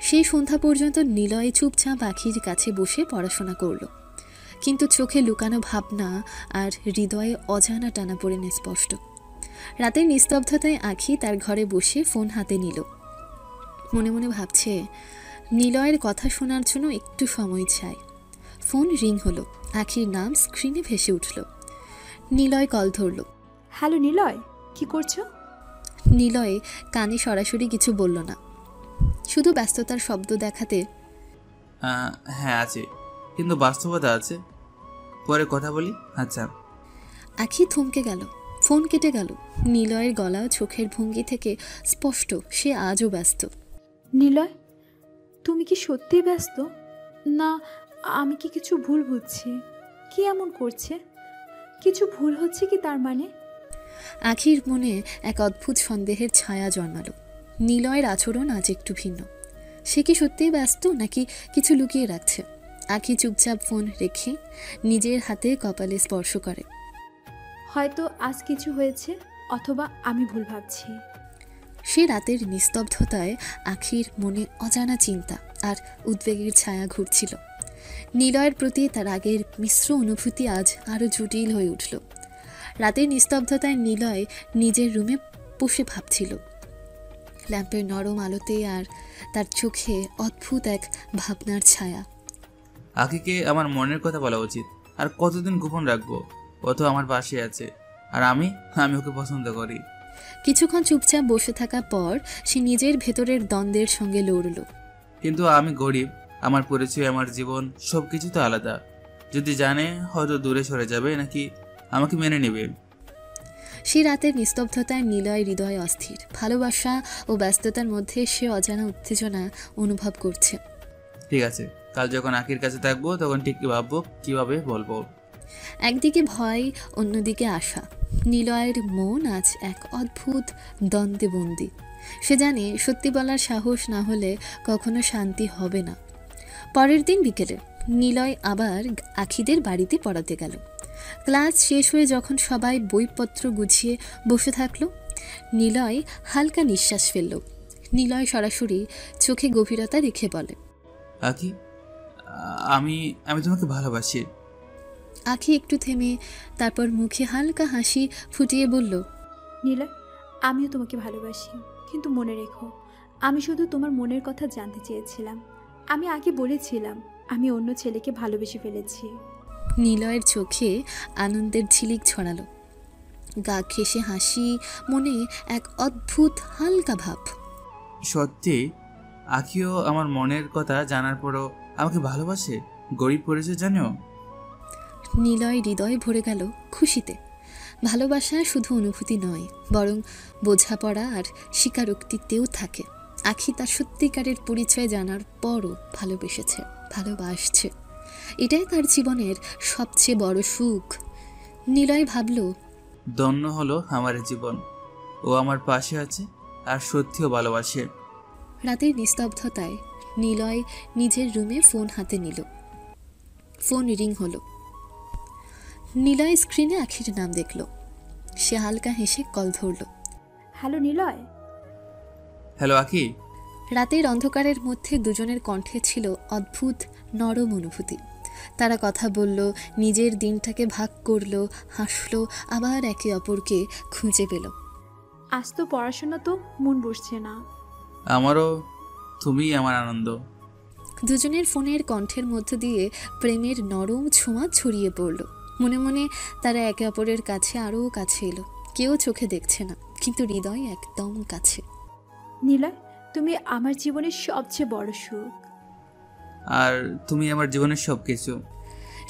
Speaker 2: সেই সন্ধ্যা পর্যন্ত নিলয় চুপচাপ আখির কাছে বসে পড়াশোনা করল, কিন্তু চোখে লুকানো ভাবনা আর হৃদয়ে অজানা টানাপোড়েন স্পষ্ট। রাতের নিস্তব্ধতায় আখি তার ঘরে বসে ফোন হাতে নিল। মনে মনে ভাবছে নিলয়ের কথা শোনার জন্য একটু সময় চাই। ফোন রিং হলো, আখির নাম স্ক্রিনে ভেসে উঠল। নিলয় কল ধরল।
Speaker 14: হ্যালো নিলয়, কি করছো?
Speaker 2: নিলয় কানে সরাসরি কিছু বলল না, শুধু ব্যস্ততার শব্দ দেখাতে,
Speaker 1: হ্যাঁ আছে, কিন্তু বাস্তবতা আছে, পরে কথা বলি। আচ্ছা।
Speaker 2: আখি থমকে গেল, ফোন কেটে গেল। নিলয়ের গলা চোখের ভঙ্গি থেকে স্পষ্ট সে আজও ব্যস্ত।
Speaker 14: নিলয়, তুমি কি সত্যিই ব্যস্ত? না আমি কি কিছু ভুল বুঝছি? কি এমন করছে? কিছু ভুল হচ্ছে কি তার মানে?
Speaker 2: আখির মনে এক অদ্ভুত সন্দেহের ছায়া জন্মালো। নিলয়ের আচরণ আজ একটু ভিন্ন। সে কি সত্যিই ব্যস্ত নাকি কিছু লুকিয়ে রাখছে? আখি চুপচাপ ফোন রেখে নিজের হাতে কপালে স্পর্শ করে।
Speaker 14: হয়তো আজ কিছু হয়েছে, অথবা আমি ভুল ভাবছি।
Speaker 2: সে রাতের নিস্তব্ধতায় আখির মনে অজানা চিন্তা আর উদ্বেগের ছায়া ঘুরছিল। নিলয়ের প্রতি তার আগের মিশ্র অনুভূতি আজ আরও জটিল হয়ে উঠল। রাতের নিস্তব্ধতায় নিলয় নিজের রুমে বসে ভাবছিল, ল্যাম্পের নরম আলোতে আর তার চোখে অদ্ভুত এক ভাবনার ছায়া।
Speaker 1: আখিকে আমার মনের কথা বলা উচিত, আর কতদিন গোপন রাখবো? ও তো আমার পাশে আছে, আর আমি ওকে পছন্দ করি।
Speaker 2: কিছুক্ষণ চুপচাপ বসে থাকার পর সে নিজের ভেতরের দ্বন্দ্বের সঙ্গে লড়ল।
Speaker 1: কিন্তু আমি গরিব, আমার পরিচয়, আমার জীবন, সবকিছু তো আলাদা। যদি জানে হয়তো দূরে সরে যাবে, নাকি আমাকে মেনে নেবে।
Speaker 2: সে রাতের নিস্তব্ধতায় নিলয় হৃদয় অস্থির। ভালোবাসা ও ব্যস্ততার মধ্যে সে অজানা উত্তেজনা অনুভব করছে।
Speaker 1: ঠিক আছে, কাল যখন আখির কাছে থাকবো তখন ঠিক ভাববো কিভাবে বলবো।
Speaker 2: একদিকে ভয়, অন্যদিকে আশা। নিলয়ের মন আজ এক অদ্ভুত দ্বন্দ্বে বন্দী। সে জানে সত্যি বলার সাহস না হলে কখনো শান্তি হবে না। পরের দিন বিকেলে নিলয় আবার আখিদের বাড়িতে পড়াতে গেল। ক্লাস শেষ হয়ে যখন সবাই বইপত্র গুছিয়ে বসে থাকলো, নিলয় হালকা নিঃশ্বাস ফেলল। নিলয় সরাসরি চোখে গভীরতা রেখে বলে,
Speaker 1: আখি, আমি তোমাকে ভালোবাসি।
Speaker 2: আখি একটু থেমে তারপর মুখে হালকা হাসি ফুটিয়ে বলল,
Speaker 14: নিলয়, আমিও তোমাকে ভালোবাসি, কিন্তু মনে রেখো আমি শুধু তোমার মনের কথা জানতে চেয়েছিলাম। আমি আগে বলেছিলাম আমি অন্য ছেলেকে ভালোবেসে ফেলেছি।
Speaker 2: নিলয়ের চোখে আনন্দের ঝিলিক ছড়ালো, গা ঘেঁষে হাসি, মনে এক অদ্ভুত হালকা ভাব।
Speaker 1: সত্যি আখিও আমার মনের কথা জানার পরও আমাকে ভালোবাসে? গরিব পড়েছে জানো?
Speaker 2: নিলয় হৃদয় ভরে গেল খুশিতে। ভালোবাসা শুধু অনুভূতি নয়, বরং বোঝাপড়া আর স্বীকারোক্তিতেও থাকে। আখি তার সত্যিকারের পরিচয় জানার পরও ভালোবেসেছে, ভালোবাসছে। এটাই তার জীবনের সবচেয়ে বড় সুখ। নিলয় ভাবল,
Speaker 1: ধন্য হলো আমার জীবন, ও আমার পাশে আছে আর সত্যিও ভালোবাসে।
Speaker 2: রাতের নিস্তব্ধতায় নিলয় নিজের রুমে ফোন হাতে নিল। ফোন রিং হলো। নিলয় স্ক্রিনে আখির নাম দেখল। সে হালকা হেসে কল ধরল।
Speaker 14: হ্যালো নিলয়।
Speaker 1: হ্যালো আখি।
Speaker 2: রাতের অন্ধকারের মধ্যে দুজনের কণ্ঠে ছিল অদ্ভুত নরম অনুভূতি। তারা কথা বলল, নিজের দিনটাকে ভাগ করল, হাসলো, আবার একে অপরকে খুঁজে পেল।
Speaker 14: আজ তো পড়াশোনা তো মন বসছে না।
Speaker 1: আমারও, তুমিই আমার আনন্দ।
Speaker 2: দুজনের ফোনের কণ্ঠের মধ্য দিয়ে প্রেমের নরম ছোঁয়া ছড়িয়ে পড়ল। মনে মনে তারা একে অপরের কাছে আরও কাছে এলো। কেউ চোখে দেখছে না, কিন্তু হৃদয় একদম কাছে।
Speaker 14: নিলয়, তুমি আমার জীবনের সবচেয়ে বড় সুখ।
Speaker 1: আর তুমি আমার জীবনের সব কিছু।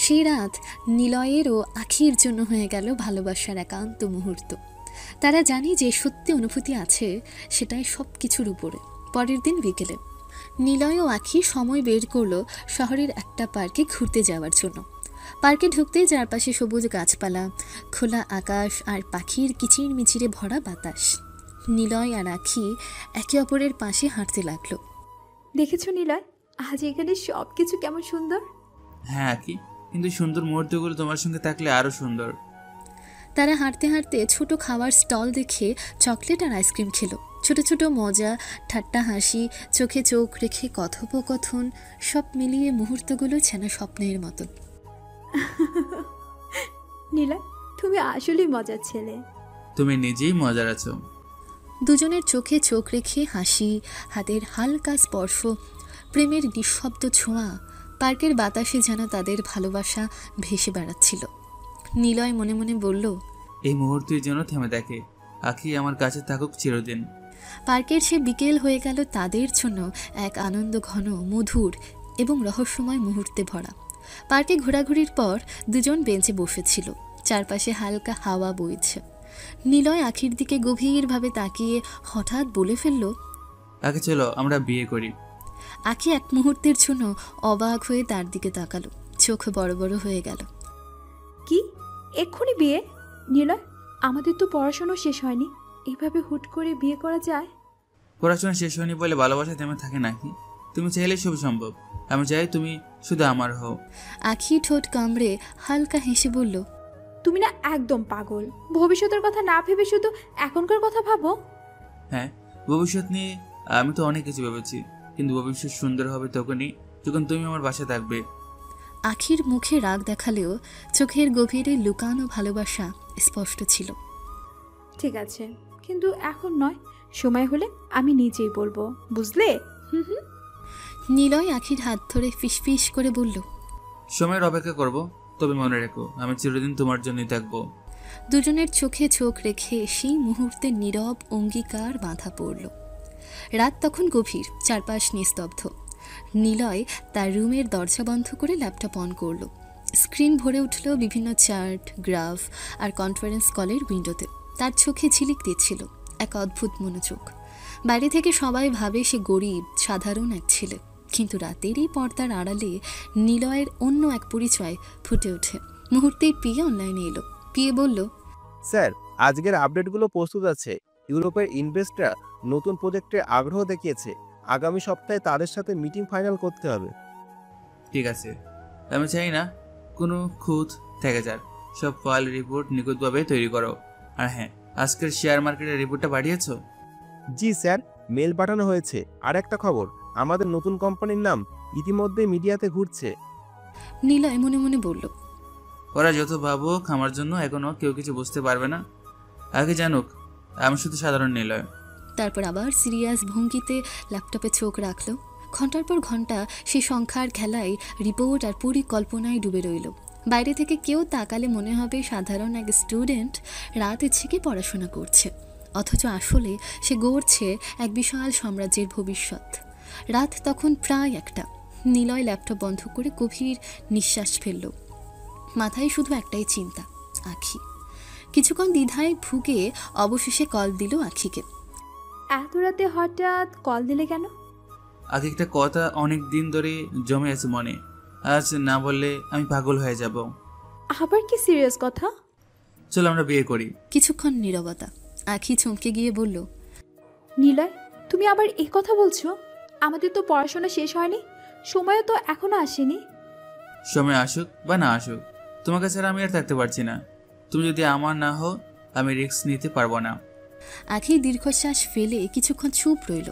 Speaker 2: সেই রাত নিলয়ের ও আখির জন্য হয়ে গেল ভালোবাসার একান্ত মুহূর্ত। তারা জানি যে সত্যি অনুভূতি আছে, সেটাই সব কিছুর উপরে। পরের দিন বিকেলে নিলয় ও আখি সময় বের করলো শহরের একটা পার্কে ঘুরতে যাওয়ার জন্য। পার্কে ঢুকতেই চারপাশে সবুজ গাছপালা, খোলা আকাশ আর পাখির কিচিরমিচিরে ভরা বাতাস। নিলয় আর আখি একে অপরের পাশে হাঁটতে লাগলো।
Speaker 14: দেখেছো নিলয়, আজ এখানে সব কিছু কেমন সুন্দর।
Speaker 1: হ্যাঁ আখি, কিন্তু সুন্দর মুহূর্তগুলো তোমার সঙ্গে থাকলে আরো সুন্দর।
Speaker 2: তারা হাঁটতে হাঁটতে ছোট খাওয়ার স্টল দেখে চকলেট আর আইসক্রিম খেলো। ছোট ছোট মজা, ঠাট্টা, হাসি, চোখে চোখ রেখে কথোপকথন, সব মিলিয়ে মুহূর্তগুলো যেন স্বপ্নের মতো।
Speaker 14: নীলা, তুমি আসলেই মজার ছেলে।
Speaker 1: তুমি নিজেই মজার আছো।
Speaker 2: দুজনের চোখে চোখ রেখে হাসি, হাতের হালকা স্পর্শ, প্রেমের নিঃশব্দ ছোঁয়া, পার্কের বাতাসে যেন তাদের ভালোবাসা ভেসে বেড়াচ্ছিল। নিলয় মনে মনে বলল,
Speaker 1: এই মুহূর্তের জন্য থেমে দেখে আখি আমার কাছে থাকুক চিরদিন।
Speaker 2: পার্কের সে বিকেল হয়ে গেল তাদের জন্য এক আনন্দ ঘন, মধুর এবং রহস্যময় মুহূর্তে ভরা। পার্কে ঘোরাঘুরির পর দুজন বেঞ্চে বসেছিল। চারপাশে হালকা হাওয়া বইছে। নিলয় আখির দিকে গভীরভাবে তাকিয়ে হঠাৎ বলে ফেলল,
Speaker 1: আগে চলো আমরা বিয়ে করি।
Speaker 2: আখি এক মুহূর্তের জন্য অবাক হয়ে তার দিকে তাকালো। চোখ বড় বড় হয়ে গেল।
Speaker 14: কি, এক্ষুনি বিয়ে? নিলয়, আমাদের তো পড়াশোনা শেষ হয়নি, এভাবে হুট করে বিয়ে করা যায়?
Speaker 1: পড়াশোনা শেষ হয়নি বলে ভালোবাসা থেমে থাকে নাকি? তুমি চাইলে সব সম্ভব। আমি চাই তুমি শুধু আমার হও।
Speaker 2: আখি ঠোঁট কামড়ে হালকা হেসে বলল,
Speaker 14: তুমি না একদম পাগল। ভবিষ্যতের কথা না ভেবে শুধু এখনকার কথা ভাবো।
Speaker 1: হ্যাঁ, ভবিষ্যৎ নিয়ে আমি তো অনেক কিছু ভেবেছি, কিন্তু ভবিষ্যৎ সুন্দর হবে তখনই যখন তুমি আমার বাসায় থাকবে।
Speaker 2: আখির মুখে রাগ দেখালেও চোখের গভীরে লুকানো ভালোবাসা স্পষ্ট ছিল।
Speaker 14: ঠিক আছে, কিন্তু এখন নয়, সময় হলে আমি নিজেই বলবো, বুঝলে?
Speaker 2: নিলয় আখির হাত ধরে ফিসফিস করে বলল,
Speaker 1: সময়ের অপেক্ষা করব, তবে মনে রেখো আমি চিরদিন তোমার জন্যই থাকবো।
Speaker 2: দুজনের চোখে চোখ রেখে সেই মুহূর্তে নীরব অঙ্গীকার বাঁধা পড়ল। রাত তখন গভীর, চারপাশ নিস্তব্ধ। নিলয় তার রুমের দরজা বন্ধ করে ল্যাপটপ অন করল। স্ক্রিন ভরে উঠল বিভিন্ন চার্ট, গ্রাফ আর কনফারেন্স কলের উইন্ডোতে। তার চোখে ঝিলিক দিচ্ছিল এক অদ্ভুত মনোযোগ। বাইরে থেকে সবাই ভাবে সে গরিব, সাধারণ এক ছেলে, কিন্তু রাতেরই পর্দার আড়ালে নিলয়ের অন্য এক পরিচয় ফুটে ওঠে। মুহূর্তেই পিয়ে অনলাইনে এলো। পিয়ে বলল,
Speaker 5: স্যার, আজকের আপডেটগুলো প্রস্তুত আছে। ইউরোপের ইনভেস্টররা নতুন প্রজেক্টে আগ্রহ দেখিয়েছে। আগামী সপ্তাহে তাদের সাথে মিটিং ফাইনাল করতে হবে।
Speaker 1: ঠিক আছে, আমি চাই না কোনো খুঁত থেকে যাক। সব ফাইল রিপোর্ট নিখুঁতভাবে তৈরি করো। আর হ্যাঁ, আজকের শেয়ার মার্কেটের রিপোর্টটা পাঠিয়েছো?
Speaker 5: জি স্যার, মেল পাঠানো হয়েছে। আর একটা খবর, আমাদের নতুন কোম্পানির নাম ইতিমধ্যে মিডিয়াতে ঘুরছে।
Speaker 2: নিলয় মনে মনে বলল,
Speaker 1: ওরা যত ভাবুক আমার জন্য এখনো কেউ কিছু বুঝতে পারবে না। আগে জানুক আমি শুধু সাধারণ নিলয়।
Speaker 2: তারপর আবার সিরিয়াস ভঙ্গিতে ল্যাপটপে চোখ রাখলো। ঘন্টার পর ঘন্টা সে সংখ্যার খেলায়, রিপোর্ট আর পরিকল্পনায় ডুবে রইল। বাইরে থেকে কেউ তাকালে মনে হবে সাধারণ এক স্টুডেন্ট রাত থেকে পড়াশোনা করছে, অথচ আসলে সে গড়ছে এক বিশাল সাম্রাজ্যের ভবিষ্যৎ। রাত তখন প্রায় 1টা। নিলয় ল্যাপটপ বন্ধ করে গভীর নিঃশ্বাস ফেলল। মাথায় শুধু একটাই চিন্তা, আখি। কিছুক্ষণ দ্বিধায় ভুগে অবশেষে কল দিল আখিকে।
Speaker 14: এত রাতে হঠাৎ কল দিলে কেন?
Speaker 1: আগে একটা কথা অনেক দিন ধরে জমে আছে মনে, আজ না বললে আমি পাগল হয়ে যাব।
Speaker 14: আবার কি সিরিয়াস কথা?
Speaker 1: চলো আমরা বিয়ে করি।
Speaker 2: কিছুক্ষণ নীরবতা। আখি চমকে গিয়ে বলল,
Speaker 14: নিলয়, তুমি আবার এই কথা বলছো? আমাদের তো পড়াশোনা শেষ হয়নি, সময়ও তো এখনো আসেনি।
Speaker 1: সময় আসুক বা না আসুক, তোমার কাছে আমি আর থাকতে পারছি না। তুমি যদি আমার না হও, আমি রিস্ক নিতে পারবো না।
Speaker 2: আখি দীর্ঘশ্বাস ফেলে কিছুক্ষণ চুপ রইল।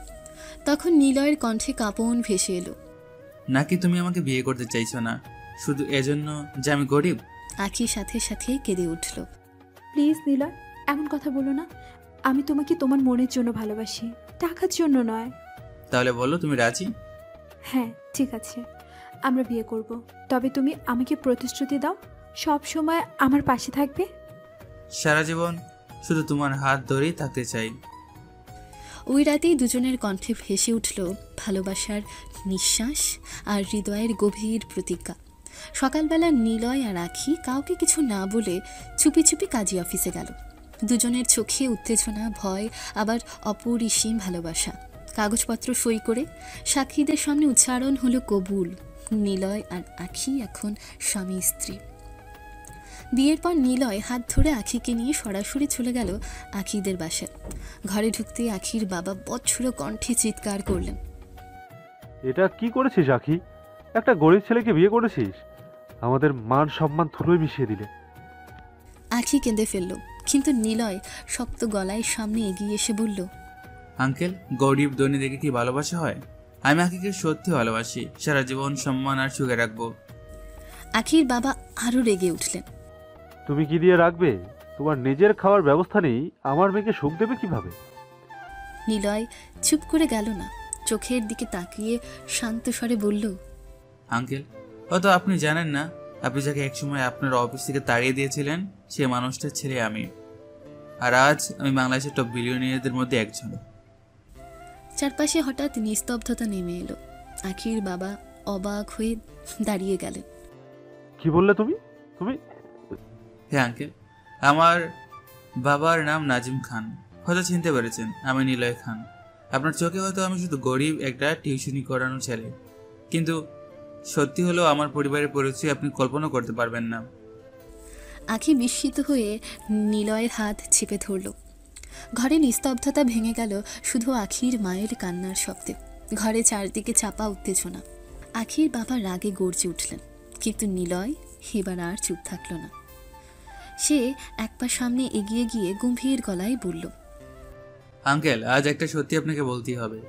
Speaker 2: তখন নিলয়ের কণ্ঠে কাঁপন ভেসে এলো।
Speaker 1: নাকি তুমি আমাকে বিয়ে করতে চাইছো না শুধু এজন্য যে আমি গরিব?
Speaker 2: আখি সাথে সাথে কেঁদে উঠল।
Speaker 14: প্লিজ নিলয়, এমন কথা বলো না। আমি তোমাকে তোমার মনের জন্য ভালোবাসি, টাকার জন্য নয়।
Speaker 1: তাহলে বলো তুমি রাজি?
Speaker 14: হ্যাঁ, ঠিক আছে, আমরা বিয়ে করব। তবে তুমি আমাকে প্রতিশ্রুতি দাও, সব সময় আমার পাশে থাকবে।
Speaker 1: সারা জীবন শুধু তোমার হাত ধরেই থাকতে চাই।
Speaker 2: ওই রাতেই দুজনের কণ্ঠে ভেসে উঠল ভালোবাসার নিঃশ্বাস আর হৃদয়ের গভীর প্রতিজ্ঞা। সকালবেলা নিলয় আর আখি কাউকে কিছু না বলে চুপি চুপি কাজী অফিসে গেল। দুজনের চোখে উত্তেজনা, ভয়, আবার অপরিসীম ভালোবাসা। কাগজপত্র সই করে সাক্ষীদের সামনে উচ্চারণ হলো কবুল। নিলয় আর আখি এখন স্বামী স্ত্রী। বিয়ের পর নিলয় হাত ধরে আখিকে নিয়ে সরাসরি চলে গেল আখিদের বাসায়। ঘরে ঢুকতে আখির বাবা বৎসর কণ্ঠে চিৎকার করলেন,
Speaker 18: এটা কি করেছিস আখি? একটা গরিব ছেলেকে বিয়ে করেছিস, আমাদের মান সম্মান ধুলোয় মিশিয়ে দিলে।
Speaker 2: আখি কেঁদে ফেলল, কিন্তু নিলয় শক্ত গলায় সামনে এগিয়ে এসে বলল,
Speaker 1: আঙ্কেল, গরিব ধনী দেখে কি ভালোবাসা হয়? আমি আখিকে সত্যি ভালোবাসি, সারা জীবন সম্মান আর সুখে রাখবো।
Speaker 2: আখির বাবা আরো রেগে উঠলেন,
Speaker 18: তুমি কি দিয়ে রাখবে? তোমার নিজের খাওয়ার ব্যবস্থা নেই, আমার মেয়েকে সুখ দেবে কিভাবে?
Speaker 2: নিলয় চুপ করে গেল না, চোখের দিকে তাকিয়ে শান্ত স্বরে বলল,
Speaker 1: আঙ্কেল, হয়তো আপনি জানেন না, আপনি যাকে একসময় আপনার অফিস থেকে তাড়িয়ে দিয়েছিলেন, সে মানুষটার ছেলে আমি। আর আজ আমি বাংলাদেশের টপ বিলিয়নিয়ারদের মধ্যে একজন।
Speaker 2: চারপাশে হঠাৎ নিস্তব্ধতা নেমে এলো। আখির বাবা অবাক হয়ে দাঁড়িয়ে গেলেন।
Speaker 18: কি বললে তুমি? তুমি?
Speaker 1: হ্যাঁ আঙ্কেল, আমার বাবার নাম নাজিম খান, হয়তো চিনতে পেরেছেন। আমি নিলয় খান। আপনার চোখে হয়তো আমি শুধু গরিব একটা টিউশনি করানো ছেলে, কিন্তু সত্যি হলো আমার পরিবারের পরিচয় আপনি কল্পনা করতে পারবেন না।
Speaker 2: আখি বিস্মিত হয়ে নিলয়ের হাত চেপে ধরল। ঘরে নিস্তব্ধতা ভেঙে গেল শুধু আখির মায়ের কান্নার শব্দে। ঘরে চারদিকে চাপা উত্তেজনা। আখির বাবা রাগে গর্জে উঠলেন, কিন্তু নিলয় এবার আর চুপ থাকল না। সে এক পা সামনে এগিয়ে গিয়ে গম্ভীর গলায় বলল,
Speaker 1: আঙ্কেল, আজ একটা সত্যি আপনাকে বলতেই হবে।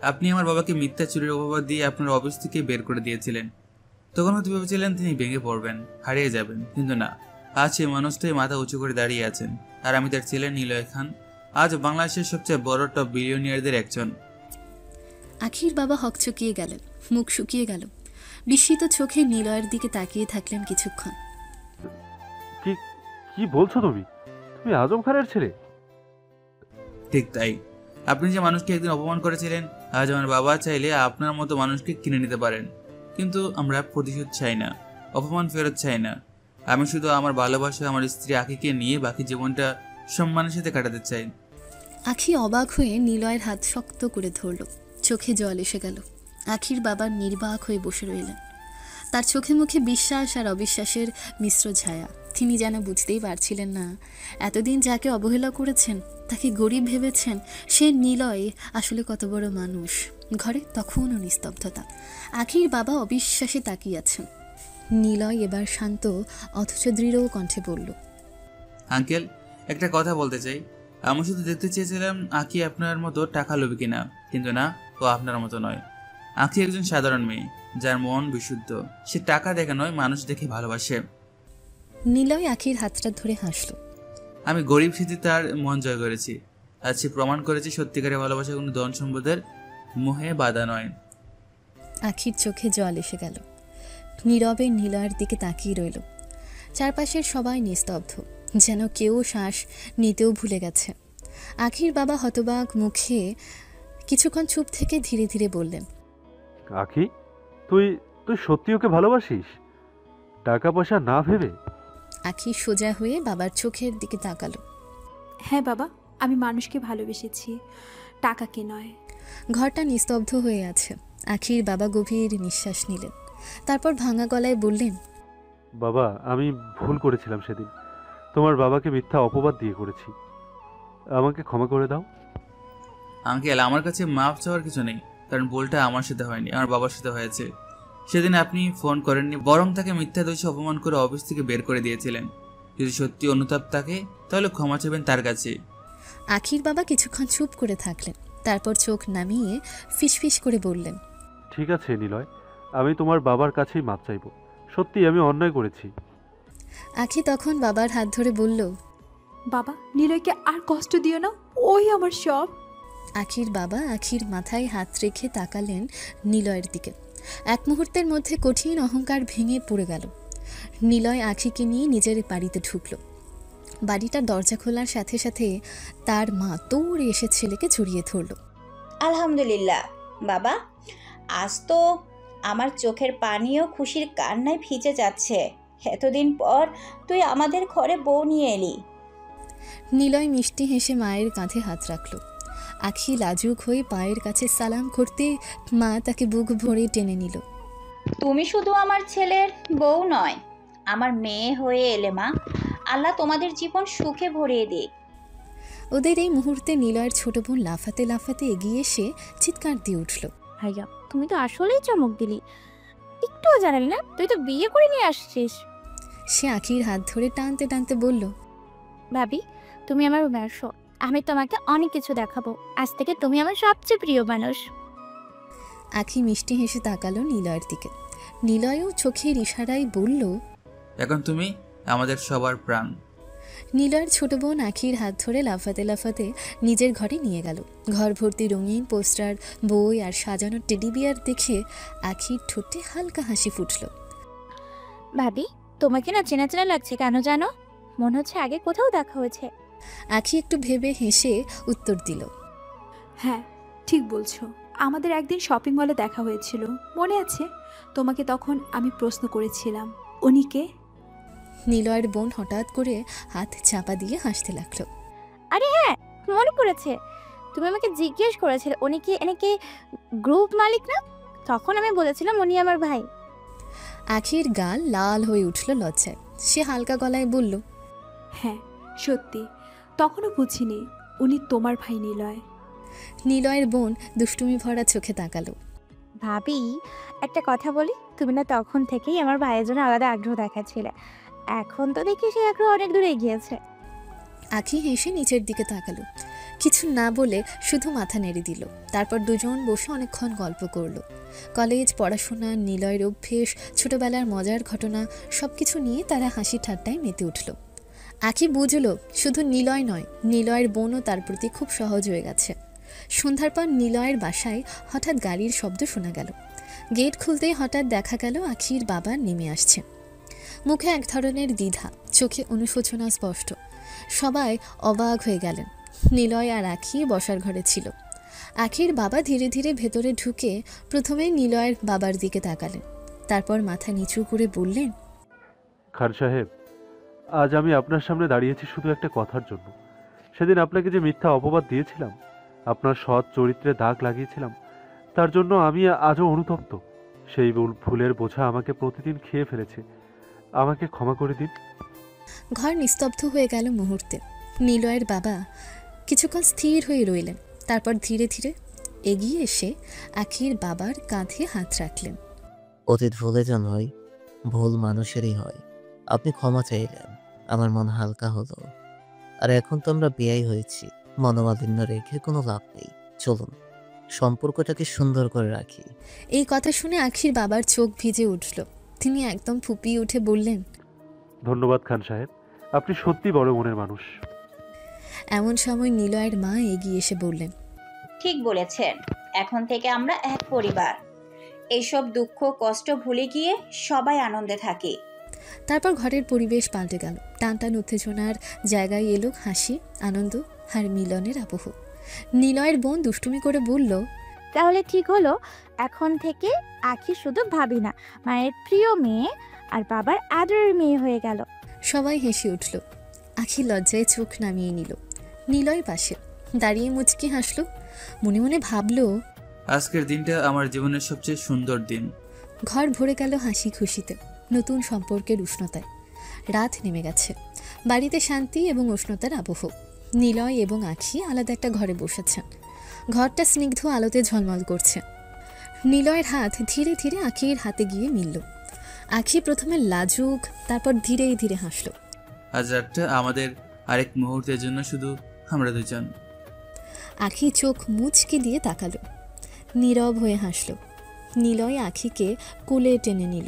Speaker 1: আপনি আমার বাবাকে মিথ্যা চুরির অপবাদ দিয়ে আপনার অফিস থেকে বের করে দিয়েছিলেন। তখন হয়তো ভেবেছিলেন তিনি ভেঙে পড়বেন, হারিয়ে যাবেন, কিন্তু না, আজ সেই মানুষটাই মাথা উঁচু করে দাঁড়িয়ে আছেন। আর আমি তার ছেলে নিলয় খান, আজ বাংলাদেশের সবচেয়ে বড় টপ বিলিয়নিয়ারদের একজন।
Speaker 2: আখির বাবা হকচকিয়ে গেলেন, মুখ শুকিয়ে গেল। বিস্মিত চোখে নিলয়ের দিকে তাকিয়ে থাকলেন কিছুক্ষণ।
Speaker 18: কি কি বলছো তুমি? তুমি আজম খানের ছেলে?
Speaker 1: ঠিক তাই। আপনি যে মানুষকে একদিন অপমান করেছিলেন, আজ আমার বাবা চাইলে আপনার মতো মানুষকে কিনে নিতে পারেন। কিন্তু আমরা প্রতিশোধ চাই না, অপমান ফেরত চাই না। আমি শুধু আমার ভালোবাসা, আমার স্ত্রী আখিকে নিয়ে বাকি জীবনটা সম্মানের সাথে কাটাতে চাই।
Speaker 2: আখি অবাক হয়ে নিলয়ের হাত শক্ত করে ধরল। চোখে জল এসে গেল। আখির বাবা নির্বাক হয়ে বসে রইলেন। তার চোখে মুখে বিশ্বাস আর অবিশ্বাসের মিশ্র ছায়া। তিনি যেন বুঝতেই পারছিলেন না, এতদিন যাকে অবহেলা করেছেন, তাকে গরিব ভেবেছেন, সে নিলয় আসলে কত বড় মানুষ। ঘরে তখনও নিস্তব্ধতা। আখির বাবা অবিশ্বাসে তাকিয়ে আছেন। নিলয় এবার শান্ত অথচ দৃঢ় কণ্ঠে বলল,
Speaker 1: আঙ্কেল, একটা কথা বলতে চাই। আমি শুধু দেখতে চেয়েছিলাম আখি আপনার মতো টাকা লোভী কিনা, কিন্তু না, ও আপনার মতো নয়। আখি একজন সাধারণ মেয়ে, যার মন বিশুদ্ধ। সে টাকা দেখে নয়, মানুষ দেখে ভালোবাসে।
Speaker 2: নিলয় আখির হাতটা ধরে হাসল।
Speaker 1: আমি গরিব স্মৃতি তার মন জয় করেছি। আজ সে প্রমাণ করেছে সত্যিকারের ভালোবাসা কোনো ধন সম্পদের মোহে বাধা নয়।
Speaker 2: আখির চোখে জল এসে গেল। নীরবে নিলয়ের দিকে তাকিয়ে রইল। চারপাশের সবাই নিস্তব্ধ, যেন কেউ শ্বাস নিতেও ভুলে গেছে। আখির বাবা হতবাক মুখে কিছুক্ষণ চুপ থেকে ধীরে ধীরে বললেন,
Speaker 18: আখি, তুই তুই সত্যি ওকে ভালোবাসিস, টাকা পয়সা না ভেবে?
Speaker 2: আখি সোজা হয়ে বাবার চোখের দিকে তাকালো।
Speaker 14: হ্যাঁ বাবা, আমি মানুষকে ভালোবেসেছি, টাকাকে নয়।
Speaker 2: ঘরটা নিস্তব্ধ হয়ে আছে। আখির বাবা গভীর নিঃশ্বাস নিলেন, তারপর ভাঙা গলায় বললেন,
Speaker 18: বাবা, আমি ভুল করেছিলাম সেদিন, তোমার বাবাকে মিথ্যা অপবাদ দিয়ে করেছি, আমাকে ক্ষমা করে দাও।
Speaker 1: আঙ্কেল, আমার কাছে মাফ চাওয়ার কিছু নেই, কারণ ভুলটা আমার সাথে হয়নি, আমার বাবার সাথে হয়েছে। সেদিন আপনি ফোন করেননি, বরং তাকে মিথ্যা দোষে অপমান করে অফিস থেকে বের করে দিয়েছিলেন। যদি সত্যি অনুতাপ থাকে তাহলে ক্ষমা চাইবেন তার কাছে।
Speaker 2: আখির বাবা কিছুক্ষণ চুপ করে থাকলেন, তারপর চোখ নামিয়ে ফিসফিস করে বললেন,
Speaker 18: ঠিক আছে নিলয়, আমি তোমার বাবার কাছেই মাপ চাইব, সত্যি আমি অন্যায় করেছি।
Speaker 2: আখি তখন বাবার হাত ধরে বলল,
Speaker 14: বাবা, নিলয়কে আর কষ্ট দিও না, ওই আমার সব।
Speaker 2: আখির বাবা আখির মাথায় হাত রেখে তাকালেন নিলয়ের দিকে। এক মুহূর্তের মধ্যে কঠিন অহংকার ভেঙে পড়ে গেল। নিলয় আখিকে নিয়ে নিজের বাড়িতে ঢুকল। বাড়িটার দরজা খোলার সাথে সাথে তার মা দৌড়ে এসে ছেলেকে জড়িয়ে ধরল।
Speaker 13: আলহামদুলিল্লাহ বাবা, আজ তো আমার চোখের পানিও খুশির কান্নায় ভিজে যাচ্ছে। এতদিন পর তুই আমাদের ঘরে বউ নিয়ে এলি।
Speaker 2: নিলয় মিষ্টি হেসে মায়ের কাঁধে হাত রাখল। আখি লাজুক হয়ে পায়ের কাছে সালাম করতে মা তাকে বুক ভরে টেনে নিল।
Speaker 13: তুমি শুধু আমার ছেলের বউ নয়, আমার মেয়ে হয়ে এলে মা। আল্লাহ তোমাদের জীবন সুখে ভরিয়ে দিক।
Speaker 2: ওদের এই মুহূর্তে নিলয়ের ছোট বোন লাফাতে লাফাতে এগিয়ে এসে চিৎকার দিয়ে উঠল,
Speaker 16: ভাইয়া, তুমি তো আসলেই চমক দিলি, একটুও জানালি না, তুই তো বিয়ে করে নিয়ে আসছিস।
Speaker 2: সে আখির হাত ধরে টানতে টানতে বলল,
Speaker 16: ভাবি, তুমি আমার রুমে আসো, আমি তোমাকে অনেক কিছু দেখাবো। আজ থেকে তুমি আমার সবচেয়ে প্রিয় মানুষ।
Speaker 2: আখি মিষ্টি হেসে তাকালো নিলয়ের দিকে। নিলয়ও চোখের ইশারায় বলল,
Speaker 1: এখন তুমি আমাদের সবার প্রাণ।
Speaker 2: নিলয়ের ছোট বোন আখির হাত ধরে লাফাতে লাফাতে নিজের ঘরে নিয়ে গেল। ঘর ভর্তি রঙিন পোস্টার, বই আর সাজানো টেডি বিয়ার দেখে আখির ঠোঁটে হালকা হাসি ফুটল।
Speaker 16: ভাবি, তোমাকে না চেনা চেনা লাগছে, কেন জানো? মনে হচ্ছে আগে কোথাও দেখা হয়েছে।
Speaker 2: আখি একটু ভেবে হেসে উত্তর দিল,
Speaker 14: হ্যাঁ ঠিক বলছো, আমাদের একদিন শপিং মলে দেখা হয়েছিল, মনে আছে? তোমাকে তখন আমি প্রশ্ন করেছিলাম, উনি কে?
Speaker 2: নিলয়ের বোন হঠাৎ করে হাত চাপা দিয়ে হাসতে লাগলো।
Speaker 16: আরে হ্যাঁ, মনে পড়েছে, তুমি আমাকে জিজ্ঞেস করেছিলে উনি কি এনেকে গ্রুপ মালিক না? তখন আমি বলেছিলাম উনি আমার ভাই।
Speaker 2: আখির গাল লাল হয়ে উঠল লজ্জায়। সে হালকা গলায় বলল,
Speaker 14: হ্যাঁ সত্যি, তখনও বুঝিনি উনি তোমার ভাই নিলয়।
Speaker 2: নিলয়ের বোন দুষ্টুমি ভরা চোখে তাকালো।
Speaker 16: ভাবি, একটা কথা বলি, তুমি না তখন থেকেই আমার ভাইয়ের জন্য আলাদা আগ্রহ দেখাচ্ছিলে, এখন তো দেখি সে আগ্রহ অনেক দূরে এগিয়েছে।
Speaker 2: আখি হেসে নিচের দিকে তাকালো, কিছু না বলে শুধু মাথা নেড়ে দিল। তারপর দুজন বসে অনেকক্ষণ গল্প করলো। কলেজ, পড়াশোনা, নিলয়ের অভ্যেস, ছোটবেলার মজার ঘটনা, সবকিছু নিয়ে তারা হাসি ঠাট্টায় মেতে উঠল। আখি বুঝল শুধু নিলয় নয়, নিলয়ের বোনও তার প্রতি খুব সহজ হয়ে গেছে। সন্ধ্যার পর নিলয়ের বাসায় হঠাৎ গাড়ির শব্দ শোনা গেল। গেট খুলতেই হঠাৎ দেখা গেল আখির বাবা নেমে আসছে। মুখে এক ধরনের দ্বিধা, চোখে অনুশোচনা স্পষ্ট। সবাই অবাক হয়ে গেলেন। নিলয় আর আখি বসার ঘরে ছিল। আখির বাবা ধীরে ধীরে ভেতরে ঢুকে প্রথমে নিলয়ের বাবার দিকে তাকালেন, তারপর মাথা নিচু করে বললেন,
Speaker 18: খান সাহেব, আজ আমি আপনার সামনে দাঁড়িয়েছি শুধু একটা কথার জন্য। সেদিন আপনাকে যে মিথ্যা অপবাদ দিয়েছিলাম, আপনার সৎ চরিত্রে দাগ লাগিয়েছিলাম, তার জন্য আমি আজও অনুতপ্ত। সেই ভুলের বোঝা আমাকে প্রতিদিন খেয়ে ফেলেছে, আমাকে ক্ষমা করে দিন।
Speaker 2: ঘর নিস্তব্ধ হয়ে গেল মুহূর্তে। নিলয়ের বাবা কিছুক্ষণ স্থির হয়ে রইলেন, তারপর ধীরে ধীরে এগিয়ে এসে আখির বাবার কাঁধে হাত রাখলেন।
Speaker 22: অতীত ভুলে যান হয়, ভুল মানুষেরই হয়। আপনি ক্ষমা চাইলেন, আমার মন হালকা হলো। আর এখন তো আমরা বিয়াই হয়েছি, মনোমালিন্য রেখে কোনো লাভ নেই। চলুন সম্পর্কটাকে সুন্দর করে রাখি।
Speaker 2: এই কথা শুনে আখির বাবার চোখ ভিজে উঠল। তিনি একদম ফুপিয়ে উঠে বললেন,
Speaker 18: ধন্যবাদ খান সাহেব, আপনি সত্যি বড় মনের মানুষ।
Speaker 2: এমন সময় নিলয়ের মা এগিয়ে এসে বললেন,
Speaker 13: ঠিক বলেছেন, এখন থেকে আমরা এক পরিবার। এইসব দুঃখ কষ্ট ভুলে গিয়ে সবাই আনন্দে থাকে।
Speaker 2: তারপর ঘরের পরিবেশ পাল্টে গেল। টানটান উত্তেজনার জায়গায় এলো হাসি, আনন্দ আর মিলনের আবহ। নিলয়ের বোন দুষ্টুমি করে বলল,
Speaker 16: তাহলে ঠিক হলো, এখন থেকে আখি শুধু ভাবি না, মায়ের প্রিয় মেয়ে আর বাবার আদরের মেয়ে হয়ে গেল।
Speaker 2: সবাই হেসে উঠল। আখি লজ্জায় চোখ নামিয়ে নিল। নিলয় পাশে দাঁড়িয়ে মুচকি হাসলো। মনে মনে ভাবলো,
Speaker 1: আজকের দিনটা আমার জীবনের সবচেয়ে সুন্দর দিন।
Speaker 2: ঘর ভরে গেল হাসি খুশিতে, নতুন সম্পর্কের উষ্ণতায়। রাত নেমে গেছে, বাড়িতে শান্তি এবং উষ্ণতার আবহ। নিলয় এবং আখি আলাদা একটা ঘরে বসেছেন। ঘরটা স্নিগ্ধ আলোতে ঝলমল করছে। নিলয়ের হাত ধীরে ধীরে আখির হাতে গিয়ে মিলল। আখি প্রথমে লাজুক, তারপর ধীরে ধীরে হাসল।
Speaker 1: আজ রাতটা আমাদের আরেক মুহূর্তের জন্য শুধু আমরা দুজন।
Speaker 2: আখি চোখ মুচকি দিয়ে তাকালো, নীরব হয়ে হাসল। নিলয় আখিকে কোলে টেনে নিল।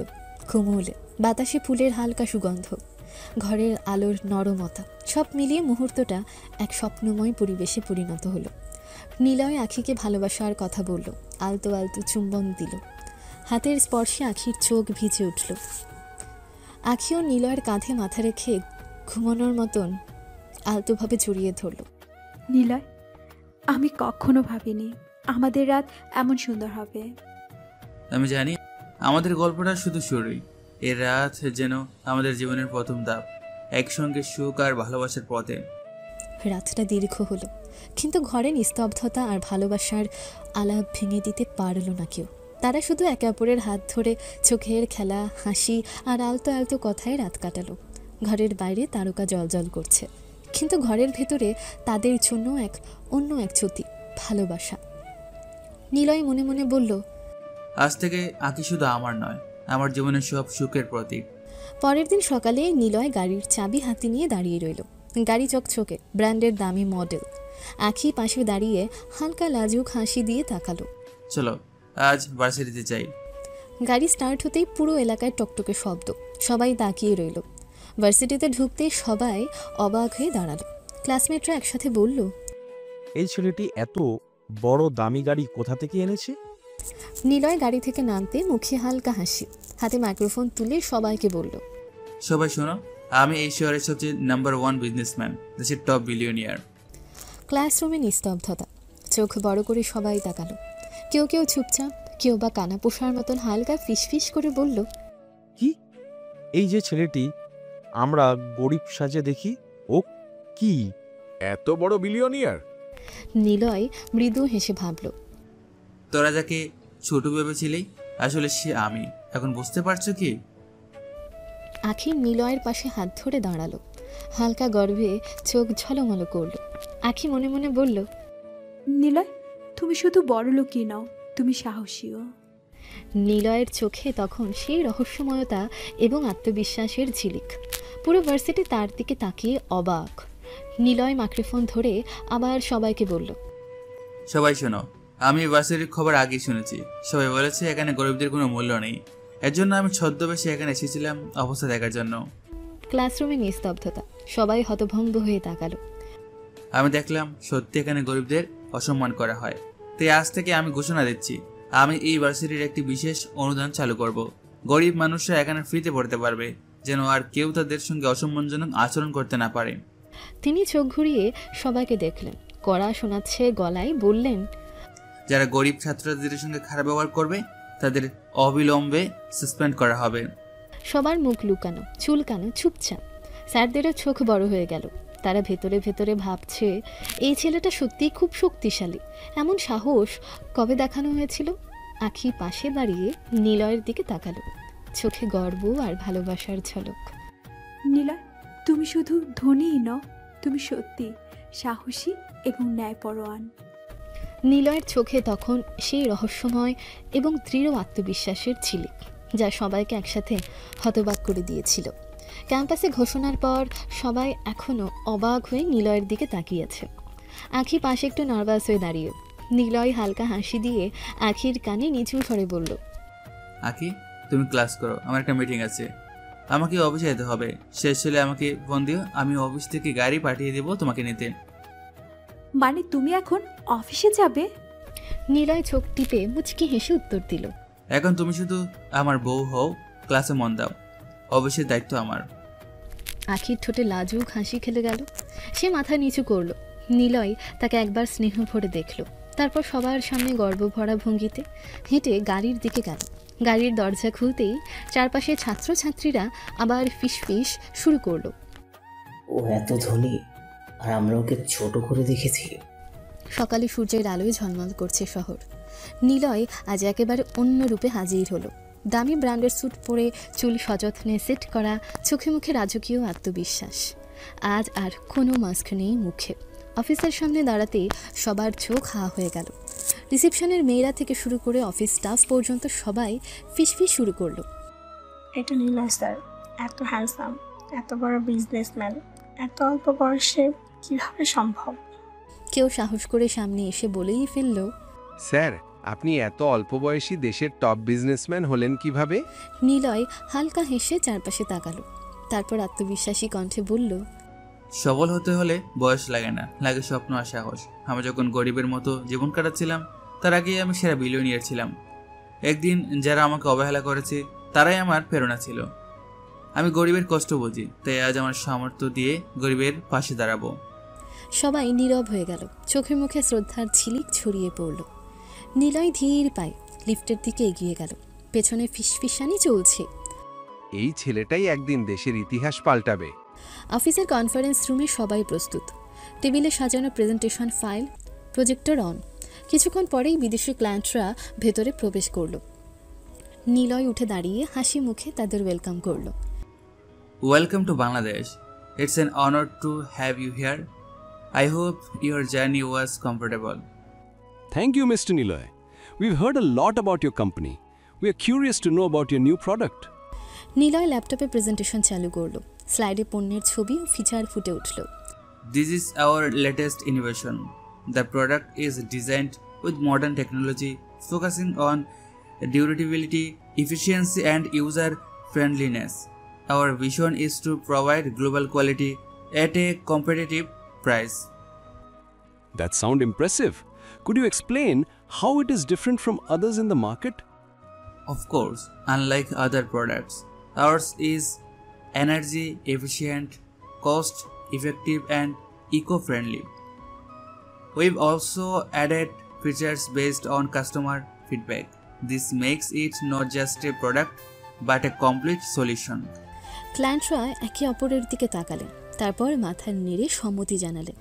Speaker 2: ঘুমোলে বাতাসে ফুলের হালকা সুগন্ধ, ঘরের আলোর নরমতা, সব মিলিয়ে মুহূর্তটা এক স্বপ্নময় পরিবেশে পরিণত হলো। নিলয় আখিকে ভালোবাসার কথা বলল, আলতো আলতো চুম্বন দিল। হাতের স্পর্শে আখির চোখ ভিজে উঠল। আখিও নিলয়ের কাঁধে মাথা রেখে ঘুমানোর মতন আলতোভাবে জড়িয়ে ধরল।
Speaker 14: নিলয়, আমি কখনো ভাবিনি আমাদের রাত এমন সুন্দর হবে।
Speaker 1: আমি জানি আমাদের গল্পটা শুধু শুরুই। এর রাত যেন আমাদের জীবনের প্রথম ধাপ, একসঙ্গে সুখ আর ভালোবাসার পথে।
Speaker 2: রাতটা দীর্ঘ হলো, কিন্তু ঘরে নিস্তব্ধতা আর ভালোবাসার আলাপ ভেঙে দিতে পারল না কেউ। তারা শুধু একে অপরের হাত ধরে চোখের খেলা, হাসি আর আলতো আলতো কথায় রাত কাটালো। ঘরের বাইরে তারকা জ্বলজ্বল করছে, কিন্তু ঘরের ভেতরে তাদের জন্য অন্য এক জ্যোতি, ভালোবাসা। নিলয় মনে মনে বলল,
Speaker 1: আজ থেকে আঁকি শুধু আমার নয়, আমার জীবনের সব সুখের প্রতীক।
Speaker 2: পরের দিন সকালে নিলয় গাড়ির চাবি হাতে নিয়ে দাঁড়িয়ে রইল। গাড়ি চকচকে, ব্র্যান্ডের দামি মডেল। আখি পাশে দাঁড়িয়ে হালকা লাজুক হাসি দিয়ে তাকালো।
Speaker 1: চলো আজ ভার্সিটিতে যাই।
Speaker 2: গাড়ি স্টার্ট হতেই পুরো এলাকায় টকটকে শব্দ, সবাই তাকিয়ে রইল। ভার্সিটিতে ঢুকতেই সবাই অবাক হয়ে দাঁড়ালো। ক্লাসমেটরা একসাথে বলল,
Speaker 10: এই ছেলেটি এত বড় দামি গাড়ি কোথা থেকে এনেছে?
Speaker 2: নিলয় গাড়ি থেকে নামতে মুখে হালকা হাসি, হাতে মাইক্রোফোন তুলে সবাইকে বলল,
Speaker 1: সবাই শোনো, আমি এই শহরের সবচেয়ে নাম্বার 1 বিজনেসম্যান, দেশের টপ বিলিয়নিয়ার।
Speaker 2: ক্লাসরুমে নিস্তব্ধতা, চোখ বড় করে সবাই তাকালো। কেউ কেউ চুপচাপ, কেউ বা কানা পোষার মতন হালকা ফিসফিস করে বলল,
Speaker 10: কি এই যে ছেলেটি আমরা গরিব সাজে দেখি, ও কি
Speaker 3: এত বড় বিলিয়নিয়ার?
Speaker 2: নিলয় মৃদু হেসে ভাবল,
Speaker 1: তোরা যাকে ছোট ভেবেছিলি, আসলে সে আমি। এখন বুঝতে পারছো কি?
Speaker 2: আখি নিলয়ের পাশে হাত ধরে দাঁড়ালো, হালকা গর্বে চোখ ঝলমল করল। আখি মনে মনে বলল,
Speaker 14: নিলয়, তুমি শুধু বড় লোকই নও, তুমি সাহসীও।
Speaker 2: নিলয়ের চোখে তখন সেই রহস্যময়তা এবং আত্মবিশ্বাসের ঝিলিক। পুরো ভার্সিটি তার দিকে তাকিয়ে অবাক। নিলয় মাইক্রোফোন ধরে আবার সবাইকে বলল,
Speaker 1: সবাই শোনো, আমি ভার্সিটির খবর আগেই শুনেছি। সবাই বলেছে এখানে গরিবদের কোনো মূল্য নেই। এর জন্য আমি ছদ্মবেশে এখানে এসেছিলাম অবস্থা দেখার জন্য।
Speaker 2: ক্লাসরুমে নিস্তব্ধতা, সবাই হতভম্ব হয়ে তাকালো।
Speaker 1: আমি দেখলাম সত্যি এখানে গরিবদের অসম্মান করা হয়। তাই আজ থেকে আমি ঘোষণা দিচ্ছি, আমি এই ভার্সিটির একটি বিশেষ অনুদান চালু করব। গরিব মানুষরা এখানে ফ্রিতে পড়তে পারবে, যেন আর কেউ তাদের সঙ্গে অসম্মানজনক আচরণ করতে না পারে।
Speaker 2: তিনি চোখ ঘুরিয়ে সবাইকে দেখলেন, কড়া শোনাচ্ছে গলায় বললেন,
Speaker 1: যারা গরিব ছাত্রছাত্রীদের সঙ্গে খারাপ ব্যবহার করবে তাদের অবিলম্বে সাসপেন্ড করা হবে।
Speaker 2: সবার মুখ লুকানো, চুলকানো, চুপচাপ। স্যারদেরও চোখ বড় হয়ে গেল। তারা ভেতরে ভেতরে ভাবছে, এই ছেলেটা সত্যিই খুব শক্তিশালী। এমন সাহস কবে দেখানো হয়েছিল? আখি পাশে দাঁড়িয়ে নিলয়ের দিকে তাকালো, চোখে গর্ব আর ভালোবাসার ঝলক।
Speaker 14: নিলয়, তুমি শুধু ধনীই নও, তুমি সত্যি সাহসী এবং ন্যায়পরায়ণ।
Speaker 2: নিলয়ের চোখে তখন সেই রহস্যময় এবং দৃঢ় আত্মবিশ্বাসের ঝিলিক, যা সবাইকে একসাথে হতবাক করে দিয়েছিল। ক্যাম্পাসে ঘোষণার পর সবাই এখনও অবাক হয়ে নিলয়ের দিকে তাকিয়েছে। আখি পাশে একটু নার্ভাস হয়ে দাঁড়িয়ে। নিলয় হালকা হাসি দিয়ে আখির কানে নিচু স্বরে বলল,
Speaker 1: আখি, তুমি ক্লাস করো, আমার একটা মিটিং আছে। আমাকে অফিসে যেতে হবে। শেষ হলে আমাকে ফোন দিও, আমি অফিস থেকে গাড়ি পাঠিয়ে দেবো তোমাকে নিতে।
Speaker 14: মানে তুমি এখন অফিসে যাবে?
Speaker 2: নিলয় চোখ টিপে মুচকি হেসে উত্তর দিল,
Speaker 1: এখন তুমি শুধু আমার বউ হও, ক্লাসে মন দাও, অবশ্যই দায়িত্ব আমার।
Speaker 2: আখির ঠোঁটে লাজুক হাসি খেলে গেল। সে মাথা নিচু করল। নিলয় তাকে একবার স্নেহ ভরে দেখল, তারপর সবার সামনে গর্ব ভরা ভঙ্গিতে হেঁটে গাড়ির দিকে গেল। গাড়ির দরজা খুলতেই চারপাশে ছাত্রছাত্রীরা আবার ফিসফিস শুরু করলো।
Speaker 11: ও এত ধনী, আর আমরা ওকে ছোট করে দেখেছি।
Speaker 2: সকালে সূর্যের আলোয় ঝলমল করছে শহর। নিলয় আজ একেবারে অন্য রূপে হাজির হলো। দামি ব্র্যান্ডের স্যুট পরে, চুল সযত্নে সেট করা, চোখে মুখে রাজকীয় আত্মবিশ্বাস। আজ আর কোনো মাস্ক নেই মুখে। অফিসের সামনে দাঁড়াতে সবার চোখ হা হয়ে গেল। রিসেপশনের মেয়েরা থেকে শুরু করে অফিস স্টাফ পর্যন্ত সবাই ফিসফিস শুরু করলো।
Speaker 12: এটা নিলয় স্যার, এত হ্যান্ডসাম, এত বড় বিজনেসম্যান, এত অল্প বয়সে কিভাবে সম্ভব?
Speaker 2: কেউ সাহস করে সামনে এসে বলেই ফেলল,
Speaker 5: স্যার, আপনি এত অল্প বয়সী দেশের টপ বিজনেসম্যান হলেন কিভাবে?
Speaker 2: নিলয় হালকা হেসে চারপাশে তাকালো, তারপর আত্মবিশ্বাসী কণ্ঠে বলল,
Speaker 1: সবল হতে হলে বয়স লাগে না, লাগে স্বপ্ন আর সাহস। আমি যখন গরিবের মতো জীবন কাটাচ্ছিলাম, তার আগেই আমি সেরা বিলিয়নিয়ার ছিলাম। একদিন যারা আমাকে অবহেলা করেছে তারাই আমার প্রেরণা ছিল। আমি গরিবের কষ্ট বুঝি, তাই আজ আমার সামর্থ্য দিয়ে গরিবের পাশে দাঁড়াবো।
Speaker 2: সবাই নীরব হয়ে গেল। চোখে মুখে শ্রদ্ধার ঝিলিক ছড়িয়ে পড়ল। নিলয় ধীর পায়ে লিফটের দিকে এগিয়ে গেল। পেছনে ফিসফিসানি চলছে।
Speaker 5: এই ছেলেটাই একদিন দেশের ইতিহাস পাল্টাবে।
Speaker 2: অফিসের কনফারেন্স রুমে সবাই প্রস্তুত। টেবিলে সাজানো প্রেজেন্টেশন ফাইল, প্রজেক্টর অন। কিছুক্ষণ পরেই বিদেশি ক্লায়েন্টরা ভেতরে প্রবেশ করল। নিলয় উঠে দাঁড়িয়ে হাসি মুখে তাদের ওয়েলকাম করল।
Speaker 1: Welcome to Bangladesh. It's an honour to have you here. I hope your journey was comfortable.
Speaker 17: Thank you, Mr. Niloy. We've heard a lot about your company. We are curious to know about your new product.
Speaker 2: Niloy ল্যাপটপে প্রেজেন্টেশন চালু করলো। স্লাইডে পণ্যের ছবি ও ফিচার ফুটে উঠল।
Speaker 1: This is our latest innovation. The product is designed with modern technology, focusing on durability, efficiency, and user friendliness. Our vision is to provide global quality at a competitive price.
Speaker 17: That sounds impressive. Could you explain how it is different from others in the market?
Speaker 1: Of course, unlike other products, ours is energy efficient, cost effective, and eco-friendly. We've also added features based on customer feedback. This makes it not just a product but a complete solution.
Speaker 2: ক্লায়েন্টরা একে অপরের দিকে তাকালেন, তারপর মাথা নেড়ে সম্মতি জানালেন।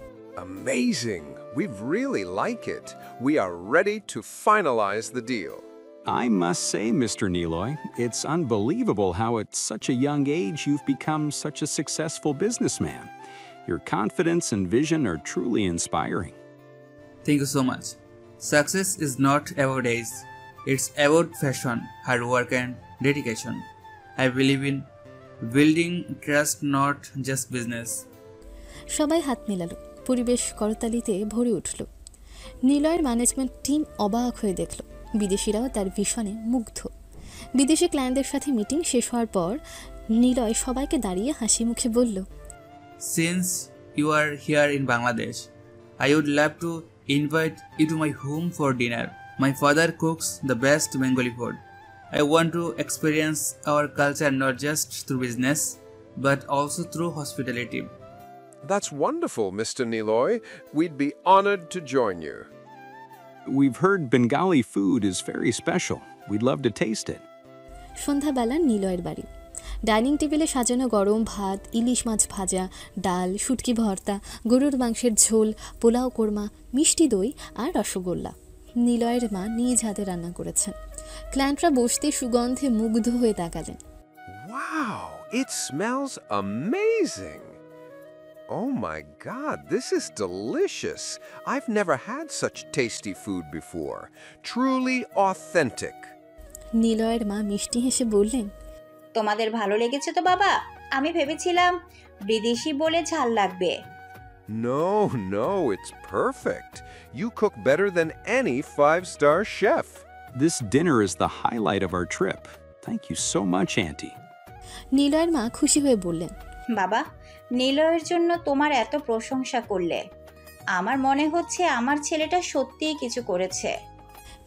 Speaker 23: Amazing. We really like it. We are ready to finalize the deal.
Speaker 17: I must say, Mr. Niloy, it's unbelievable how at such a young age you've become such a successful businessman. Your confidence and vision are truly inspiring.
Speaker 1: Thank you so much. Success is not about age. It's about passion, hard work, and dedication. I believe in building trust, not just business.
Speaker 2: সবাই হাত মেলালো। পরিবেশ করতালিতে ভরে উঠল। নিলয়ের ম্যানেজমেন্ট টিম অবাক হয়ে দেখল। বিদেশিরাও তার ভিশনে মুগ্ধ। বিদেশি ক্লায়েন্টদের সাথে মিটিং শেষ হওয়ার পর নিলয় সবাইকে দাঁড়িয়ে হাসি মুখে বলল,
Speaker 1: Since you are here in Bangladesh, I would love to invite you to my home for dinner. My father cooks the best Bengali food. I want to experience our culture not just through business, but also through hospitality.
Speaker 23: That's wonderful, Mr. Niloy. We'd be honored to join you.
Speaker 17: We've heard Bengali food is very special. We'd love to taste it.
Speaker 2: সন্ধ্যাবেলা নিলয়ের বাড়ি। ডাইনিং টেবিলে সাজানো গরম ভাত, ইলিশ মাছ ভাজা, ডাল, শুটকি ভর্তা, গরুর মাংসের ঝোল, পোলাও কোরমা, মিষ্টি দই আর রসগোল্লা। নিলয়ের মা নিজ হাতে রান্না করেছেন। ক্লায়েন্টরা বসতে সুগন্ধে মুগ্ধ হয়ে তাকালেন।
Speaker 23: Wow, it smells amazing. Oh my God, this is delicious. I've never had such tasty food before. Truly authentic.
Speaker 2: নিলয়ের মা মিষ্টি হেসে বললেন,
Speaker 13: তোমাদের ভালো লেগেছে তো বাবা? আমি ভেবেছিলাম বিদেশি বলে ঝাল লাগবে।
Speaker 23: No, it's perfect. You cook better than any 5-star chef.
Speaker 17: This dinner is the highlight of our trip. Thank you so much, Auntie.
Speaker 2: নিলয়ের মা খুশি হয়ে বললেন,
Speaker 13: বাবা, নিলয়ের জন্য তোমার এত প্রশংসা করলে আমার মনে হচ্ছে আমার ছেলেটা সত্যিই কিছু করেছে।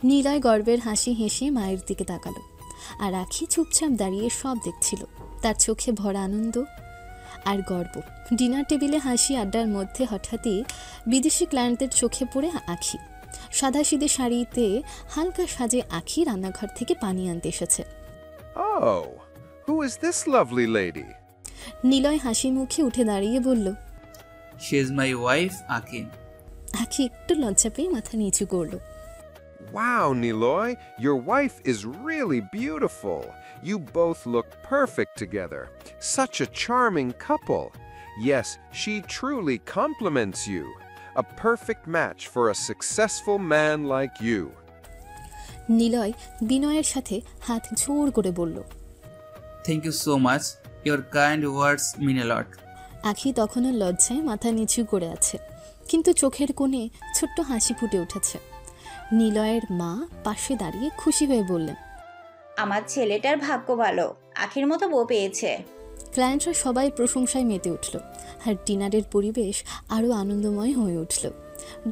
Speaker 2: নীলয় গর্বের হাসি হেসে মায়ের দিকে তাকালো, আর আখি চুপচাপ দাঁড়িয়ে সব দেখছিল। তার চোখে ভরা আনন্দ আর গর্ব। ডিনার টেবিলে হাসি আড্ডার মধ্যে হঠাৎই বিদেশি ক্লায়েন্টদের চোখে পড়ে আখি। সাদাসিধে শাড়িতে হালকা সাজে আখি রান্নাঘর থেকে পানি আনতে এসেছে।
Speaker 23: Oh, who is this lovely lady?
Speaker 2: Niloy হাসি মুখে উঠে দাঁড়িয়ে বলল,
Speaker 1: শি ইজ মাই ওয়াইফ আকিন।
Speaker 2: আখি একটু লজ্জা পেয়ে মাথা নিচু করলো।
Speaker 23: Wow, Niloy, your wife is really beautiful. You both look perfect together. Such a charming couple. Yes, she truly compliments you. A perfect match for a successful man like you.
Speaker 2: Niloy বিনয়ের সাথে হাত জোর করে বলল,
Speaker 1: thank you so much, your kind words mean a lot.
Speaker 2: আখি তখনও লজ্জায় মাথা নিচু করে আছে, কিন্তু চোখের কোণে ছোট্ট হাসি ফুটে উঠেছে। নীলয়ের মা পাশে দাঁড়িয়ে খুশি হয়ে বললেন,
Speaker 13: আমার ছেলেটার ভাগ্য ভালো, আখির মতো বউ পেয়েছে।
Speaker 2: ক্লায়েন্টরা সবাই প্রশংসায় মেতে উঠল, আর ডিনারের পরিবেশ আরও আনন্দময় হয়ে উঠল।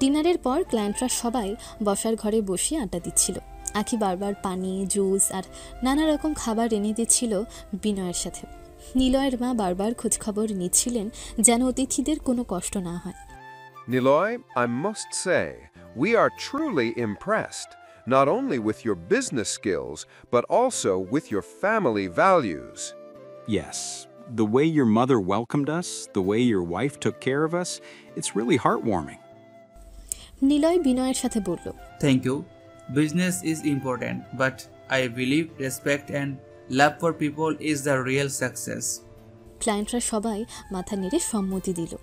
Speaker 2: ডিনারের পর ক্লায়েন্টরা সবাই বসার ঘরে বসে আড্ডা দিচ্ছিল। আখি বারবার পানি, জুস আর নানা রকম খাবার এনে দিচ্ছিল বিনয়ের সাথে। নীলয়ের মা বারবার খোঁজখবর নিচ্ছিলেন যেন অতিথিদের কোনো কষ্ট না হয়।
Speaker 23: Niloy, I must say, we are truly impressed, not only with your business skills, but also with your family values.
Speaker 17: Yes, the way your mother welcomed us, the way your wife took care of us, it's really heartwarming.
Speaker 2: Niloy বিনয়ের সাথে বলল,
Speaker 1: thank you. Business is important, but I believe respect and love for people is the real success.
Speaker 2: ক্লায়েন্টরা সবাই মাথা নেড়ে সম্মতি দিল।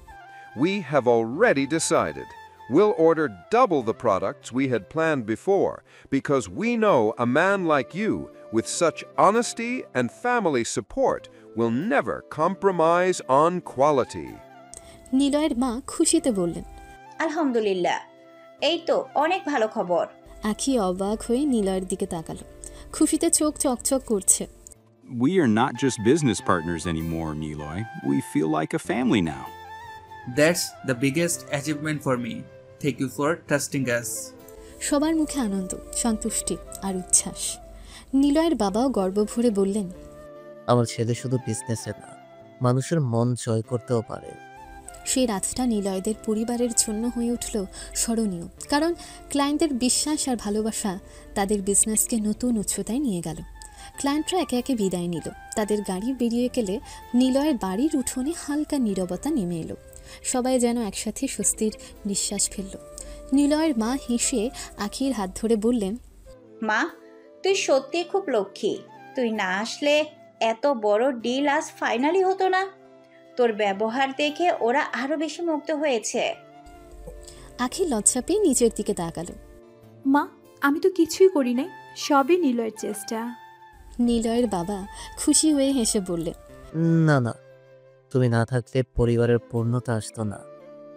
Speaker 23: We have already decided. We'll order double the products we had planned before because we know a man like you, with such honesty and family support, will never compromise on quality.
Speaker 2: নীলয়ের মা খুশিতে বললেন,
Speaker 13: আলহামদুলিল্লাহ, এই তো অনেক ভালো খবর।
Speaker 2: আখি অবাক হয়ে নীলয়ের দিকে তাকালো, খুশিতে চোখ চকচক করছে।
Speaker 17: We are not just business partners anymore, Niloy. We feel like a family now.
Speaker 1: That's the biggest achievement for me. Thank you for trusting us.
Speaker 2: সবার মুখে আনন্দ, সন্তুষ্টি আর উচ্ছ্বাস। নীলয়ের বাবাও গর্ব ভরে বললেন,
Speaker 22: আমার ছেলে শুধু বিজনেসে না, মানুষের মন জয় করতেও পারে।
Speaker 2: সেই রাতটা নীলয়দের পরিবারের জন্য হয়ে উঠল স্মরণীয়, কারণ ক্লায়েন্টদের বিশ্বাস আর ভালোবাসা তাদের বিজনেসকে নতুন উচ্চতায় নিয়ে গেল। ক্লায়েন্টরা একে একে বিদায় নিল। তাদের গাড়ি বেরিয়ে গেলে নীলয়ের বাড়ির উঠোনে হালকা নীরবতা নেমে এলো। সবাই যেন একসাথে স্বস্তির নিঃশ্বাস ফেলল। নীলয়ের মা হেসে আখির হাত ধরে বললেন,
Speaker 13: মা, তুই সত্যি খুব লক্ষ্মী। তুই না আসলে এত বড় ডিল আজ ফাইনালি হতো না। তোর ব্যবহার দেখে ওরা আরো বেশি মুগ্ধ হয়েছে।
Speaker 2: আখি লজ্জা পেয়ে নিচের দিকে তাকালো।
Speaker 14: মা, আমি তো কিছুই করি নাই, সবই নীলয়ের চেষ্টা।
Speaker 2: নীলয়ের বাবা খুশি হয়ে হেসে বললেন,
Speaker 22: না না, তুমি না থাকলে পরিবারের পূর্ণতা আসতো না।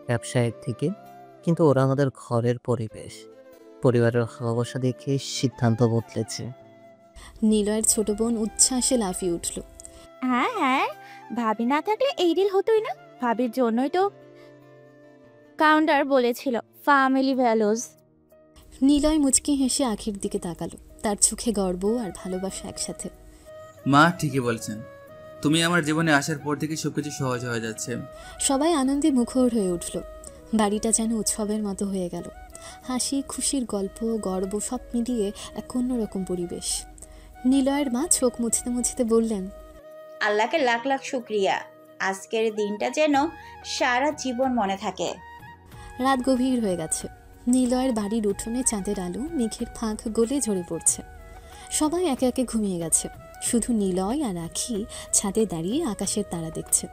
Speaker 22: ব্যবসা একদিকে, কিন্তু ওরা আমাদের ঘরের পরিবেশ, পরিবারের ভালোবাসা দেখে সিদ্ধান্ত বদলেছে।
Speaker 2: নীলয়ের ছোট বোন উচ্ছ্বাসে লাফিয়ে উঠল।
Speaker 16: হ্যাঁ হ্যাঁ, ভাবি না থাকলে এই ডিল হতোই না। ভাবির জন্যই তো কাউন্টার বলেছিল ফ্যামিলি ভ্যালুজ।
Speaker 2: নীলয় মুচকি হেসে আখির দিকে তাকালো, তার চোখে গর্ব আর ভালোবাসা একসাথে।
Speaker 1: মা ঠিকই বলছেন, তুমি আমার জীবনে আসার পর থেকে সবকিছু সহজ হয়ে যাচ্ছে।
Speaker 2: সবাই আনন্দে মুখর হয়ে উঠল। বাড়িটা যেন উৎসবের মতো হয়ে গেল। হাসি, খুশির গল্প, গর্ব সব মিলিয়ে এক অন্যরকম পরিবেশ। নীলয়ের মা চোখ মুছতে মুছতে বললেন,
Speaker 13: আল্লাহকে লাখ লাখ শুক্রিয়া, আজকের দিনটা যেন সারা জীবন মনে থাকে।
Speaker 2: রাত গভীর হয়ে গেছে। নীলয়ের বাড়ির উঠোনে চাঁদের আলো মেঘের ফাঁক গলে ঝরে পড়ছে। সবাই একে একে ঘুমিয়ে গেছে। শুধু নীলয় আর আখি ছাদে দাঁড়িয়ে আকাশের তারা দেখছে।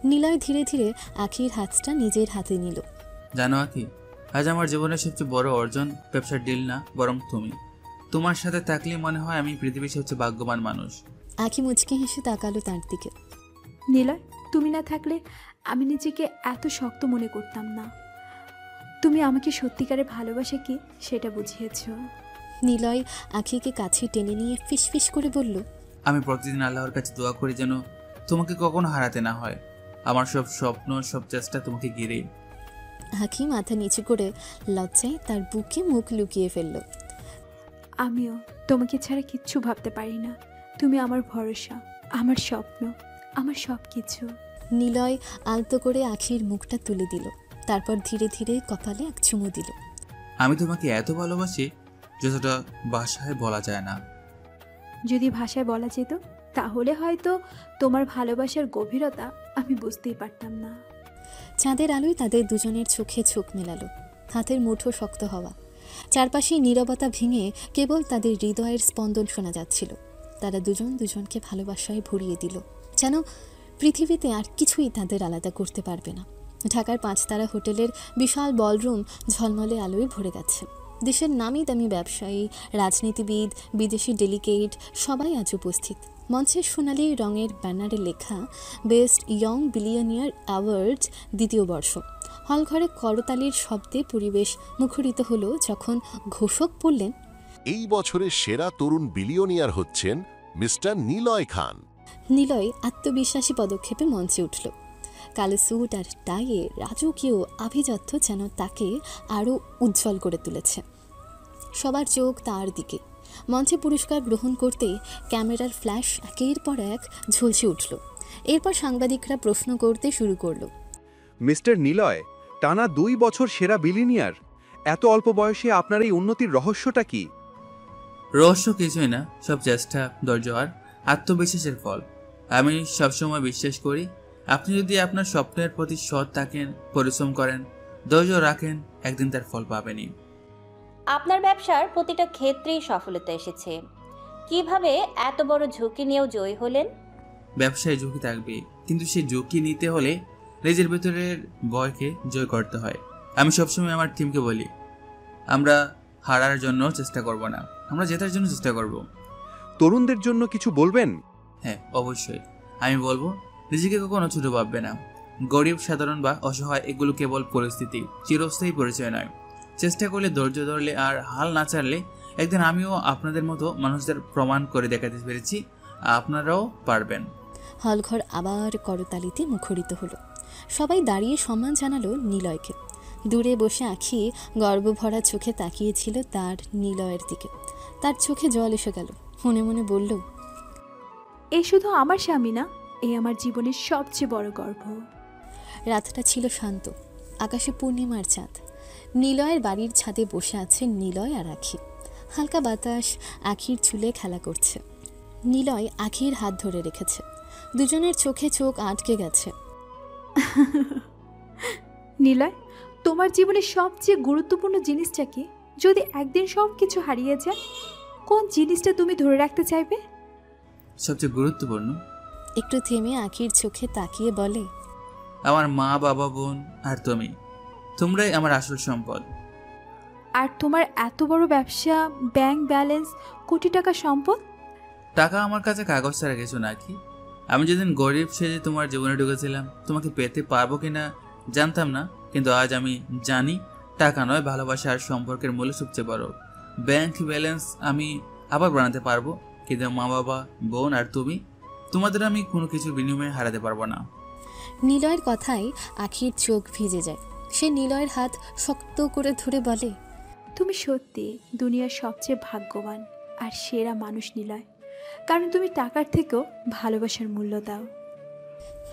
Speaker 2: নীলয় ধীরে ধীরে আখির হাতটা নিজের হাতে নিল।
Speaker 1: জানো আখি, আজ আমার জীবনের সবচেয়ে বড় অর্জন ব্যবসার ডিল না, বরং তুমি। তোমার সাথে থাকলে মনে হয় আমি পৃথিবীর সবচেয়ে ভাগ্যবান মানুষ।
Speaker 2: আখি মুচকি হেসে তাকালো তার দিকে।
Speaker 14: নীলয়, তুমি না থাকলে আমি নিজেকে এত শক্ত মনে করতাম না। তুমি আমাকে সত্যিকারের ভালোবাসা কি সেটা বুঝিয়েছ।
Speaker 2: নীলয় আখিকে কাছে টেনে নিয়ে ফিসফিস করে বলল,
Speaker 1: আমি প্রতিদিন আল্লাহর কাছে দোয়া করি যেন তোমাকে কখনো হারাতে না হয়। আমার সব স্বপ্ন, সব চেষ্টা তোমাকে ঘিরে।
Speaker 2: আখি মাথা নিচু করে লজ্জায় তার বুকে মুখ লুকিয়ে ফেলল।
Speaker 14: আমিও তোমাকে ছাড়া কিচ্ছু ভাবতে পারি না। তুমি আমার ভরসা, আমার স্বপ্ন, আমার সব কিছু।
Speaker 2: নিলয় আলতো করে আখির মুখটা তুলে দিল, তারপর ধীরে ধীরে কপালে এক চুমু দিল।
Speaker 1: আমি তোমাকে এত ভালোবাসি যতটা ভাষায় বলা যায় না।
Speaker 14: যদি ভাষায় বলা যেত তাহলে হয়তো তোমার ভালোবাসার গভীরতা আমি বুঝতেই পারতাম না।
Speaker 2: চাঁদের আলোয় তাদের দুজনের চোখে চোখ মেলালো, হাতের মুঠো শক্ত হওয়া। চারপাশে নীরবতা ভেঙে কেবল তাদের হৃদয়ের স্পন্দন শোনা যাচ্ছিল। তারা দুজন দুজনকে ভালোবাসায় ভরিয়ে দিল, যেন পৃথিবীতে আর কিছুই তাদের আলাদা করতে পারবে না। ঢাকার 5 তারা হোটেলের বিশাল বলরুম ঝলমলে আলোয় ভরে গেছে। দেশের নামি দামি ব্যবসায়ী, রাজনীতিবিদ, বিদেশি ডেলিগেট সবাই আজ উপস্থিত। মঞ্চের সোনালি রঙের ব্যানারে লেখা বেস্ট ইয়ং বিলিয়নিয়ার অ্যাওয়ার্ডস 2য় বর্ষ। হলঘরে করতালির শব্দে পরিবেশ মুখরিত হলো যখন ঘোষক বললেন,
Speaker 8: এই বছরের সেরা তরুণ বিলিয়নিয়ার হচ্ছেন মিস্টার নিলয় খান।
Speaker 2: নিলয় আত্মবিশ্বাসী পদক্ষেপে মঞ্চে উঠল। কালো স্যুট আর টাইয়ে রাজকীয় আভিজাত্য যেন তাকে আরও উজ্জ্বল করে তুলেছে। সবার চোখ তার দিকে। মঞ্চে পুরস্কার গ্রহণ করতেই ক্যামেরার ফ্ল্যাশ একের পর এক ঝলসে উঠল। এরপর সাংবাদিকরা প্রশ্ন করতে শুরু করল।
Speaker 15: মিস্টার নিলয়, টানা 2 বছর সেরা বিলিয়নিয়ার, এত অল্প বয়সে আপনার এই উন্নতির রহস্যটা কি?
Speaker 1: রহস্য কিছুই না, সব চেষ্টা, ধৈর্য আর আত্মবিশ্বাসের ফল। আমি সবসময় বিশ্বাস করি, আপনি যদি আপনার স্বপ্নের প্রতি সৎ থাকেন, পরিশ্রম করেন, ধৈর্য রাখেন, একদিন তার ফল পাবেনই।
Speaker 13: আপনার ব্যবসার প্রতিটা ক্ষেত্রেই সফলতা এসেছে। কিভাবে এত বড় ঝুঁকি নিয়েও জয়ী হলেন?
Speaker 1: ব্যবসায় ঝুঁকি থাকবে, কিন্তু সেই ঝুঁকি নিতে হলে নিজের ভেতরের ভয়কে জয় করতে হয়। আমি সবসময় আমার টিমকে বলি, আমরা হারার জন্য চেষ্টা করব না, আমরা জেতার জন্য চেষ্টা করব।
Speaker 15: তরুণদের জন্য কিছু বলবেন?
Speaker 1: হ্যাঁ, অবশ্যই। আমি বলবো, নিজেকে কখনো ছোট ভাববে না। গরিব, সাধারণ বা অসহায় এগুলো কেবল পরিস্থিতি, চিরস্থায়ী পরিচয় নয়। চেষ্টা করলে, ধৈর্য ধরলে আর হাল না ছাড়লে একদিন আমিও আপনাদের মতো মানুষদের প্রমাণ করে দেখাতে পেরেছি, আপনারাও পারবেন।
Speaker 2: হলঘর আবার করতালিতে মুখরিত হলো। সবাই দাঁড়িয়ে সম্মান জানালো নিলয়কে। দূরে বসে আখি গর্বভরা চোখে তাকিয়েছিল তার নিলয়ের দিকে। তার চোখে জল এসে গেল। মনে মনে বলল,
Speaker 14: এ শুধু আমার স্বামী না, এই আমার জীবনের সবচেয়ে বড় গর্ব।
Speaker 2: রাতটা ছিল শান্ত, আকাশে পূর্ণিমার চাঁদ। নিলয়ের বাড়ির ছাদে বসে আছে নিলয় আর আখি। হালকা বাতাস আখির চুলে খেলা করছে। নিলয় আখির হাত ধরে রেখেছে। দুজনের চোখে চোখ আটকে গেছে।
Speaker 14: নিলয়, তোমার জীবনের সবচেয়ে গুরুত্বপূর্ণ জিনিসটা কি? যদি একদিন সব কিছু হারিয়ে যায়, কোন জিনিসটা তুমি ধরে রাখতে চাইবে?
Speaker 1: সবচেয়ে গুরুত্বপূর্ণ?
Speaker 2: একটু থেমে আখির চোখে তাকিয়ে বলে,
Speaker 1: আমার মা, বাবা, বোন আর তুমি, তোমরাই আমার আসল সম্পদ।
Speaker 14: আর তোমার এত বড় ব্যবসা, ব্যাংক ব্যালেন্স, কোটি টাকা সম্পদ?
Speaker 1: টাকা আমার কাছে কাগজ ছাড়া কিছু নাকি। আমি যেদিন গরিব সেজে তোমার জীবনে ঢুকেছিলাম, তোমাকে পেতে পারবো কিনা জানতাম না, কিন্তু আজ আমি জানি টাকা নয়, ভালোবাসা আর সম্পর্কের মূল্য সবচেয়ে বড়। ব্যাংক ব্যালেন্স আমি আবার বানাতে পারবো, কিন্তু মা, বাবা, বোন আর তুমি, তোমাদের আমি কোনো কিছু বিনিময়ে হারাতে পারবো না।
Speaker 2: নিলয়ের কথায় আখির চোখ ভিজে যায়। সে নিলয়ের হাত শক্ত করে ধরে বলে,
Speaker 14: তুমি সত্যি দুনিয়ার সবচেয়ে ভাগ্যবান আর সেরা মানুষ নিলয়, কারণ তুমি টাকার থেকেও ভালোবাসার মূল্য দাও।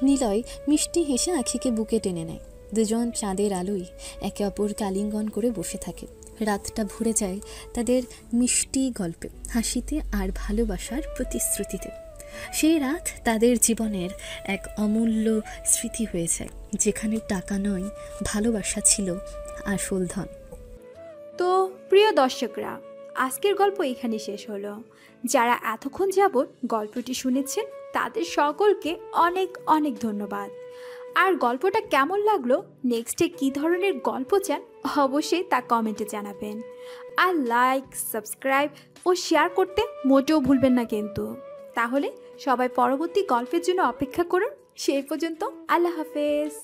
Speaker 2: নিলয় মিষ্টি হেসে আখিকে বুকে টেনে নেয়। দুজন চাঁদের আলোয় একে অপরকে আলিঙ্গন করে বসে থাকে। রাতটা ভরে যায় তাদের মিষ্টি গল্পে, হাসিতে আর ভালোবাসার প্রতিশ্রুতিতে। সেই রাত তাদের জীবনের এক অমূল্য স্মৃতি হয়ে যায়, যেখানে টাকা নয়, ভালোবাসা ছিল আসল ধন।
Speaker 14: তো প্রিয় দর্শকরা, আজকের গল্প এখানে শেষ হলো। যারা এতক্ষণ যাবৎ গল্পটি শুনেছেন তাদের সকলকে অনেক অনেক ধন্যবাদ। আর গল্পটা কেমন লাগলো, নেক্সটে কী ধরনের গল্প চান, অবশ্যই তা কমেন্টে জানাবেন। আর লাইক, সাবস্ক্রাইব ও শেয়ার করতে মোটেও ভুলবেন না কিন্তু। তাহলে সবাই পরবর্তী গল্পের জন্য অপেক্ষা করুন। সেই পর্যন্ত আল্লাহ হাফেজ।